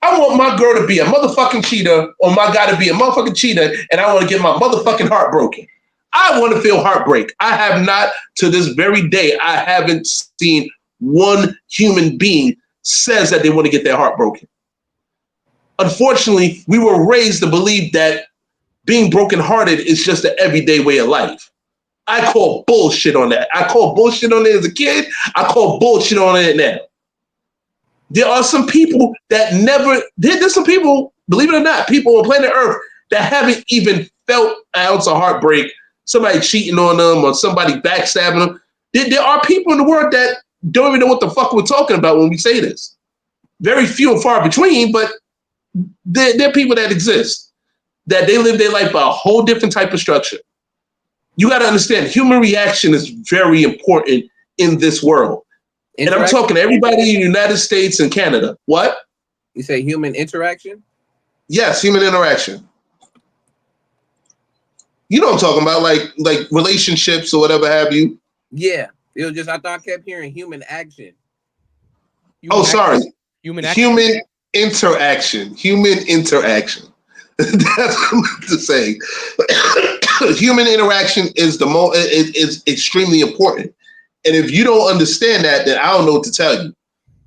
I want my girl to be a motherfucking cheater, or my guy to be a motherfucking cheater, and I want to get my motherfucking heart broken. I want to feel heartbreak. I have not, to this very day, I haven't seen one human being says that they want to get their heart broken. Unfortunately, we were raised to believe that being brokenhearted is just an everyday way of life. I call bullshit on that. I call bullshit on it as a kid. I call bullshit on it now. There are some people that there's some people, believe it or not, people on planet Earth that haven't even felt an ounce of heartbreak, somebody cheating on them or somebody backstabbing them. There are people in the world that don't even know what the fuck we're talking about when we say this. Very few and far between, but there are people that exist, that they live their life by a whole different type of structure. You got to understand, human reaction is very important in this world. And I'm talking to everybody in the United States and Canada. What? You say human interaction? Yes, human interaction. You know what I'm talking about, like relationships or whatever have you. Yeah. It was just I thought I kept hearing human action. Sorry. Human interaction. Human interaction. That's what I'm to say. Human interaction is is extremely important. And if you don't understand that, then I don't know what to tell you.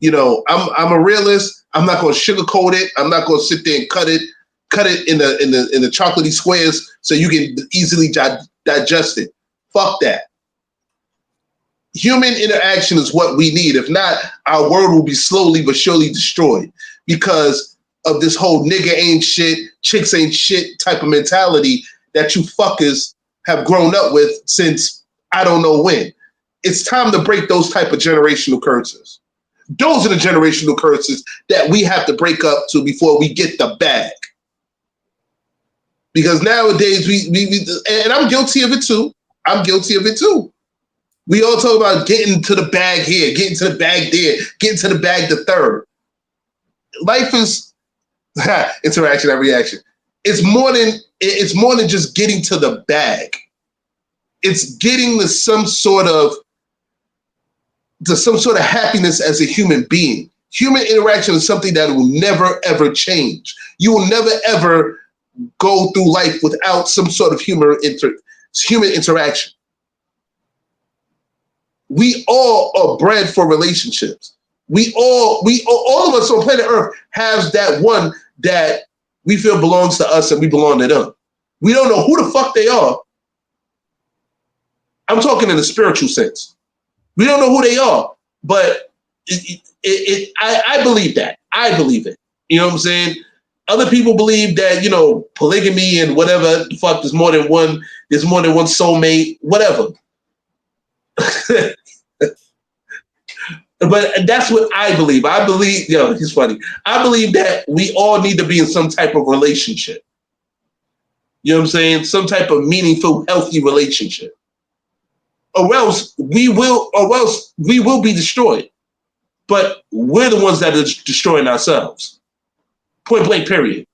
You know, I'm a realist. I'm not going to sugarcoat it. I'm not going to sit there and cut it in the chocolatey squares so you can easily digest it. Fuck that. Human interaction is what we need. If not, our world will be slowly but surely destroyed because of this whole nigga ain't shit, chicks ain't shit type of mentality that you fuckers have grown up with since I don't know when. It's time to break those type of generational curses. Those are the generational curses that we have to break up to before we get the bag. Because nowadays we and I'm guilty of it too. We all talk about getting to the bag here, getting to the bag there, getting to the bag the third. Life is interaction and reaction. It's more than just getting to the bag. It's getting to some sort of happiness as a human being. Human interaction is something that will never ever change. You will never ever go through life without some sort of human interaction. We all are bred for relationships. All of us on planet Earth has that one that we feel belongs to us and we belong to them. We don't know who the fuck they are. I'm talking in a spiritual sense. We don't know who they are, but I believe that. I believe it. You know what I'm saying? Other people believe that, you know, polygamy and whatever the fuck, there's more than one soulmate, whatever. But that's what I believe. I believe, he's funny. I believe that we all need to be in some type of relationship. You know what I'm saying? Some type of meaningful, healthy relationship. Or else we will be destroyed. But we're the ones that are destroying ourselves. Point blank, period.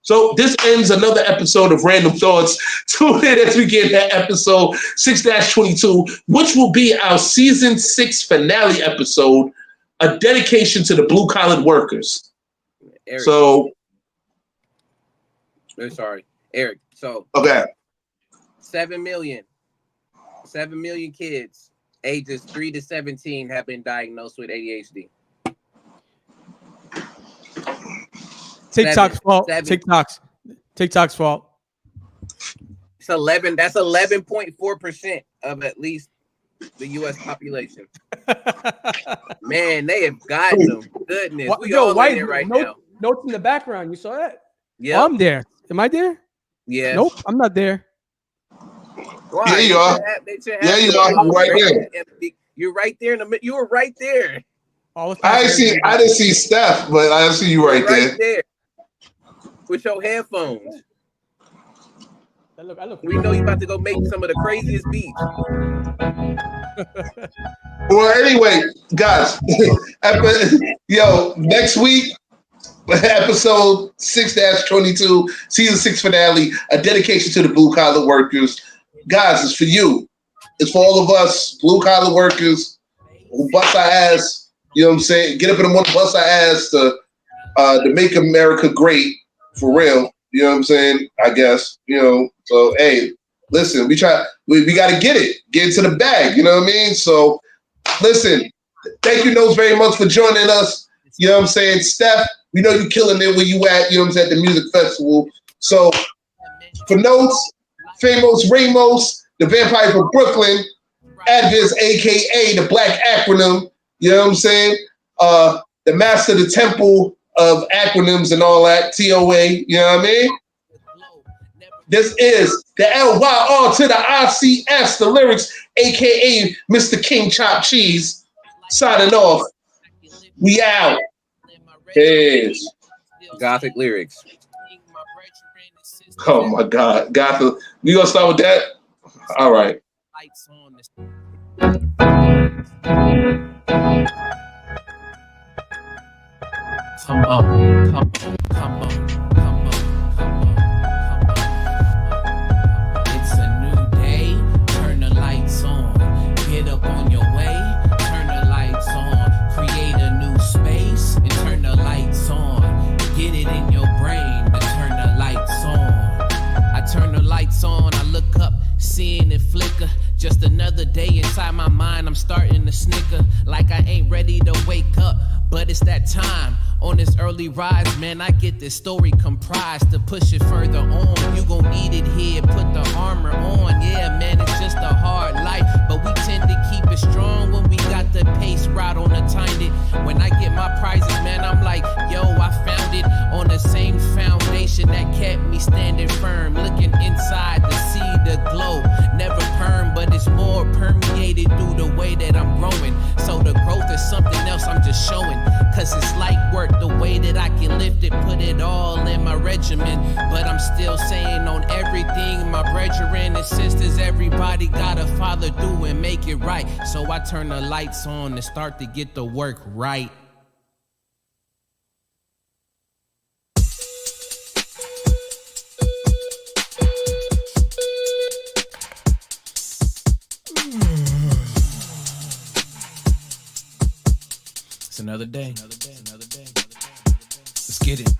So this ends another episode of Randumb Thoughtz. Tune in as we get that episode 6-22, which will be our season 6 finale episode, a dedication to the blue-collar workers. Eric. Sorry, Eric. So okay, 7 million kids ages 3 to 17 have been diagnosed with ADHD. TikTok's fault. TikTok's fault. It's 11. That's 11.4% of at least the U.S. population. Man, they have gotten them. Goodness, we all in there right now. Notes in the background. You saw that? Yeah, I'm there. Am I there? Yeah. Nope, I'm not there. Why? Yeah, you are. Yeah, you are. You're right there. You're right there in the. You were right there. I didn't see Steph, but I see you right there. With your headphones. I look. We know you about to go make some of the craziest beats. Well, anyway, guys, next week, episode 6-22, season 6 finale, a dedication to the blue collar workers. Guys, it's for you. It's for all of us blue collar workers who bust our ass. You know what I'm saying? Get up in the morning, bust our ass to make America great. For real, you know what I'm saying? I guess, so hey, listen, we got to get into the bag, you know what I mean? So listen, thank you Nose very much for joining us. You know what I'm saying? Steph, we know you killing it where you at, you know what I'm saying, at the music festival. So for Notes, Famous Ramos, the Vampire from Brooklyn, Adviz, aka the Black Acronym, you know what I'm saying? The Master of the Temple of acronyms and all that, TOA, you know what I mean? This is the LYR to the ICS, the lyrics, aka Mr. King Chop Cheese, signing off. We out. Peace. Gothic lyrics. Oh my God. Gothic. We gonna start with that? All right. Come on, come on, come on, come on, come on, come on. It's a new day, turn the lights on. Get up on your way, turn the lights on. Create a new space and turn the lights on. Get it in your brain to turn the lights on. I turn the lights on, I look up, seeing it flicker. Just another day inside my mind, I'm starting to snicker. Like I ain't ready to wake up, but it's that time. On this early rise, man, I get this story comprised. To push it further on, you gon' need it here, put the armor on. Yeah, man, it's just a hard life, but we tend to keep it strong when we got the pace right on the timed it. When I get my prizes, man, I'm like, yo, I found it on the same foundation that kept me standing firm. Looking inside to see the glow, never perm, but it's more permeated through the way that I'm growing. So the growth is something else I'm just showing, cause it's light work. The way that I can lift it, put it all in my regimen. But I'm still saying on everything, my brethren and sisters, everybody gotta follow through and make it right. So I turn the lights on and start to get the work right. It's another day. Let's get it.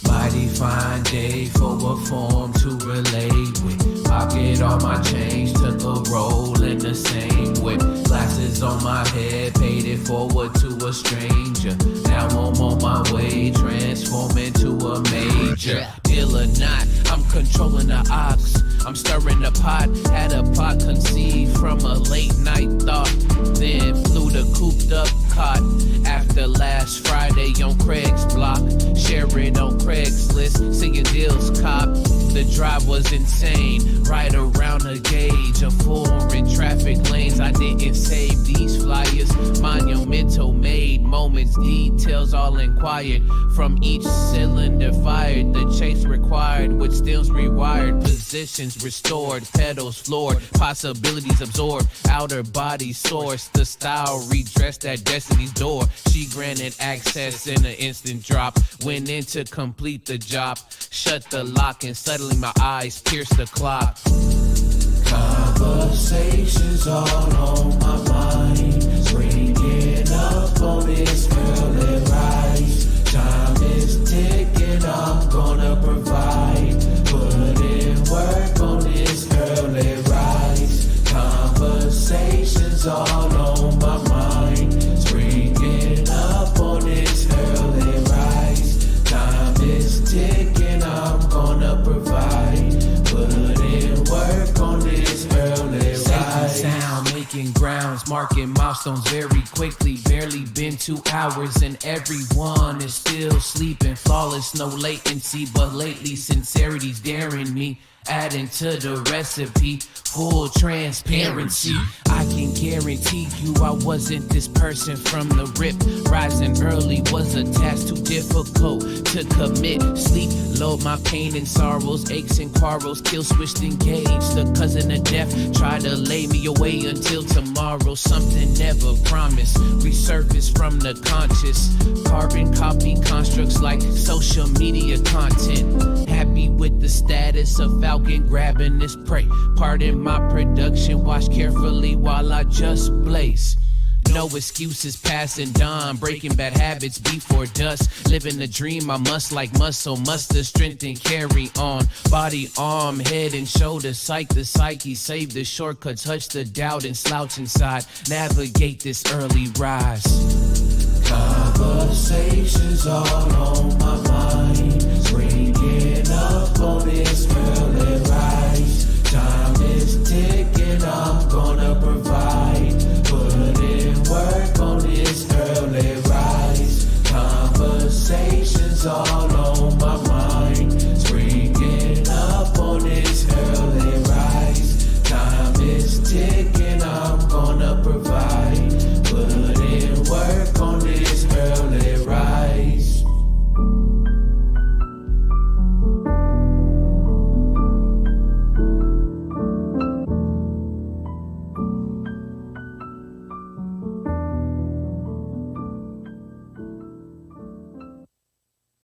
Mighty fine day for a form to relate with. Pocket all my change, took a roll in the same whip. Glasses on my head, paid it forward to a stranger. Now I'm on my way, transforming to a major. Deal or not, I'm controlling the ox. I'm stirring the pot, had a pot conceived from a late night thought. Then flew the cooped up cot after last Friday on Craig's block. Share it on Craigslist, seeing deals cop. The drive was insane, right around the gauge of foreign traffic lanes. I didn't save these flyers, monumental made moments, details all inquired. From each cylinder fired, the chase required, with stills rewired, positions restored, pedals floored, possibilities absorbed, outer body source, the style redressed at destiny's door. She granted access in an instant drop, went in to complete the job, shut the lock and suddenly my eyes pierced the clock. Conversations all on my mind, bringing up on this girl and rise. Time is ticking, I'm gonna provide. Put in work on this girl and rise. Conversations all on my mind, bringing up on this girl and rise. Time is ticking, I'm gonna provide. Put in work on this girl and rise. Sound making grounds, marking milestones very quickly. Barely been 2 hours and everyone is still sleeping. Flawless, no latency, but lately sincerity's daring me. Adding to the recipe, full transparency. I can guarantee you I wasn't this person from the rip. Rising early was a task too difficult to commit. Sleep, load my pain and sorrows, aches and quarrels, kill switched engaged. The cousin of death tried to lay me away until tomorrow. Something never promised, resurfaced from the conscious. Carbon copy constructs like social media content. Happy with the status of falcon grabbing this prey. Pardon my production, watch carefully while I just blaze. No excuses, passing dawn, breaking bad habits before dusk. Living the dream, I must like muscle, muster strength and carry on. Body, arm, head and shoulder, psych the psyche, save the shortcuts, touch the doubt and slouch inside. Navigate this early rise. Conversations all on my